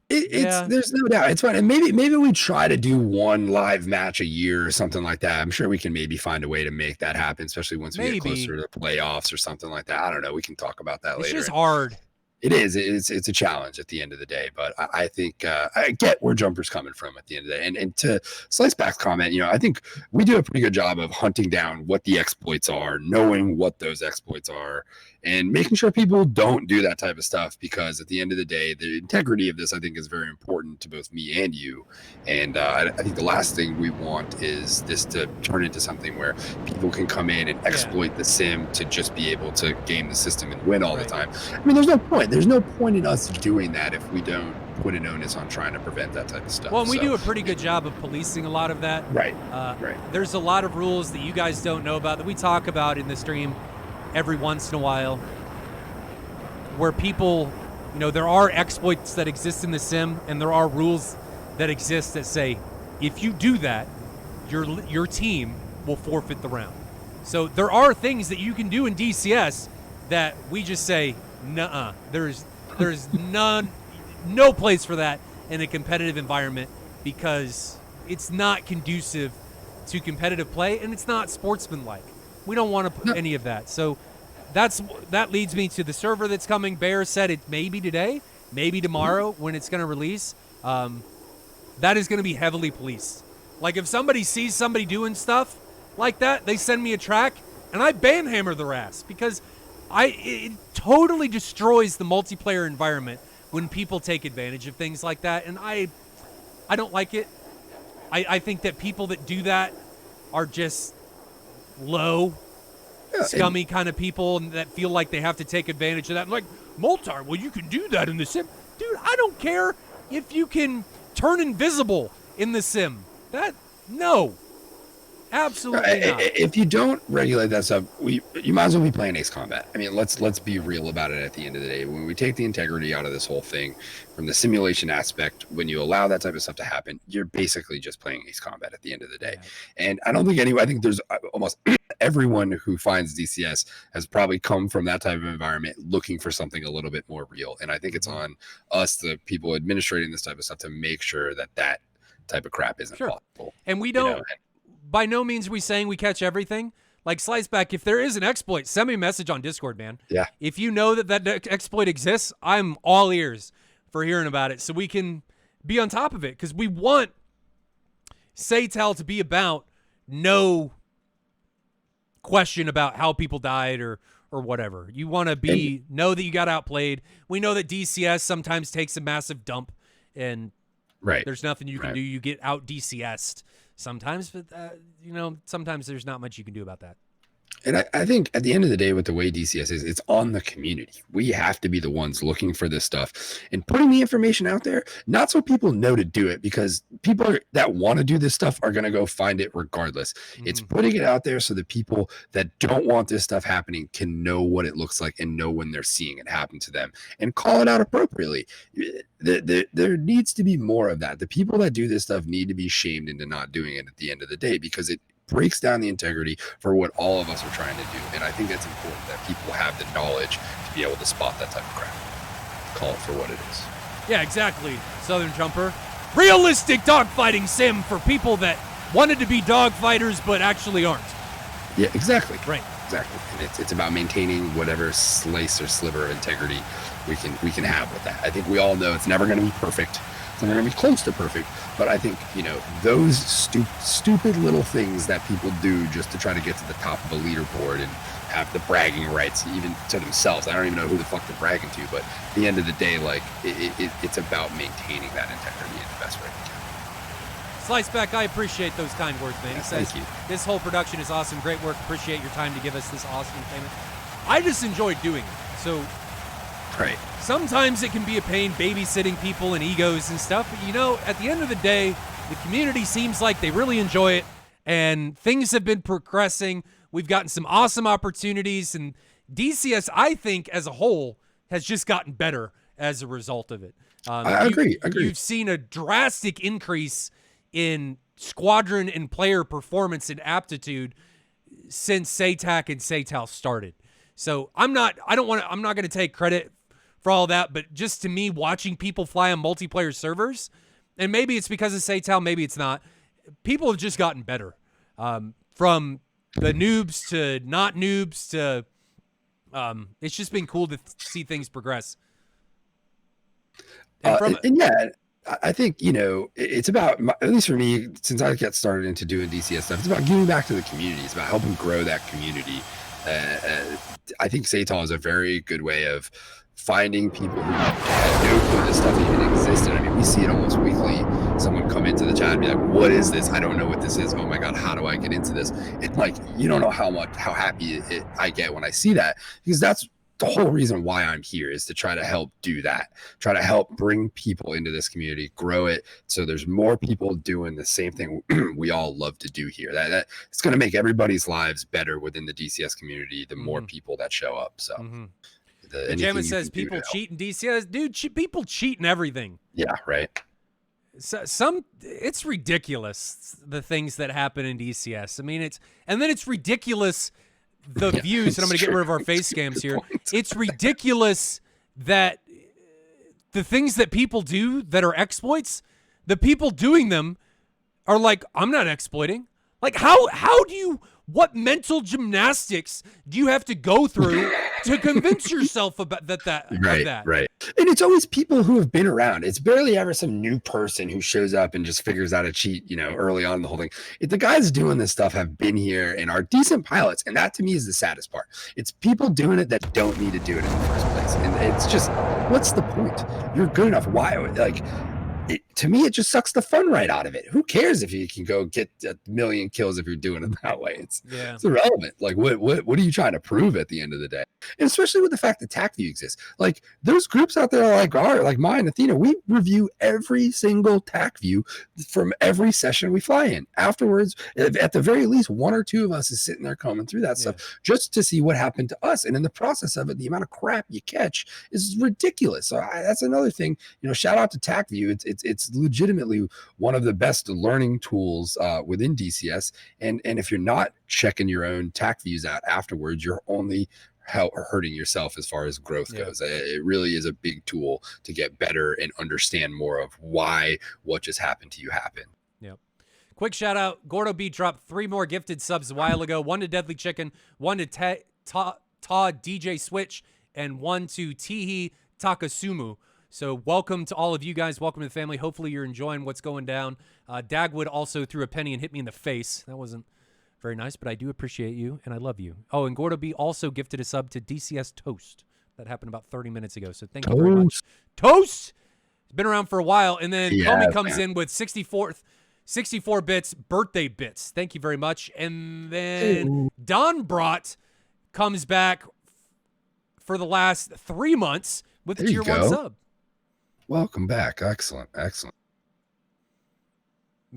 There's no doubt it's fun, and maybe we try to do one live match a year or something like that. I'm sure we can maybe find a way to make that happen, especially once we get closer to the playoffs or something like that. I don't know. We can talk about that later. It's just hard. It is. It's a challenge at the end of the day, but I think I get where Jumper's coming from at the end of the day. And to Slice Back's comment, I think we do a pretty good job of hunting down what the exploits are, knowing what those exploits are, and making sure people don't do that type of stuff, because at the end of the day, the integrity of this, I think, is very important to both me and you. And I think the last thing we want is this to turn into something where people can come in and exploit the sim to just be able to game the system and win all the time. I mean, there's no point. there's no point in us doing that if we don't put an onus on trying to prevent that type of stuff. Well, and we do a pretty good job of policing a lot of that. Right. There's a lot of rules that you guys don't know about that we talk about in the stream every once in a while, where people, there are exploits that exist in the sim, and there are rules that exist that say, if you do that, your team will forfeit the round. So there are things that you can do in DCS that we just say, nuh-uh. There's no place for that in a competitive environment, because it's not conducive to competitive play, and it's not sportsmanlike. We don't want to put any of that. So that leads me to the server that's coming. Bear said it maybe today, maybe tomorrow when it's going to release. That is going to be heavily policed. Like, if somebody sees somebody doing stuff like that, they send me a track, and I banhammer their ass, because it totally destroys the multiplayer environment when people take advantage of things like that, and I don't like it. I think that people that do that are just low, scummy kind of people, and that feel like they have to take advantage of that. Like, Moltar, well, you can do that in the sim. Dude, I don't care if you can turn invisible in the sim. No. Absolutely not. If you don't regulate that stuff, you might as well be playing Ace Combat. I mean, let's be real about it at the end of the day. When we take the integrity out of this whole thing, from the simulation aspect, when you allow that type of stuff to happen, you're basically just playing Ace Combat at the end of the day. And I don't think I think there's almost everyone who finds DCS has probably come from that type of environment looking for something a little bit more real. And I think it's on us, the people administrating this type of stuff, to make sure that type of crap isn't possible. And we don't... By no means are we saying we catch everything. Like, Sliceback, if there is an exploit, send me a message on Discord, man. Yeah. If you know that exploit exists, I'm all ears for hearing about it, so we can be on top of it, because we want SATAL to be about no question about how people died or whatever. You want to know that you got outplayed. We know that DCS sometimes takes a massive dump, and there's nothing you can do. You get out DCS'd sometimes, but sometimes there's not much you can do about that. And I think at the end of the day, with the way DCS is, it's on the community. We have to be the ones looking for this stuff and putting the information out there, not so people know to do it, because people that want to do this stuff are going to go find it regardless. It's putting it out there so that people that don't want this stuff happening can know what it looks like and know when they're seeing it happen to them and call it out appropriately. There needs to be more of that. The people that do this stuff need to be shamed into not doing it at the end of the day, because it breaks down the integrity for what all of us are trying to do. And I think that's important, that people have the knowledge to be able to spot that type of crap. Call it for what it is. Yeah, exactly. Southern Jumper. Realistic dogfighting sim for people that wanted to be dogfighters but actually aren't. Yeah, exactly. Right. Exactly. And it's about maintaining whatever slice or sliver of integrity we can have with that. I think we all know it's never going to be perfect. It's never going to be close to perfect. But I think, those stupid little things that people do just to try to get to the top of a leaderboard and have the bragging rights even to themselves. I don't even know who the fuck they're bragging to, but at the end of the day, like, it's about maintaining that integrity in the best way we can. Sliceback, I appreciate those kind words, man. Yeah, thank you. This whole production is awesome. Great work. Appreciate your time to give us this awesome entertainment. I just enjoyed doing it. So sometimes it can be a pain babysitting people and egos and stuff, but at the end of the day, the community seems like they really enjoy it, and things have been progressing. We've gotten some awesome opportunities, and DCS, I think, as a whole, has just gotten better as a result of it. I agree. You've seen a drastic increase in squadron and player performance and aptitude since SATAC and SATAL started. So I'm not going to take credit for all that, but just to me, watching people fly on multiplayer servers, and maybe it's because of SATAL, maybe it's not, people have just gotten better. From the noobs to not noobs to, it's just been cool to see things progress. I think, it's about, at least for me, since I got started into doing DCS stuff, it's about giving back to the community. It's about helping grow that community. I think SATAL is a very good way of finding people who had no clue this stuff even existed. I mean, we see it almost weekly. Someone come into the chat and be like, what is this? I don't know what this is. Oh my God, how do I get into this? It's like, you don't know how happy I get when I see that, because that's the whole reason why I'm here is to try to help do that, try to help bring people into this community, grow it, so there's more people doing the same thing we all love to do here. That it's going to make everybody's lives better within the DCS community, the more people that show up. So Pajama says people cheat in DCS. Dude, people cheat in everything. Yeah, right. So, it's ridiculous, the things that happen in DCS. I mean, it's ridiculous, the views, and I'm going to get rid of our face scams here. It's ridiculous that the things that people do that are exploits, the people doing them are like, I'm not exploiting. Like, how do you, what mental gymnastics do you have to go through to convince yourself about that? Right. And it's always people who have been around. It's barely ever some new person who shows up and just figures out a cheat, early on in the whole thing. If the guys doing this stuff have been here and are decent pilots, and that to me is the saddest part. It's people doing it that don't need to do it in the first place. And it's just, what's the point? You're good enough. Why? Like, to me, it just sucks the fun right out of it. Who cares if you can go get 1 million kills if you're doing it that way? It's irrelevant. Like, what are you trying to prove at the end of the day? And especially with the fact that TACView exists. Like, there's groups out there like mine, Athena. We review every single TACView from every session we fly in. Afterwards, at the very least, 1 or 2 of us is sitting there combing through that stuff just to see what happened to us. And in the process of it, the amount of crap you catch is ridiculous. So that's another thing. Shout out to TACView. It's legitimately one of the best learning tools within DCS. And if you're not checking your own TAC views out afterwards, you're only hurting yourself as far as growth goes. It really is a big tool to get better and understand more of why what just happened to you happened. Yep. Quick shout out. Gordo B dropped 3 more gifted subs a while ago. 1 to Deadly Chicken, 1 to Todd DJ Switch, and 1 to Tihi Takasumu. So welcome to all of you guys. Welcome to the family. Hopefully you're enjoying what's going down. Dagwood also threw a penny and hit me in the face. That wasn't very nice, but I do appreciate you, and I love you. Oh, and Gordo B also gifted a sub to DCS Toast. That happened about 30 minutes ago, so thank you very much. Toast! It's been around for a while, and then Comey comes in with 64 bits, birthday bits. Thank you very much. And then Don Brought comes back for the last 3 months with a Tier 1 sub. Welcome back. Excellent. And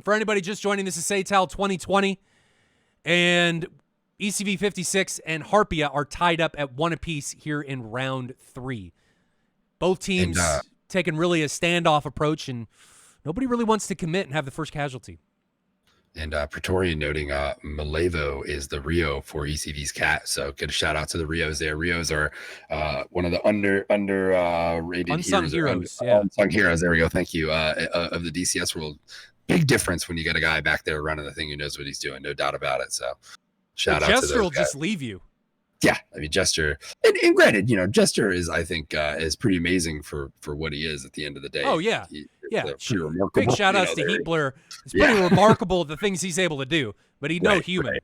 for anybody just joining, this is SATAL 2020, and ECV56 and Harpia are tied up at 1 apiece here in round 3. Both teams taking really a standoff approach, and nobody really wants to commit and have the first casualty. And Praetorian noting Malevo is the Rio for ECV's cat. So get a shout out to the Rios there. Rios are one of the underrated unsung heroes. Unsung heroes. There we go. Thank you. Of the DCS world. Big difference when you get a guy back there running the thing who knows what he's doing. No doubt about it. So shout out to those Jester will guys. just leave you. Yeah, I mean Jester, and granted, Jester is, I think, is pretty amazing for what he is at the end of the day. Oh yeah, pretty remarkable. Big shout outs to Heatblur. It's pretty remarkable the things he's able to do, but he's no human. Right.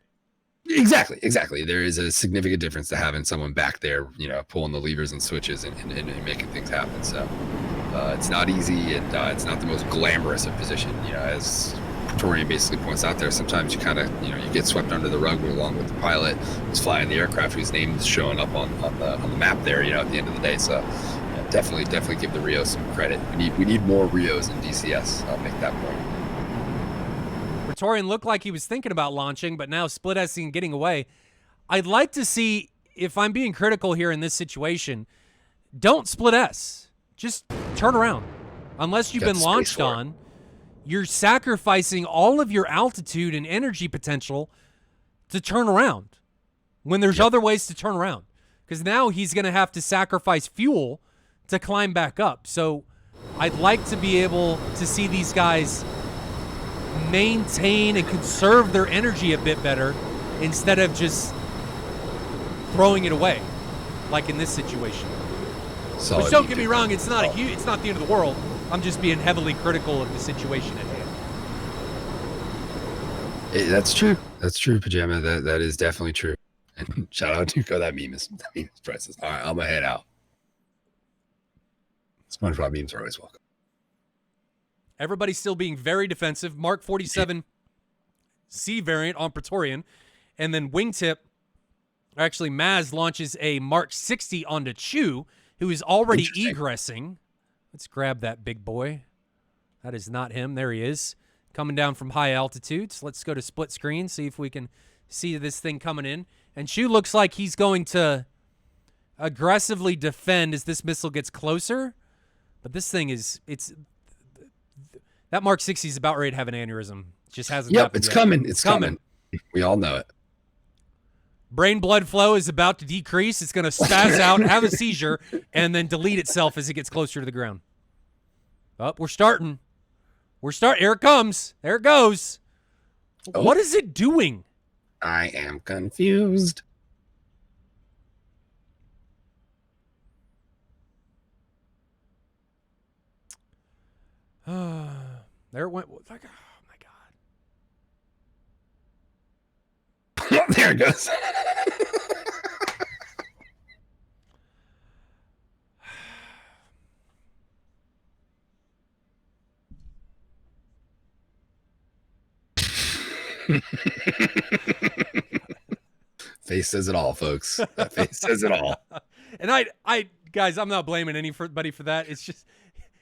Exactly. There is a significant difference to having someone back there, pulling the levers and switches and making things happen. So it's not easy, and it's not the most glamorous of position. As Praetorian basically points out there, sometimes you kind of, you get swept under the rug along with the pilot who's flying the aircraft whose name is showing up on the map there, at the end of the day. So definitely give the Rios some credit. We need more Rios in DCS. I'll make that point. Praetorian looked like he was thinking about launching, but now split S and getting away. I'd like to see, if I'm being critical here in this situation, don't split S. Just turn around. Unless you've been launched on, you're sacrificing all of your altitude and energy potential to turn around when there's other ways to turn around. Because now he's going to have to sacrifice fuel to climb back up. So I'd like to be able to see these guys maintain and conserve their energy a bit better instead of just throwing it away, like in this situation. Which, don't get me wrong, it's not the end of the world. I'm just being heavily critical of the situation at hand. That's true. That's true, Pajama. That is definitely true. And shout out to Nico. That meme is priceless. All right, I'm gonna head out. SpongeBob memes are always welcome. Everybody's still being very defensive. Mark 47 C variant on Praetorian, and then wingtip Actually, Maz launches a Mark 60 onto Chew, who is already egressing. Let's grab that big boy. That is not him. There he is. Coming down from high altitudes. Let's go to split screen, see if we can see this thing coming in. And Chew looks like he's going to aggressively defend as this missile gets closer. But this thing is, that Mark 60 is about ready to have an aneurysm. It just hasn't happened it's yet. coming. It's coming. We all know it. Brain blood flow is about to decrease. It's going to spaz out, have a seizure, and then delete itself as it gets closer to the ground. Oh, we're starting. Here it comes. There it goes. Oh. What is it doing? I am confused. There it went. Oh, my God. There it goes. Face says it all, folks. That face says it all. And I guys, I'm not blaming anybody for that. It's just,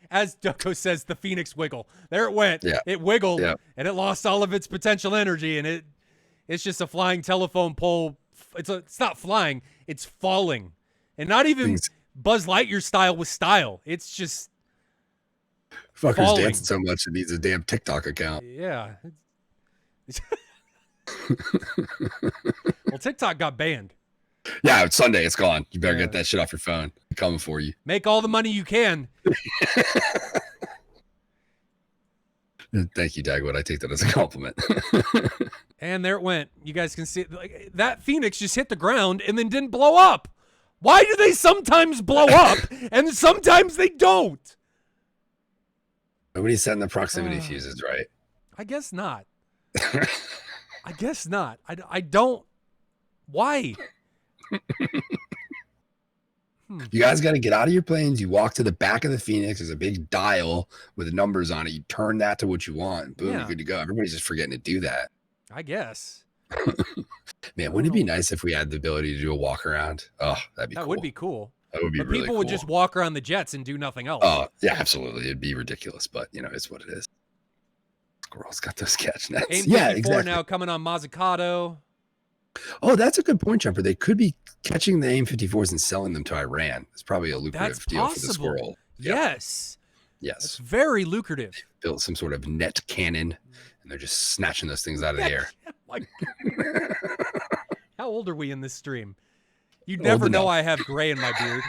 as Ducko says, the Phoenix wiggle. There it went. Yeah. It wiggled, and it lost all of its potential energy, and it's just a flying telephone pole. It's not flying. It's falling, and not even Buzz Lightyear style with style. It's just fuckers falling. Dancing so much it needs a damn TikTok account. Yeah. Well, TikTok got banned. Yeah, it's Sunday. It's gone. You better get that shit off your phone. I'm coming for you. Make all the money you can. Thank you, Dagwood. I take that as a compliment. And there it went. You guys can see it. That Phoenix just hit the ground and then didn't blow up. Why do they sometimes blow up and sometimes they don't? Nobody's setting the proximity fuses, right? I guess not. I guess not. I don't. Why? You guys got to get out of your planes. You walk to the back of the Phoenix. There's a big dial with numbers on it. You turn that to what you want. And boom, you're good to go. Everybody's just forgetting to do that. I guess. Man, wouldn't it be nice if we had the ability to do a walk around? Oh, that'd be cool. That would be cool. That would be really cool. People would just walk around the jets and do nothing else. Oh, yeah, absolutely. It'd be ridiculous, but it's what it is. Squirrel's got those catch nets. Yeah, exactly. Now coming on Mazzucato. Oh, that's a good point, Jumper. They could be catching the AIM-54s and selling them to Iran. It's probably a lucrative deal for the Squirrel. Yes. Yes. It's very lucrative. Built some sort of net cannon, and they're just snatching those things out of the air. How old are we in this stream? You never know I have gray in my beard.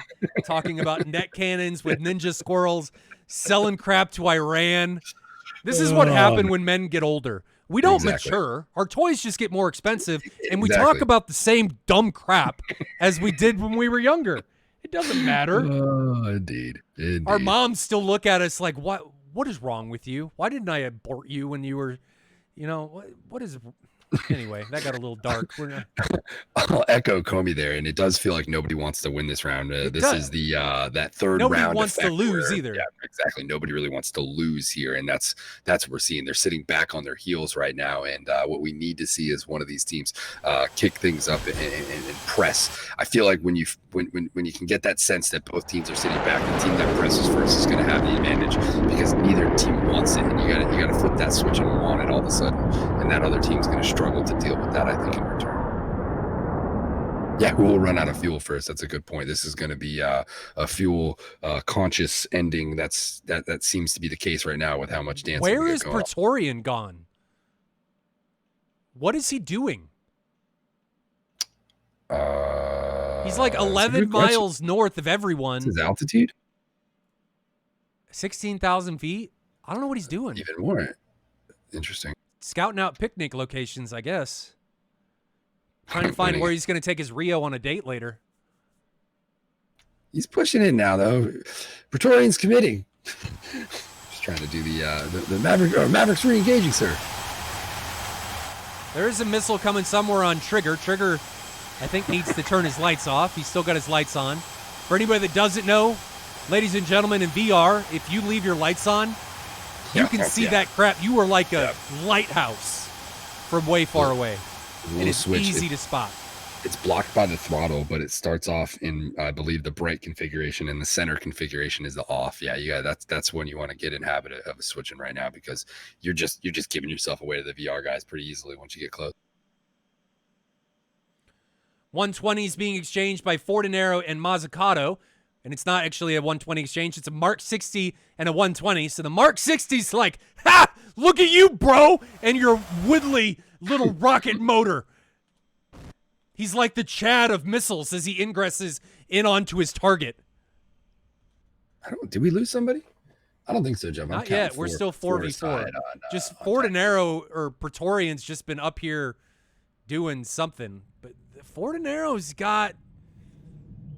Talking about net cannons with ninja squirrels, selling crap to Iran. This is what happened when men get older. We don't mature. Our toys just get more expensive, and we talk about the same dumb crap as we did when we were younger. It doesn't matter. Oh, indeed. Our moms still look at us like, what is wrong with you? Why didn't I abort you when you were, what is... Anyway, that got a little dark. I'll echo Comey there, and it does feel like nobody wants to win this round. This is the that third round. Nobody wants to lose either. Yeah, exactly. Nobody really wants to lose here, and that's what we're seeing. They're sitting back on their heels right now, and what we need to see is one of these teams kick things up and press. I feel like when you can get that sense that both teams are sitting back, the team that presses first is going to have the advantage because neither team wants it, and you got to flip that switch and want it all of a sudden, and that other team's going to struggle to deal with that, I think, in return. Yeah, who will run out of fuel first? That's a good point. This is going to be a fuel conscious ending. That seems to be the case right now with how much dancing. Where is Praetorian gone? What is he doing? He's like 11 miles north of everyone. What's his altitude? 16,000 feet. I don't know what he's doing. Even more interesting. Scouting out picnic locations, I guess. Trying to find where he's going to take his Rio on a date later. He's pushing it now, though. Praetorian's committing. Just trying to do the Mavericks re-engaging, sir. There is a missile coming somewhere on Trigger. Trigger, I think, needs to turn his lights off. He's still got his lights on. For anybody that doesn't know, ladies and gentlemen, in VR, if you leave your lights on, you can see that crap. You are like a lighthouse from way far away. And it's easy to spot. It's blocked by the throttle, but it starts off in, I believe, the bright configuration, and the center configuration is the off. Yeah, you got that's when you want to get in habit of switching right now, because you're just giving yourself away to the VR guys pretty easily once you get close. 120 is being exchanged by Fortinero and Mazzucato, and it's not actually a 120 exchange. It's a Mark 60 and a 120. So the Mark 60's like, ha! Look at you, bro, and your Woodley little rocket motor. He's like the Chad of missiles as he ingresses in onto his target. Did we lose somebody? I don't think so, Jeff. Not yet. We're still 4v4. Just Fortinero or Praetorian's just been up here doing something. But Fortinero's got...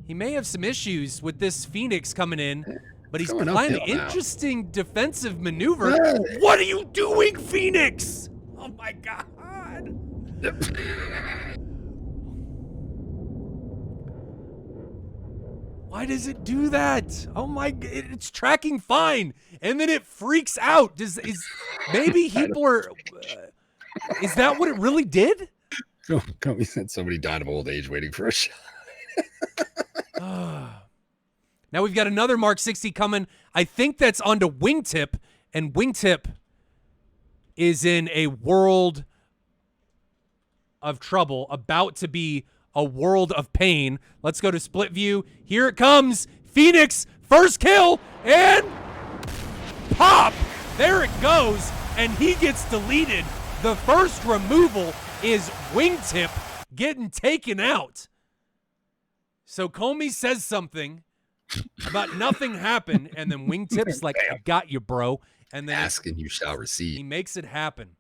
He may have some issues with this Phoenix coming in, but he's playing an interesting defensive maneuver. Hey. What are you doing, Phoenix? Oh, my God. Why does it do that? Oh my! It's tracking fine, and then it freaks out. Maybe people are? Is that what it really did? Can't we said somebody died of old age waiting for a shot? Now we've got another Mark 60 coming. I think that's onto Wingtip, and Wingtip is in a world of trouble, about to be a world of pain. Let's go to split view. Here it comes. Phoenix, first kill, and pop. There it goes, and he gets deleted. The first removal is Wingtip getting taken out. So Comey says something about nothing happened, and then Wingtip's like, I got you, bro. And then ask and you shall receive. He makes it happen.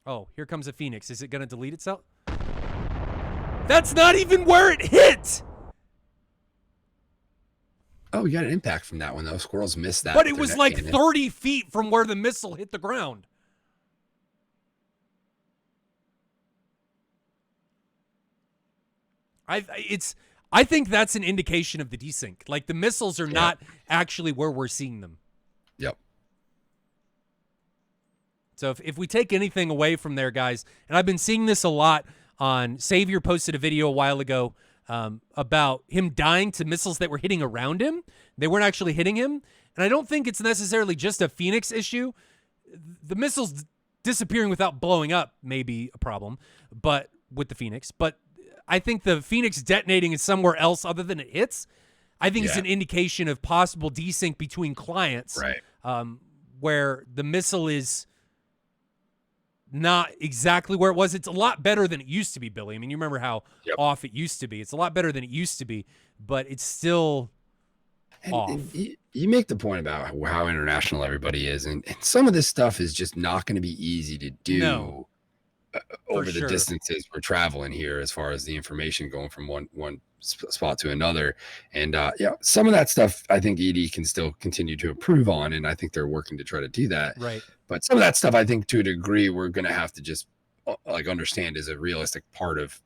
Oh, here comes a Phoenix. Is it going to delete itself? That's not even where it hit. Oh, we got an impact from that one, though. Squirrels missed that. But it was like 30 feet from where the missile hit the ground. I think that's an indication of the desync. Like, the missiles are not actually where we're seeing them. Yep. So if we take anything away from there, guys, and I've been seeing this a lot on Savior posted a video a while ago about him dying to missiles that were hitting around him. They weren't actually hitting him. And I don't think it's necessarily just a Phoenix issue. The missiles disappearing without blowing up may be a problem, but with the Phoenix. But I think the Phoenix detonating is somewhere else other than it hits. I think it's an indication of possible desync between clients, right? Where the missile is not exactly where it was. It's a lot better than it used to be, Billy. I mean, you remember how off it used to be. It's a lot better than it used to be, but it's still off. And you make the point about how international everybody is, and some of this stuff is just not going to be easy to do over the distances we're traveling here, as far as the information going from one spot to another. And some of that stuff I think ED can still continue to improve on, and I think they're working to try to do that. Right. But some of that stuff, I think, to a degree, we're going to have to just understand is a realistic part of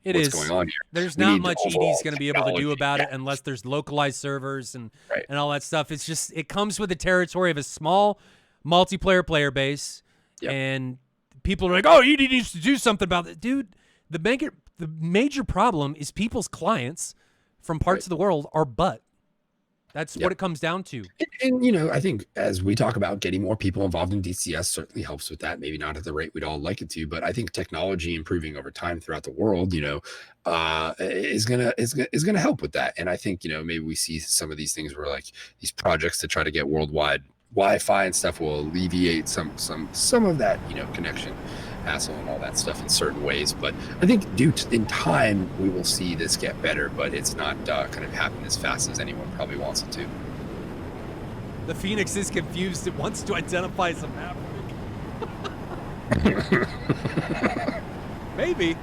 what's going on here. There's not much ED's going to be able to do about it unless there's localized servers and all that stuff. It's just, it comes with the territory of a small multiplayer player base, and people are like, oh, ED needs to do something about it. Dude, the major problem is people's clients from parts of the world are butt. That's what it comes down to. And, I think as we talk about getting more people involved in DCS certainly helps with that. Maybe not at the rate we'd all like it to, but I think technology improving over time throughout the world, is gonna help with that. And I think, maybe we see some of these things where like these projects to try to get worldwide Wi-Fi and stuff will alleviate some of that, connection hassle and all that stuff in certain ways. But I think in time we will see this get better, but it's not kind of happen as fast as anyone probably wants it to. The Phoenix is confused. It wants to identify as a Maverick. Maybe.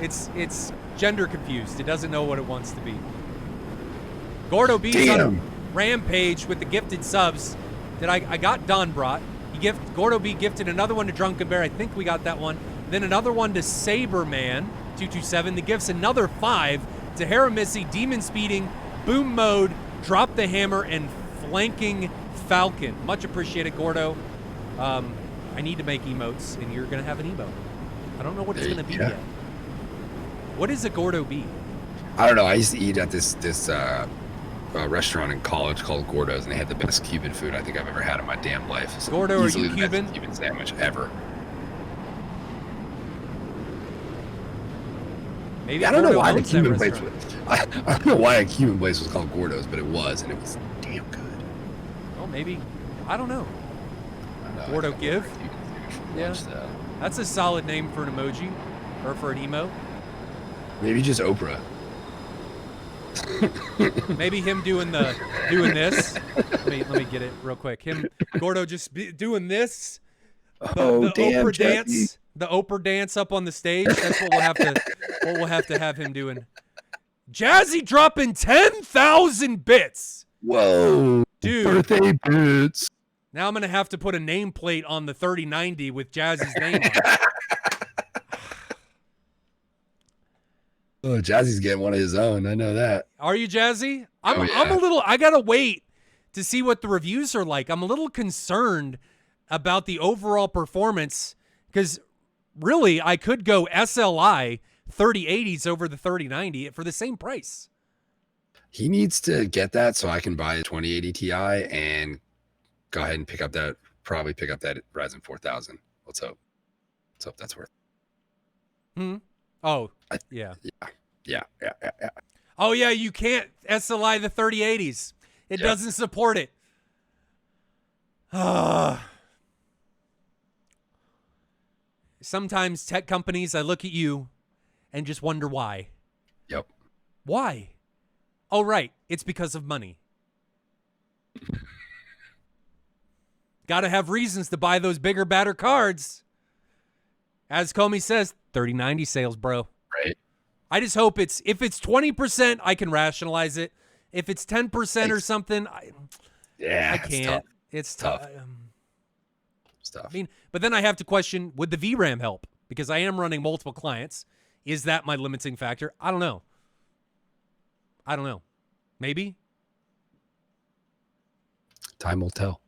It's gender confused. It doesn't know what it wants to be. Gordo B's on a rampage with the gifted subs that I got Don brought. Gordo B gifted another one to Drunken Bear. I think we got that one. Then another one to Saberman 227. The gifts another 5 to Haramissy, Demon Speeding, Boom Mode, Drop the Hammer, and Flanking Falcon. Much appreciated, Gordo. I need to make emotes, and you're going to have an emote. I don't know what it's going to be yet. What is a Gordo bee? I don't know. I used to eat at this restaurant in college called Gordo's, and they had the best Cuban food I think I've ever had in my damn life. It's Gordo, are easily you the best Cuban? Cuban sandwich ever. Maybe I don't know Gordo why the owns that Cuban place restaurant. was. I don't know why a Cuban place was called Gordo's, but it was, and it was damn good. Well, maybe. I don't know. I know, Gordo I give? Cuban food for Yeah. lunch, though. That's a solid name for an emoji or for an emo. Maybe just Oprah. Maybe him doing this. Let me get it real quick. Him Gordo just doing this. The damn, Oprah Jackie. dance. The Oprah dance up on the stage. That's what we'll have to have him doing. Jazzy dropping 10,000 bits. Whoa, Dude. birthday bits. Now I'm gonna have to put a nameplate on the 3090 with Jazzy's name on it. Oh, Jazzy's getting one of his own. I know that. Are you, Jazzy? I'm yeah. a little. I gotta wait to see what the reviews are like. I'm a little concerned about the overall performance because really I could go SLI 3080s over the 3090 for the same price. He needs to get that so I can buy a 2080 Ti and go ahead and pick up that Ryzen 4000. Let's hope that's worth it. Oh, yeah. Yeah. Oh, yeah, you can't SLI the 3080s. It doesn't support it. Sometimes tech companies, I look at you and just wonder why. Yep. Why? Oh, right. It's because of money. Got to have reasons to buy those bigger, badder cards. As Comey says, 3090 sales, bro. Right. I just hope if it's 20%, I can rationalize it. If it's 10% or something, I can't. It's tough. It's tough. I mean, but then I have to question, would the VRAM help? Because I am running multiple clients. Is that my limiting factor? I don't know. Maybe. Time will tell.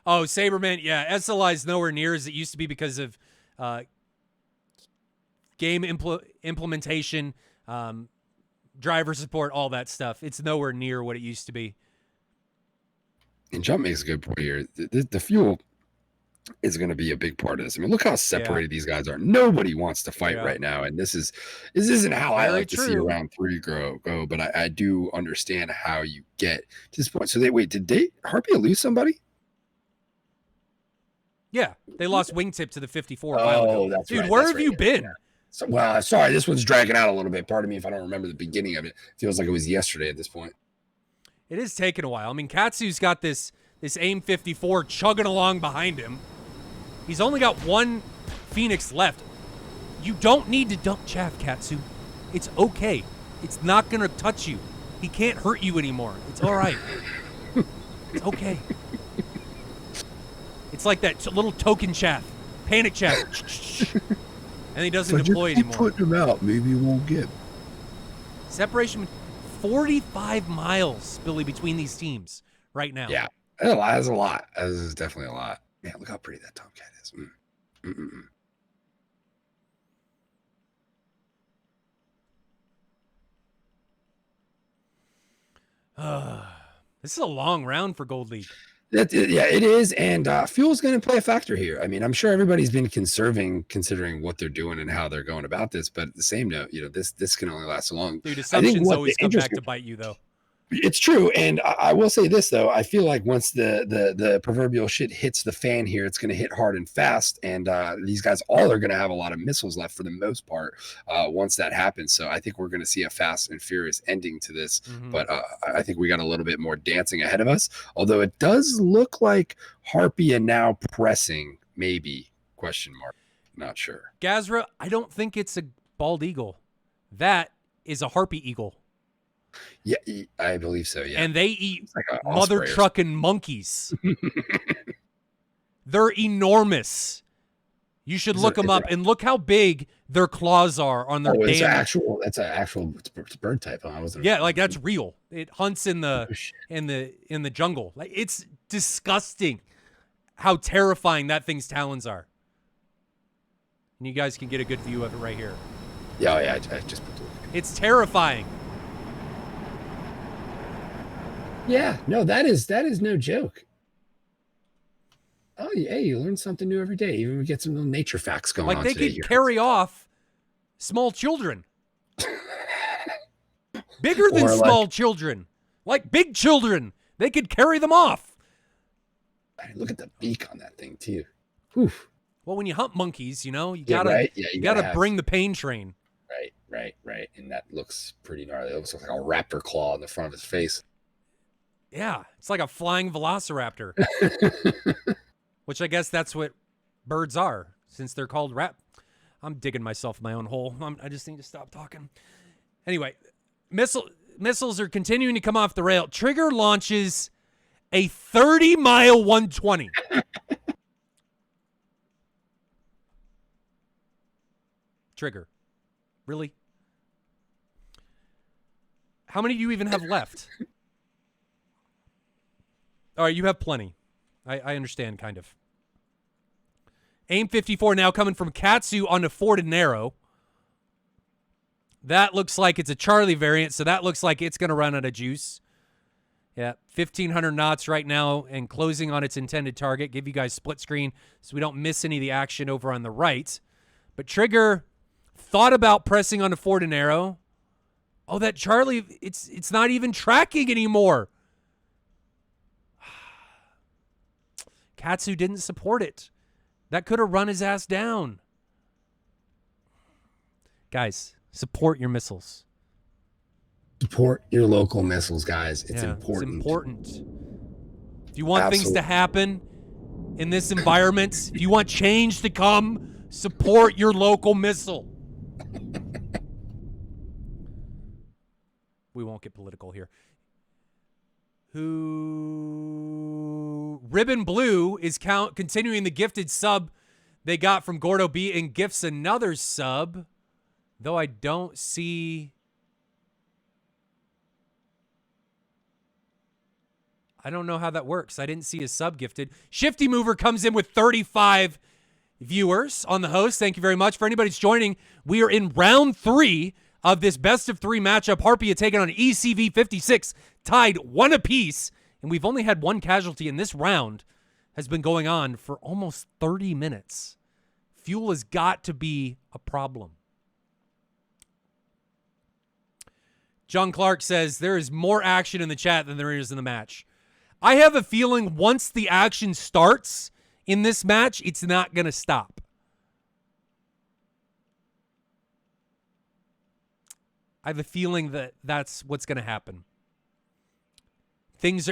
Oh, Saberman, yeah, SLI is nowhere near as it used to be because of game implementation, driver support, all that stuff. It's nowhere near what it used to be. And Jump makes a good point here. The fuel is going to be a big part of this. I mean, look how separated these guys are. Nobody wants to fight right now, and this isn't how I like to see round 3 go. But I do understand how you get to this point. So did Harpia lose somebody? Yeah, they lost wingtip to the 54. Oh, that's dude. Right, where that's have you been? Yeah. So, well, sorry, this one's dragging out a little bit. Pardon me if I don't remember the beginning of it. It feels like it was yesterday at this point. It is taking a while. I mean, Katsu's got this AIM 54 chugging along behind him. He's only got one Phoenix left. You don't need to dump chaff, Katsu. It's okay. It's not going to touch you. He can't hurt you anymore. It's all right. It's okay. It's like that little token chaff, panic chaff. And he doesn't deploy anymore. Putting him out, maybe he won't get. Separation, 45 miles, Billy, between these teams right now. Yeah, that's a lot. That is definitely a lot. Man, look how pretty that Tomcat is. This is a long round for Gold League. Yeah, it is, and fuel's going to play a factor here. I mean, I'm sure everybody's been conserving, considering what they're doing and how they're going about this. But at the same note, this can only last so long. Dude, assumptions always come back to bite you, though. It's true, and I will say this though: I feel like once the proverbial shit hits the fan here, it's going to hit hard and fast, and these guys all are going to have a lot of missiles left for the most part once that happens. So I think we're going to see a fast and furious ending to this. But I think we got a little bit more dancing ahead of us. Although it does look like Harpia now pressing, maybe ? Not sure. Gazra, I don't think it's a bald eagle. That is a harpy eagle. Yeah, I believe so. Yeah, and they eat mother trucking monkeys. They're enormous. You should look them up and look how big their claws are on their. That's an actual bird type. Huh? Like that's real. It hunts in the jungle. Like it's disgusting how terrifying that thing's talons are. And you guys can get a good view of it right here. Yeah, I just put the... It's terrifying. Yeah, no, that is no joke. Oh, yeah, you learn something new every day. Even we get some little nature facts going on Like they today could carry off small children. Bigger than small children. Like big children. They could carry them off. Look at the beak on that thing, too. Oof. Well, when you hunt monkeys, you know, you you gotta bring the pain train. Right. And that looks pretty gnarly. It looks like a raptor claw on the front of his face. Yeah, it's like a flying velociraptor. Which I guess that's what birds are, since they're called I'm digging myself in my own hole. I just need to stop talking. Anyway, missiles are continuing to come off the rail. Trigger launches a 30-mile 120. Trigger. Really? How many do you even have left? All right, you have plenty. I understand, kind of. AIM 54 now coming from Katsu onto Ford and Narrow. That looks like it's a Charlie variant, so that looks like it's going to run out of juice. Yeah, 1,500 knots right now and closing on its intended target. Give you guys split screen so we don't miss any of the action over on the right. But Trigger thought about pressing onto Ford and Narrow. Oh, that Charlie, it's not even tracking anymore. Katsu didn't support it. That could have run his ass down. Guys, support your missiles. Support your local missiles, guys. It's important. It's important. If you want things to happen in this environment, if you want change to come, support your local missile. We won't get political here. Ribbon Blue is continuing the gifted sub they got from Gordo B and gifts another sub, though I don't see. I don't know how that works. I didn't see a sub gifted. Shifty Mover comes in with 35 viewers on the host. Thank you very much. For anybody who's joining, we are in round 3 of this best of 3 matchup. Harpia taking on ECV56, tied 1 apiece. And we've only had 1 casualty in this round. Has been going on for almost 30 minutes. Fuel has got to be a problem. John Clark says there is more action in the chat than there is in the match. I have a feeling once the action starts in this match, it's not going to stop. I have a feeling that that's what's going to happen.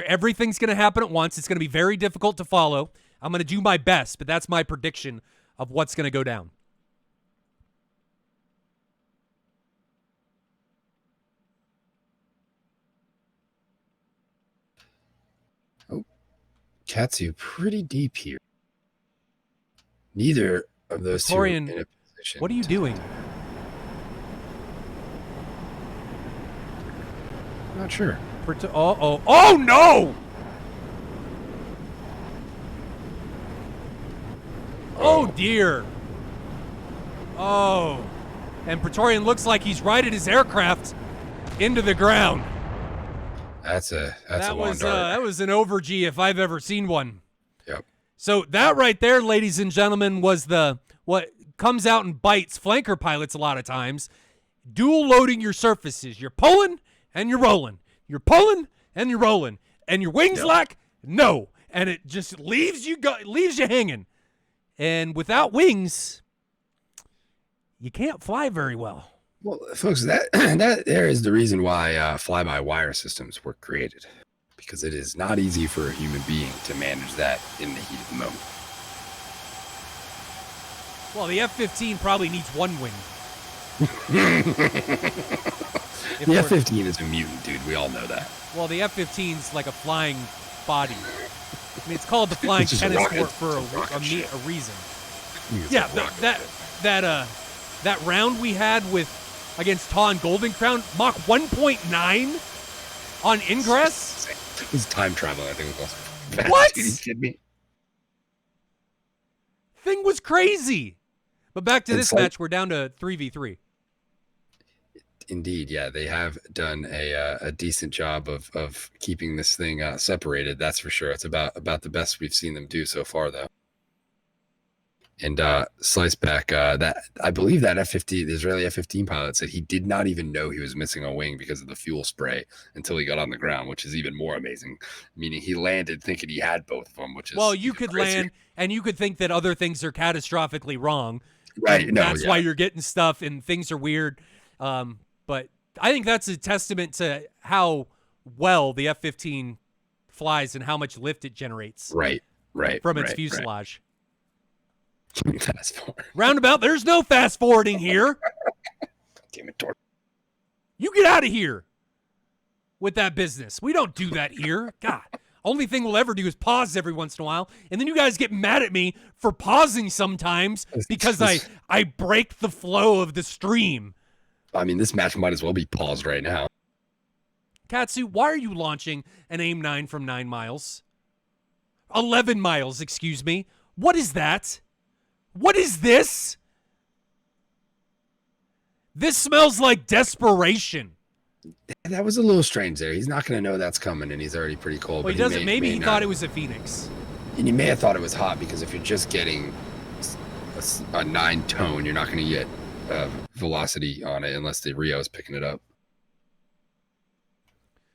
Everything's going to happen at once. It's going to be very difficult to follow. I'm going to do my best, but that's my prediction of what's going to go down. Oh, Katsu pretty deep here. Neither of those Torian, two are in a position. What are you doing? Not sure. Oh no! Oh dear. Oh. And Praetorian looks like he's righted his aircraft into the ground. That was an over-G if I've ever seen one. Yep. So that right there, ladies and gentlemen, was what comes out and bites flanker pilots a lot of times. Dual loading your surfaces. You're pulling and you're rolling. You're pulling and you're rolling. And your wings lack? No. And it just leaves you hanging. And without wings, you can't fly very well. Well, folks, that there is the reason why fly-by-wire systems were created. Because it is not easy for a human being to manage that in the heat of the moment. Well, the F-15 probably needs 1 wing. The F-15 is a mutant, dude. We all know that. Well, the F-15's like a flying body. I mean, it's called the flying tennis court for a reason. Yeah, that round we had against Ta and Golden Crown, Mach 1.9 on ingress. It was time travel. I think it was. What? Are you kidding me? Thing was crazy. But back to this like, match, we're down to 3v3. Indeed, yeah, they have done a decent job of keeping this thing separated. That's for sure. It's about the best we've seen them do so far, though. And Sliceback, that I believe that F-15, the Israeli F-15 pilot said he did not even know he was missing a wing because of the fuel spray until he got on the ground, which is even more amazing. Meaning he landed thinking he had both of them, which is you could crazy. land and you could think that other things are catastrophically wrong. Right? No, that's why you're getting stuff and things are weird. But I think that's a testament to how well the F-15 flies and how much lift it generates. Right. From its fuselage. Right. Fast forward. Roundabout, there's no fast forwarding here. Damn it, Tor. You get out of here with that business. We don't do that here. God, only thing we'll ever do is pause every once in a while. And then you guys get mad at me for pausing sometimes because I break the flow of the stream. I mean, this match might as well be paused right now. Katsu, why are you launching an AIM-9 from 9 miles? 11 miles, excuse me. What is that? What is this? This smells like desperation. That was a little strange there. He's not going to know that's coming, and he's already pretty cold. Well, he doesn't. Maybe he thought it was a Phoenix. And he may have thought it was hot because if you're just getting a 9 tone, you're not going to get velocity on it unless the Rio is picking it up.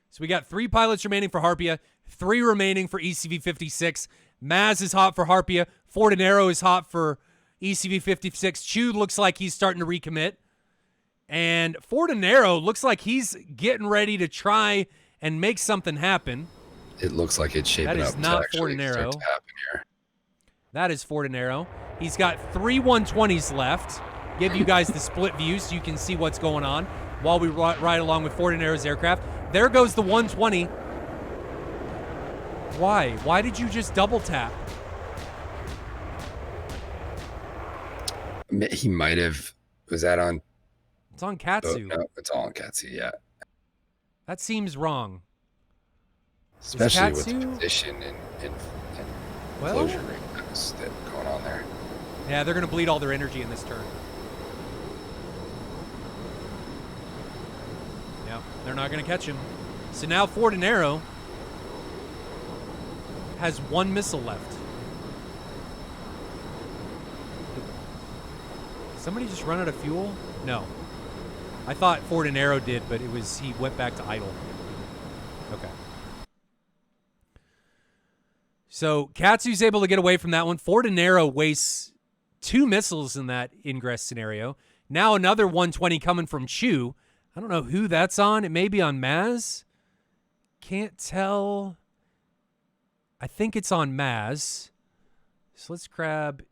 So we got 3 pilots remaining for Harpia, 3 remaining for ECV56. Maz is hot for Harpia. Fortinero is hot for ECV56. Chu looks like he's starting to recommit. And Fortinero looks like he's getting ready to try and make something happen. It looks like it's shaping up to actually start to happen here. That is Fortinero. He's got 3 120s left. Give you guys the split view so you can see what's going on while we ride along with Fortinero's aircraft. There goes the 120. Why? Why did you just double tap? He might have. Was that on? It's on Katsu. Oh, no, it's all on Katsu, yeah. That seems wrong. Especially with the position and closure rate that's going on there. Yeah, they're going to bleed all their energy in this turn. Yeah, they're not going to catch him. So now Fortinero has 1 missile left. Did somebody just run out of fuel? No. I thought Fortinero did, but he went back to idle. Okay. So Katsu's able to get away from that one. Fortinero wastes 2 missiles in that ingress scenario. Now another 120 coming from Chu. I don't know who that's on. It may be on Maz. Can't tell. I think it's on Maz. So let's grab.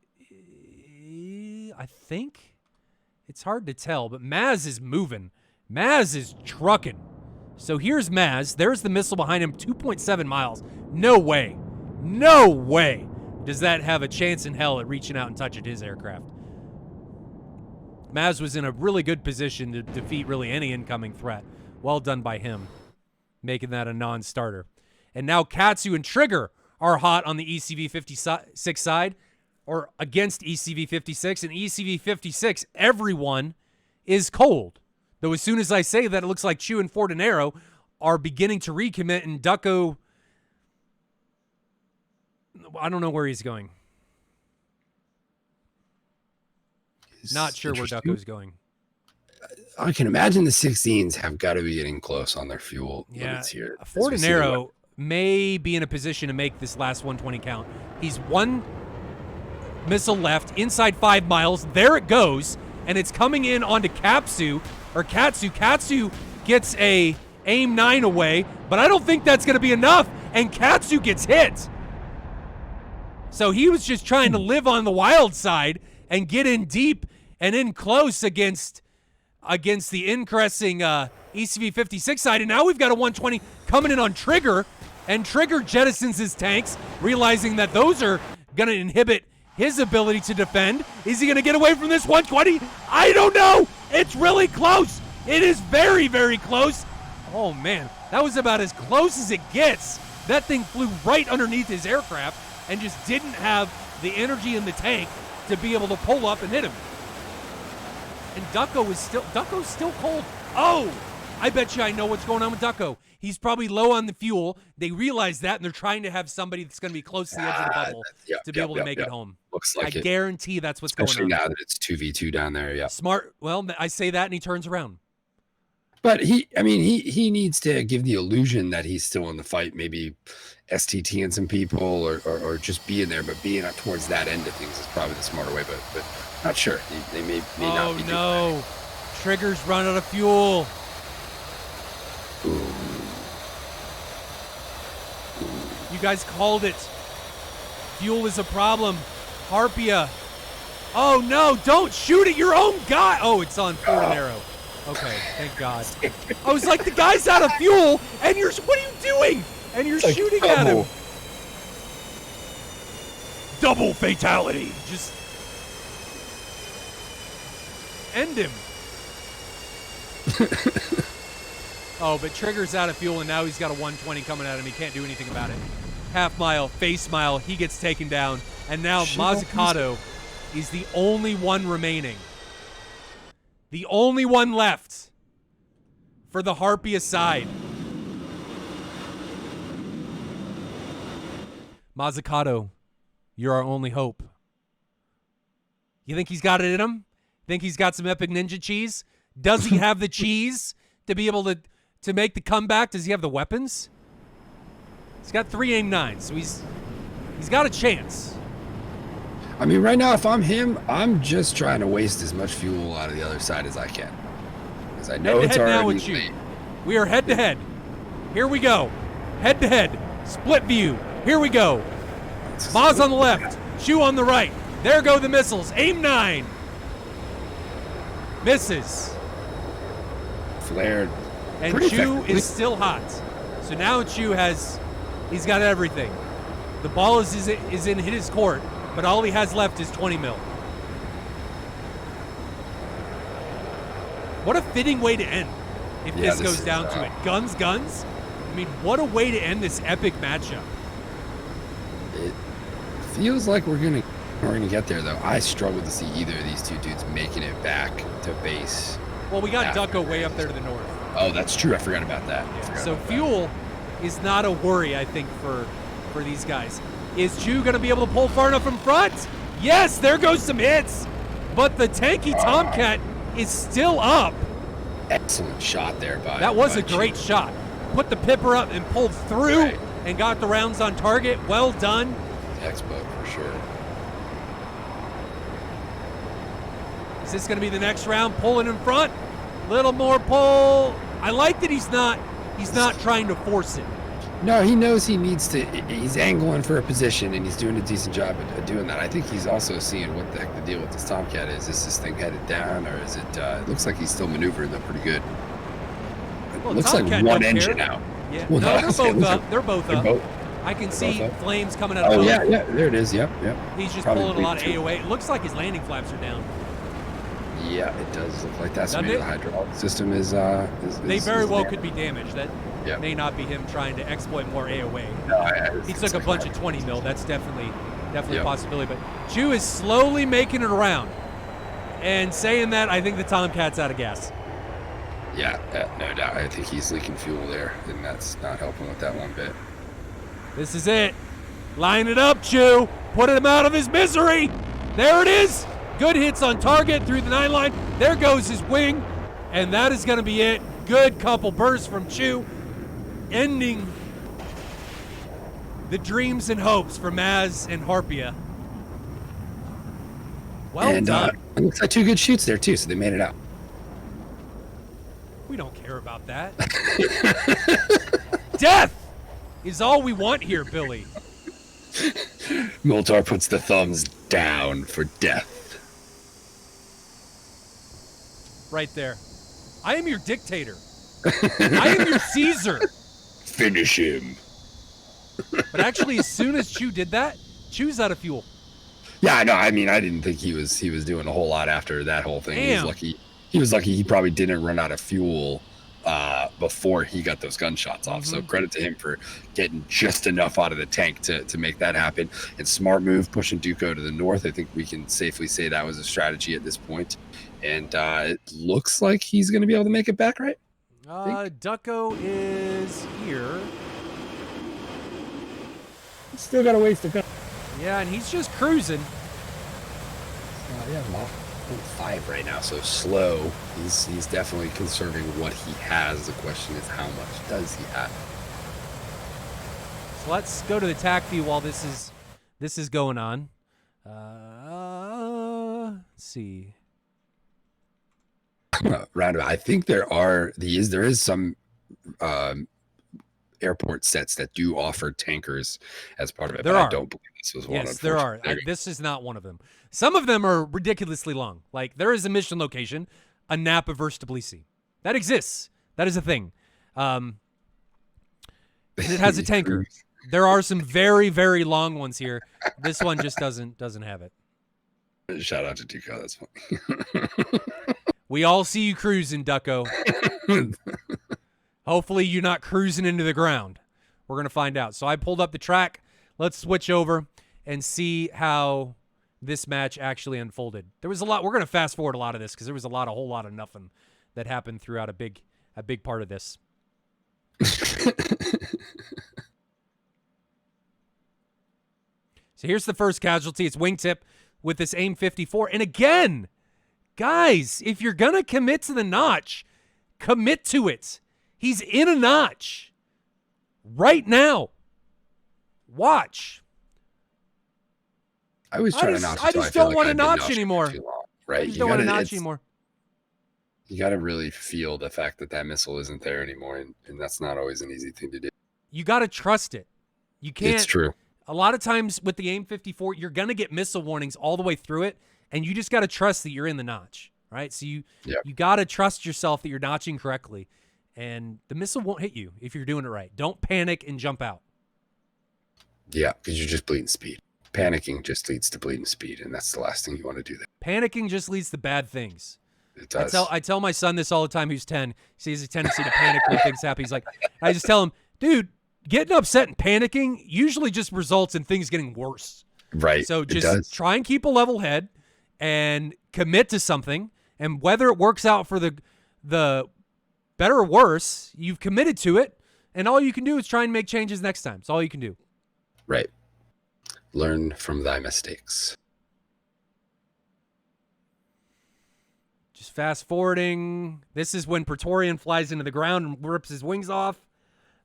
I think it's hard to tell, but Maz is moving. Maz is trucking. So here's Maz. There's the missile behind him, 2.7 miles. No way. No way does that have a chance in hell at reaching out and touching his aircraft. Maz was in a really good position to defeat really any incoming threat. Well done by him, making that a non-starter. And now Katsu and Trigger are hot on the ECV56 side, or against ECV56. And ECV56, everyone is cold. Though as soon as I say that, it looks like Chu and Fortinero are beginning to recommit, and Ducko, I don't know where he's going. Not sure where Ducko's going. I can imagine the 16s have got to be getting close on their fuel limits here. Fortinero may be in a position to make this last 120 count. He's 1 missile left inside 5 miles. There it goes, and it's coming in onto Katsu. Katsu gets a AIM-9 away, but I don't think that's going to be enough, and Katsu gets hit. So he was just trying to live on the wild side and get in deep and in close against the increasing ECV56 side. And now we've got a 120 coming in on Trigger, and Trigger jettisons his tanks, realizing that those are going to inhibit his ability to defend. Is he going to get away from this 120? I don't know. It's really close. It is very, very close. Oh, man. That was about as close as it gets. That thing flew right underneath his aircraft and just didn't have the energy in the tank to be able to pull up and hit him. And Ducko's still cold. Oh, I bet you I know what's going on with Ducko. He's probably low on the fuel. They realize that, and they're trying to have somebody that's going to be close to the edge of the bubble to be able to make it home. Looks like I guarantee that's what's going on. Especially now that it's 2v2 down there, yeah. Smart. Well, I say that, and he turns around. But he needs to give the illusion that he's still in the fight, maybe STTing some people or just being there, but being up towards that end of things is probably the smarter way, but not sure. They may not be doing no. Trigger's run out of fuel. Ooh. You guys called it. Fuel is a problem. Harpia. Oh, no, don't shoot at your own guy. Oh, it's on forward and arrow. Okay, thank God. I was like, the guy's out of fuel, and what are you doing? And you're shooting at him. Double fatality. Just end him. Oh, but Trigger's out of fuel, and now he's got a 120 coming at him. He can't do anything about it. Half mile, face mile, he gets taken down. And now Mazzucato is the only one remaining. The only one left for the Harpia side. Mazzucato, you're our only hope. You think he's got it in him? Think he's got some epic ninja cheese? Does he have the cheese to be able to make the comeback? Does he have the weapons? He's got 3 AIM-9s, so he's got a chance. I mean, right now, if I'm him, I'm just trying to waste as much fuel out of the other side as I can. Because I know it's already with you. We are head-to-head. Here we go. Head-to-head. Split view. Here we go. Maz on the left. Chu on the right. There go the missiles. AIM-9. Misses. Flared. And Chu is still hot. So now Chu he's got everything. The ball is in his court. But all he has left is 20 mil. What a fitting way to end if this goes down to it. Guns. I mean, what a way to end this epic matchup. It feels like we're gonna get there, though. I struggle to see either of these two dudes making it back to base. Well, we got Ducko way up there to the north. Oh, that's true. I forgot about that. Yeah. So fuel is not a worry, I think, for these guys. Is Chu going to be able to pull far enough in front? Yes, there goes some hits. But the tanky Tomcat is still up. Excellent shot there by That was a great shot. Put the pipper up and pulled through and got the rounds on target. Well done. Textbook for sure. Is this going to be the next round? Pulling in front. Little more pull. I like that he's not trying to force it. No, he knows he needs to. He's angling for a position, and he's doing a decent job of doing that. I think he's also seeing what the heck the deal with this Tomcat is. Is this thing headed down, or is it? It looks like he's still maneuvering them pretty good. Well, it looks like one engine out. Yeah, well, no, they're both up. I can see flames coming out of both. Yeah, there it is. Yep. He's just pulling a lot of AOA. It looks like his landing flaps are down. Yeah, it does look like that. So maybe the hydraulic system is they very well could be damaged. That may not be him trying to exploit more AOA. No, he took a bunch of 20 mil. That's definitely a possibility. But Chu is slowly making it around. And saying that, I think the Tomcat's out of gas. Yeah, no doubt. I think he's leaking fuel there, and that's not helping with that one bit. This is it. Line it up, Chu. Put him out of his misery. There it is. Good hits on target through the 9 line. There goes his wing. And that is going to be it. Good couple bursts from Chu. Ending the dreams and hopes for Maz and Harpia. Well done. It looks like 2 good shoots there, too, so they made it out. We don't care about that. Death is all we want here, Billy. Moltar puts the thumbs down for death. Right there. I am your dictator. I am your Caesar. Finish him. But actually, as soon as Chu did that, Chu's out of fuel. Yeah, no, I mean, I didn't think he was doing a whole lot after that whole thing. Damn. He was lucky he probably didn't run out of fuel before he got those gunshots off. So credit to him for getting just enough out of the tank to make that happen. And smart move pushing Duco to the north. I think we can safely say that was a strategy at this point. And it looks like he's going to be able to make it back, right? Ducko is here. Still got a ways to go. Yeah, and he's just cruising. Yeah, 5 right now, so slow. He's definitely conserving what he has. The question is, how much does he have? So let's go to the tac view while this is going on. Let's see. Roundabout. I think there is some airport sets that do offer tankers as part of it. I don't believe this was one. Yes, there are. This is not one of them. Some of them are ridiculously long. Like, there is a mission location, a Napa versus Tbilisi. That exists. That is a thing. And it has a tanker. There are some very, very long ones here. This one just doesn't have it. Shout out to Duco. That's funny. We all see you cruising, Ducko. Hopefully you're not cruising into the ground. We're going to find out. So I pulled up the track. Let's switch over and see how this match actually unfolded. There was a lot. We're going to fast forward a lot of this because there was a whole lot of nothing that happened throughout a big part of this. So here's the first casualty. It's wingtip with this AIM-54. And again, guys, if you're going to commit to the notch, commit to it. He's in a notch right now. Watch. I always try to notch. I just don't want to notch anymore. Right? I just don't want to notch anymore. You got to really feel the fact that missile isn't there anymore, and that's not always an easy thing to do. You got to trust it. You can't. It's true. A lot of times with the AIM-54, you're going to get missile warnings all the way through it, and you just got to trust that you're in the notch, right? So you got to trust yourself that you're notching correctly, and the missile won't hit you if you're doing it right. Don't panic and jump out. Yeah, because you're just bleeding speed. Panicking just leads to bleeding speed, and that's the last thing you want to do there. Panicking just leads to bad things. It does. I tell my son this all the time, who's 10. He has a tendency to panic when things happen. He's like, I just tell him, dude, getting upset and panicking usually just results in things getting worse. Right. So just try and keep a level head and commit to something. And whether it works out for the better or worse, you've committed to it. And all you can do is try and make changes next time. It's all you can do. Right. Learn from thy mistakes. Just fast forwarding. This is when Praetorian flies into the ground and rips his wings off.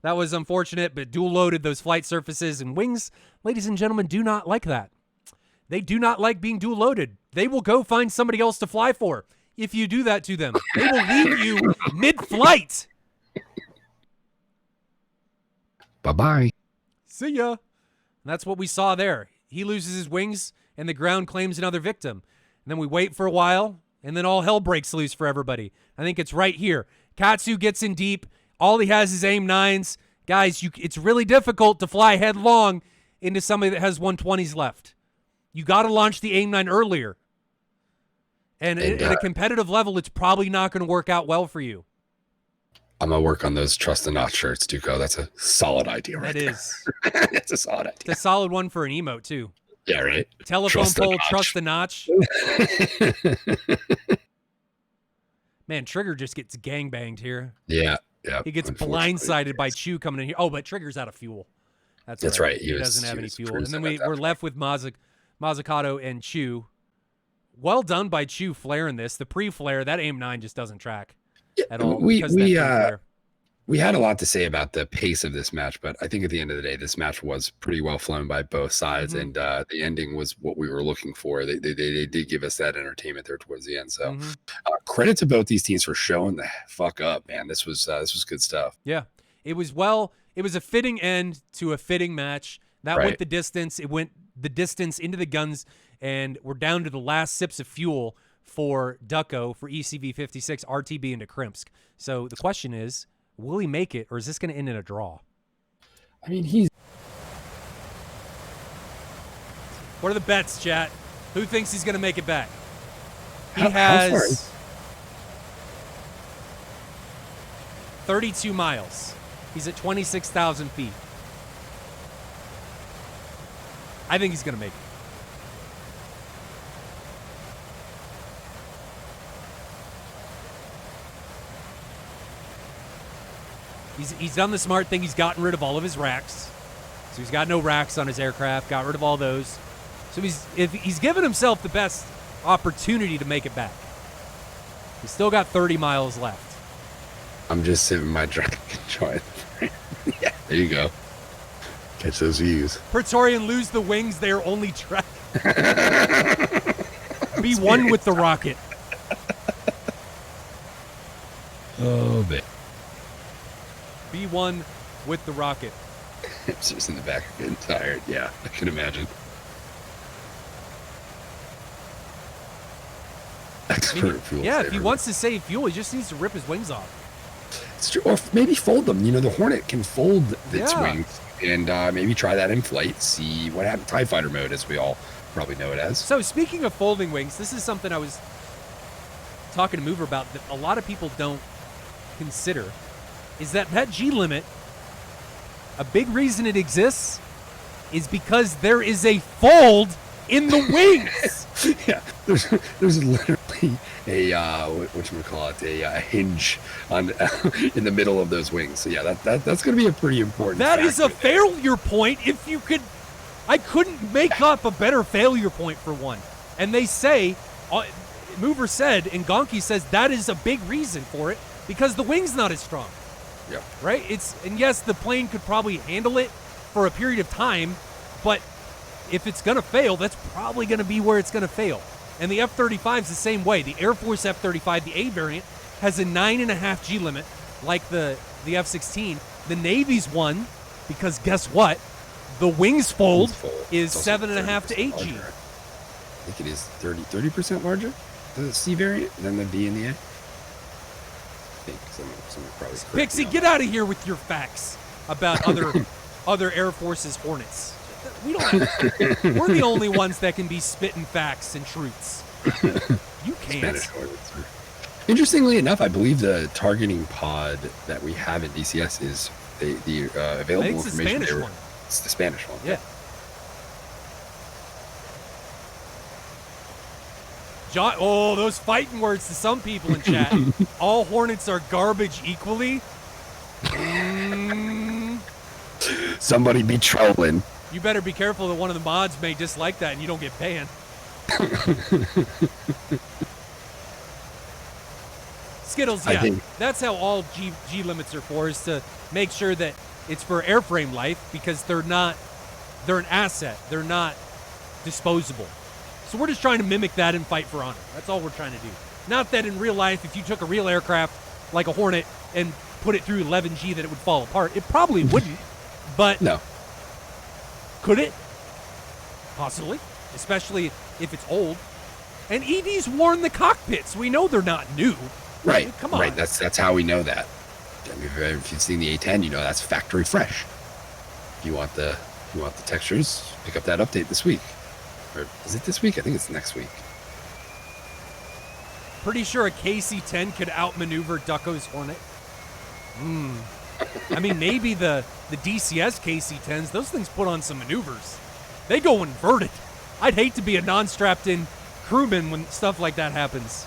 That was unfortunate, but dual loaded those flight surfaces, and wings, ladies and gentlemen, do not like that. They do not like being dual loaded. They will go find somebody else to fly for if you do that to them. They will leave you mid-flight. Bye-bye. See ya. And that's what we saw there. He loses his wings, and the ground claims another victim. And then we wait for a while, and then all hell breaks loose for everybody. I think it's right here. Katsu gets in deep. All he has is AIM-9s. Guys, it's really difficult to fly headlong into somebody that has 120s left. You got to launch the AIM-9 earlier. And at a competitive level, it's probably not going to work out well for you. I'm going to work on those Trust the Notch shirts, Duco. That's a solid idea right there. That is. It's a solid idea. It's a solid one for an emote, too. Yeah, right? Telephone pole, Trust the Notch. Man, Trigger just gets gangbanged here. Yeah. He gets blindsided by Chew coming in here. Oh, but Trigger's out of fuel. That's right. He doesn't have any fuel. And then we're left with Mazzucato and Chew. Well done by Chew flaring this. The pre-flare, that AIM-9 just doesn't track at all. We had a lot to say about the pace of this match, but I think at the end of the day, this match was pretty well flown by both sides, and the ending was what we were looking for. They did give us that entertainment there towards the end. So credit to both these teams for showing the fuck up, man. This was good stuff. Yeah, it was a fitting end to a fitting match. That went the distance. It went the distance into the guns, and we're down to the last sips of fuel for Ducko, for ECV56, RTB into Krimsk. So the question is, will he make it, or is this going to end in a draw? I mean, What are the bets, chat? Who thinks he's going to make it back? 32 miles. He's at 26,000 feet. I think he's going to make it. He's done the smart thing. He's gotten rid of all of his racks. So he's got no racks on his aircraft, got rid of all those. So he's given himself the best opportunity to make it back. He's still got 30 miles left. I'm just sitting my drink enjoying. Yeah, there you go. Catch those views. Praetorian, lose the wings. They are only track. Be one with the rocket. Oh, man. Be one with the rocket. It's just in the back getting tired. Yeah, I can imagine. Expert fuel yeah, saver. if he wants to save fuel, he just needs to rip his wings off. It's true. Or maybe fold them. You know, the Hornet can fold its wings, and maybe try that in flight. See what happens. TIE fighter mode, as we all probably know it as. So speaking of folding wings, this is something I was talking to Mover about that a lot of people don't consider. Is that G limit, a big reason it exists is because there is a fold in the wings. Yeah, there's literally a whatchamacallit, a hinge on in the middle of those wings. So yeah, that's going to be a pretty important. That is a factor failure point. If you could, I couldn't make up a better failure point for one. And they say, Mover said, and Gonki says that is a big reason for it because the wing's not as strong. Yeah. Right? And yes, the plane could probably handle it for a period of time, but if it's going to fail, that's probably going to be where it's going to fail. And the F-35 is the same way. The Air Force F-35, the A variant, has a 9.5 G limit, like the F-16. The Navy's one, because guess what? The wings fold is 7.5 to 8 G. I think it is 30% larger, the C variant, than the B and the A. I think someone probably. Pixie, get out of here with your facts about other Air Force's Hornets. We don't. We're the only ones that can be spitting facts and truths. You can't. Spanish Hornets. Interestingly enough, I believe the targeting pod that we have in DCS is the available I think it's the information. Spanish one. It's the Spanish one. Yeah. John, oh, those fighting words to some people in chat. All Hornets are garbage equally. Somebody be trolling. You better be careful that one of the mods may dislike that and you don't get banned. Skittles, yeah. That's how all G limits are for, is to make sure that it's for airframe life because they're an asset. They're not disposable. So we're just trying to mimic that in Fight for Honor. That's all we're trying to do. Not that in real life, if you took a real aircraft like a Hornet and put it through 11G that it would fall apart. It probably wouldn't, but no. Could it? Possibly, especially if it's old. And ED's worn the cockpits. We know they're not new. Right. I mean, come on. Right. That's how we know that. I mean, if you've seen the A10, you know that's factory fresh. If you want the textures, pick up that update this week. Or is it this week? I think it's next week. Pretty sure a KC-10 could outmaneuver Ducko's Hornet. I mean, maybe the DCS KC-10s, those things put on some maneuvers. They go inverted. I'd hate to be a non-strapped-in crewman when stuff like that happens.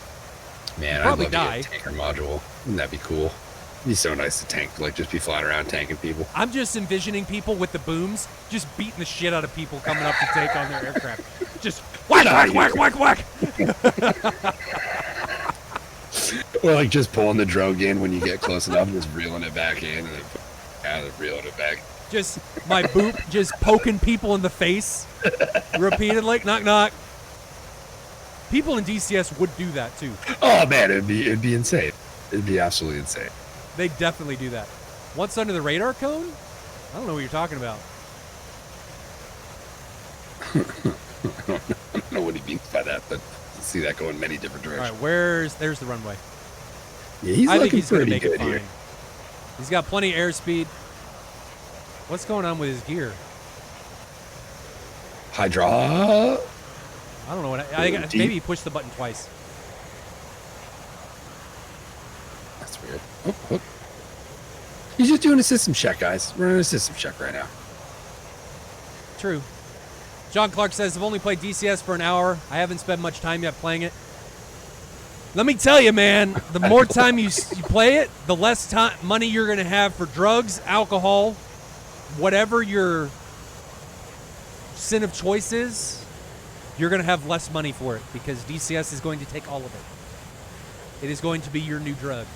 Man, I'd love to get a tanker module. Wouldn't that be cool? It'd be so nice to tank, like just be flying around tanking people. I'm just envisioning people with the booms just beating the shit out of people coming up to take on their aircraft. Just whack, whack, whack, whack, whack. Or like just pulling the drogue in when you get close enough, just reeling it back in, and then reeling it back. Just my boot just poking people in the face repeatedly. Knock, knock. People in DCS would do that too. Oh man, it'd be insane. It'd be absolutely insane. They definitely do that. What's under the radar cone? I don't know what you're talking about. I don't know what he means by that, but I see that going many different directions. All right, there's the runway. Yeah, I think he's going to make it fine. Here. He's got plenty of airspeed. What's going on with his gear? Hydra. I don't know what. I think maybe he pushed the button twice. That's weird. Oh, He's just doing a system check, guys. We're in a system check right now. True. John Clark says, I've only played DCS for an hour. I haven't spent much time yet playing it. Let me tell you, man, the more time you play it, the less time money you're going to have for drugs, alcohol, whatever your sin of choice is, you're going to have less money for it because DCS is going to take all of it. It is going to be your new drug.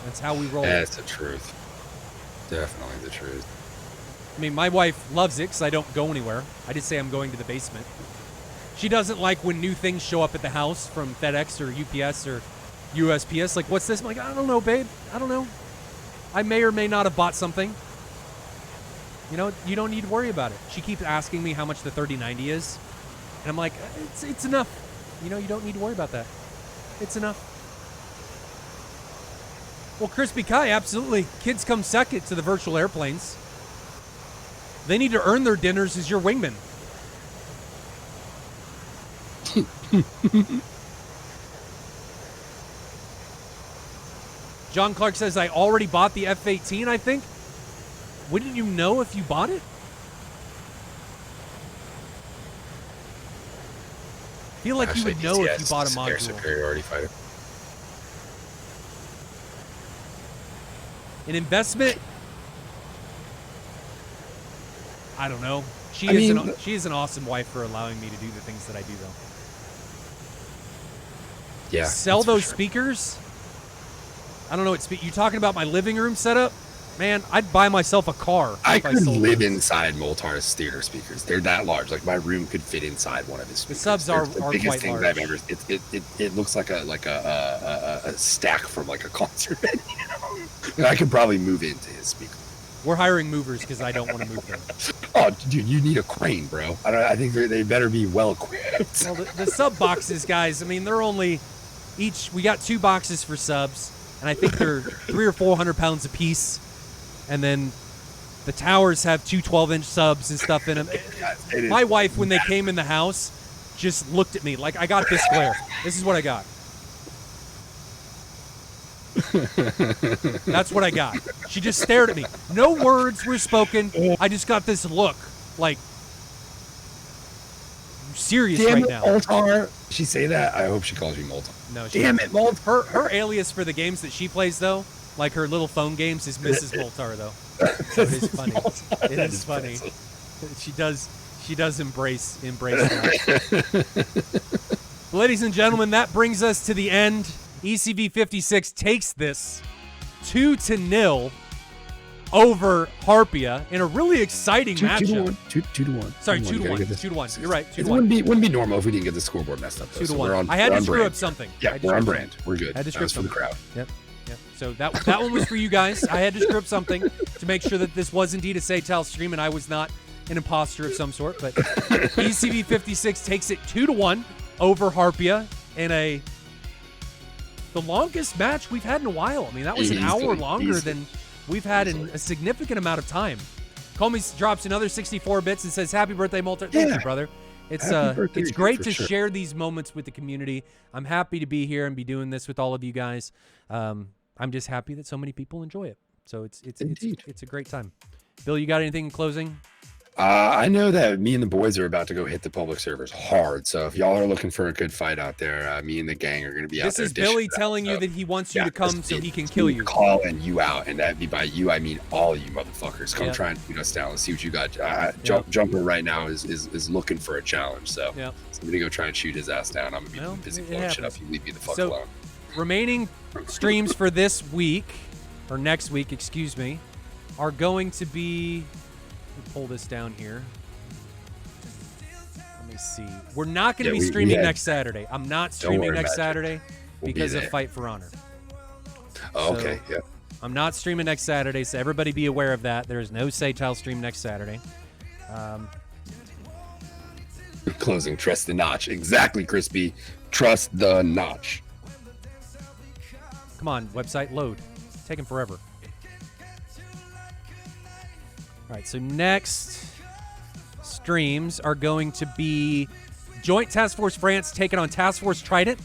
That's how we roll. That's the truth. Definitely the truth. I mean, my wife loves it because I don't go anywhere. I just say I'm going to the basement. She doesn't like when new things show up at the house from FedEx or UPS or USPS. Like, what's this? I'm like, I don't know, babe. I don't know. I may or may not have bought something. You know, you don't need to worry about it. She keeps asking me how much the 3090 is. And I'm like, it's enough. You know, you don't need to worry about that. It's enough. Well, Crispy Kai, absolutely. Kids come second to the virtual airplanes. They need to earn their dinners as your wingman. John Clark says, I already bought the F-18, I think. Wouldn't you know if you bought it? I feel like Actually, you would know if you bought a Air module. superiority fighter. An investment? I don't know. She is an awesome wife for allowing me to do the things that I do, though. Yeah. Sell those speakers? I don't know what you talking about my living room setup? Man, I'd buy myself a car. I if could sold live those. inside Moltar's theater speakers. They're that large. Like my room could fit inside one of his speakers. subs They're are the quite biggest things large. I've ever. It looks like a stack from like a concert venue. And I could probably move into his speaker. We're hiring movers because I don't want to move them. Oh, dude, you need a crane, bro. I think they better be well equipped. Well, the sub boxes, guys, I mean, they're only each. We got 2 boxes for subs, and I think they're 300 or 400 pounds a piece. And then the towers have 2 12-inch subs and stuff in them. My wife, when they came in the house, just looked at me like, I got this square. This is what I got. That's what I got. She just stared at me. No words were spoken. I just got this look like, I'm serious Damn right it, now. Moltar. She say that? I hope she calls you Moltar. No, she Damn it, Moltar. Her alias for the games that she plays, though, like her little phone games, is Mrs. Moltar, though. So it is funny. It is funny. She does embrace that. Ladies and gentlemen, that brings us to the end. ECV56 takes this 2-0 over Harpia in a really exciting matchup. 2-1. Sorry, 2-1. 2-1. You're right. 2-1. It wouldn't be normal if we didn't get the scoreboard messed up. Though. 2-1. I had to screw up something. Yeah, we're on brand. We're good. I had to That was screw for up the crowd. Yep. So that one was for you guys. I had to screw up something to make sure that this was indeed a SATAL stream and I was not an imposter of some sort. But ECV56 takes it 2-1 over Harpia in the longest match we've had in a while. I mean, that was an hour longer than we've had in a significant amount of time. Comey drops another 64 bits and says, "Happy birthday, Moltar." Thank you, brother. It's great to share these moments with the community. I'm happy to be here and be doing this with all of you guys. I'm just happy that so many people enjoy it. So it's a great time. Bill, you got anything in closing? I know that me and the boys are about to go hit the public servers hard. So if y'all are looking for a good fight out there, me and the gang are going to be out there. This is Billy telling you that he wants you to come so he can kill you. Calling you out, and that be by you, I mean all you motherfuckers. Come try and beat us down. Let's see what you got. Jumper right now is looking for a challenge. So I'm going to go try and shoot his ass down. I'm going to be busy blowing shit up. You leave me the fuck alone. Remaining streams for this week, or next week, excuse me, are going to be... Let me pull this down here. Let me see. We're not going to be streaming next Saturday. I'm not streaming next Saturday because of Fight for Honor. Oh, okay, yeah. I'm not streaming next Saturday, so everybody be aware of that. There is no SATAL stream next Saturday. Closing, trust the notch. Exactly, Crispy. Trust the notch. Come on, website, load. It's taking forever. All right, so next streams are going to be Joint Task Force France taking on Task Force Trident,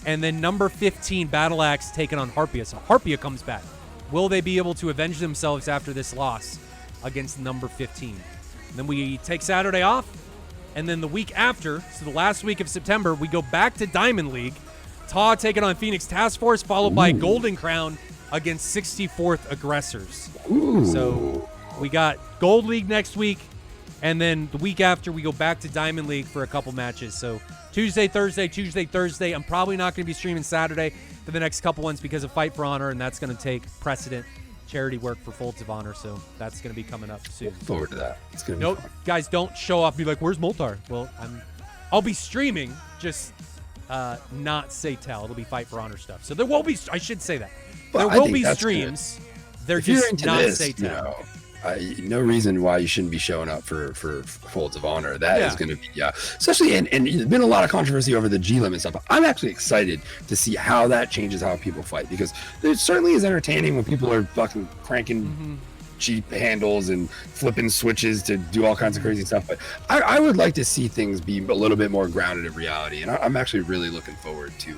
and then number 15 Battle Axe taking on Harpia. So Harpia comes back. Will they be able to avenge themselves after this loss against number 15? And then we take Saturday off, and then the week after, so the last week of September, we go back to Diamond League. TAW taking on Phoenix Task Force, followed by Golden Crown against 64th Aggressors. Ooh. So we got Gold League next week, and then the week after we go back to Diamond League for a couple matches. So Tuesday, Thursday. I'm probably not going to be streaming Saturday for the next couple ones because of Fight for Honor, and that's going to take precedent. Charity work for Folds of Honor, so that's going to be coming up soon. Look forward to that. It's gonna be Nope, fun. guys, don't show up and be like, "Where's Moltar?" Well, I'll be streaming, just not SATAL. It'll be Fight for Honor stuff. So there will be. I should say that But I there will think be that's streams. They're If you're just into not this, SATAL. no reason why you shouldn't be showing up for Folds of Honor. That is Yeah. going to be, especially, and there's been a lot of controversy over the G-Lim and stuff. I'm actually excited to see how that changes how people fight, because it certainly is entertaining when people are fucking cranking cheap handles and flipping switches to do all kinds of crazy stuff. But I would like to see things be a little bit more grounded in reality, and I'm actually really looking forward to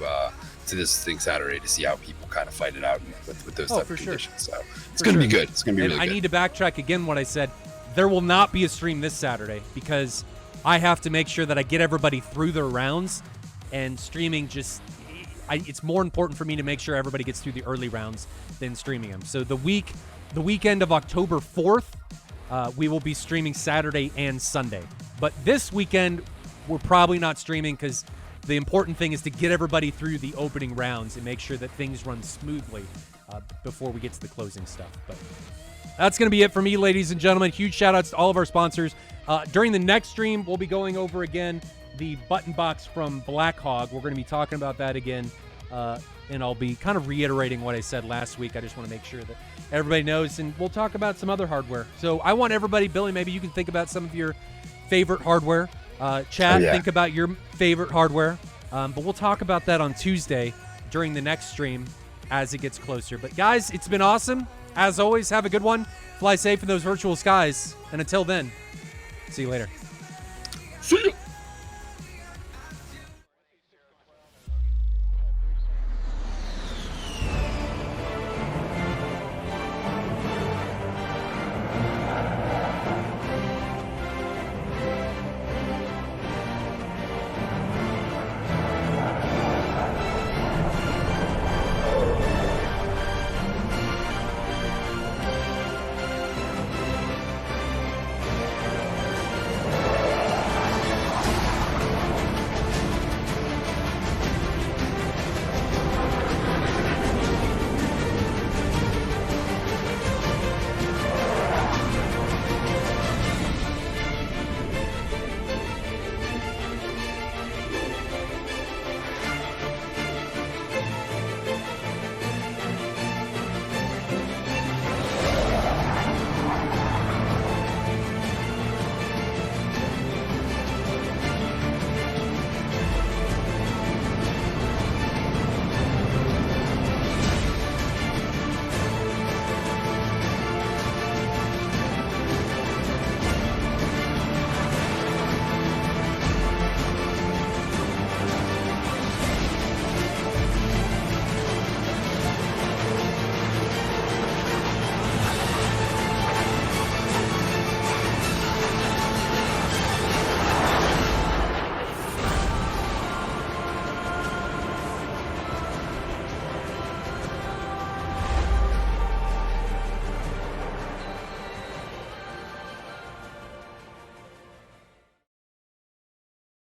this thing Saturday to see how people kind of fight it out with those type of conditions. So it's going to be good. It's going to be really good. I need to backtrack again what I said. There will not be a stream this Saturday because I have to make sure that I get everybody through their rounds, and streaming it's more important for me to make sure everybody gets through the early rounds than streaming them. So the weekend of October 4th, we will be streaming Saturday and Sunday. But this weekend, we're probably not streaming because the important thing is to get everybody through the opening rounds and make sure that things run smoothly before we get to the closing stuff. But that's going to be it for me, ladies and gentlemen. Huge shout-outs to all of our sponsors. During the next stream, we'll be going over again the button box from Black Hog. We're going to be talking about that again, and I'll be kind of reiterating what I said last week. I just want to make sure that everybody knows, and we'll talk about some other hardware. So I want everybody, Billy, maybe you can think about some of your favorite hardware. Chad, think about your favorite hardware. But we'll talk about that on Tuesday during the next stream as it gets closer. But guys, it's been awesome. As always, have a good one. Fly safe in those virtual skies. And until then, see you later.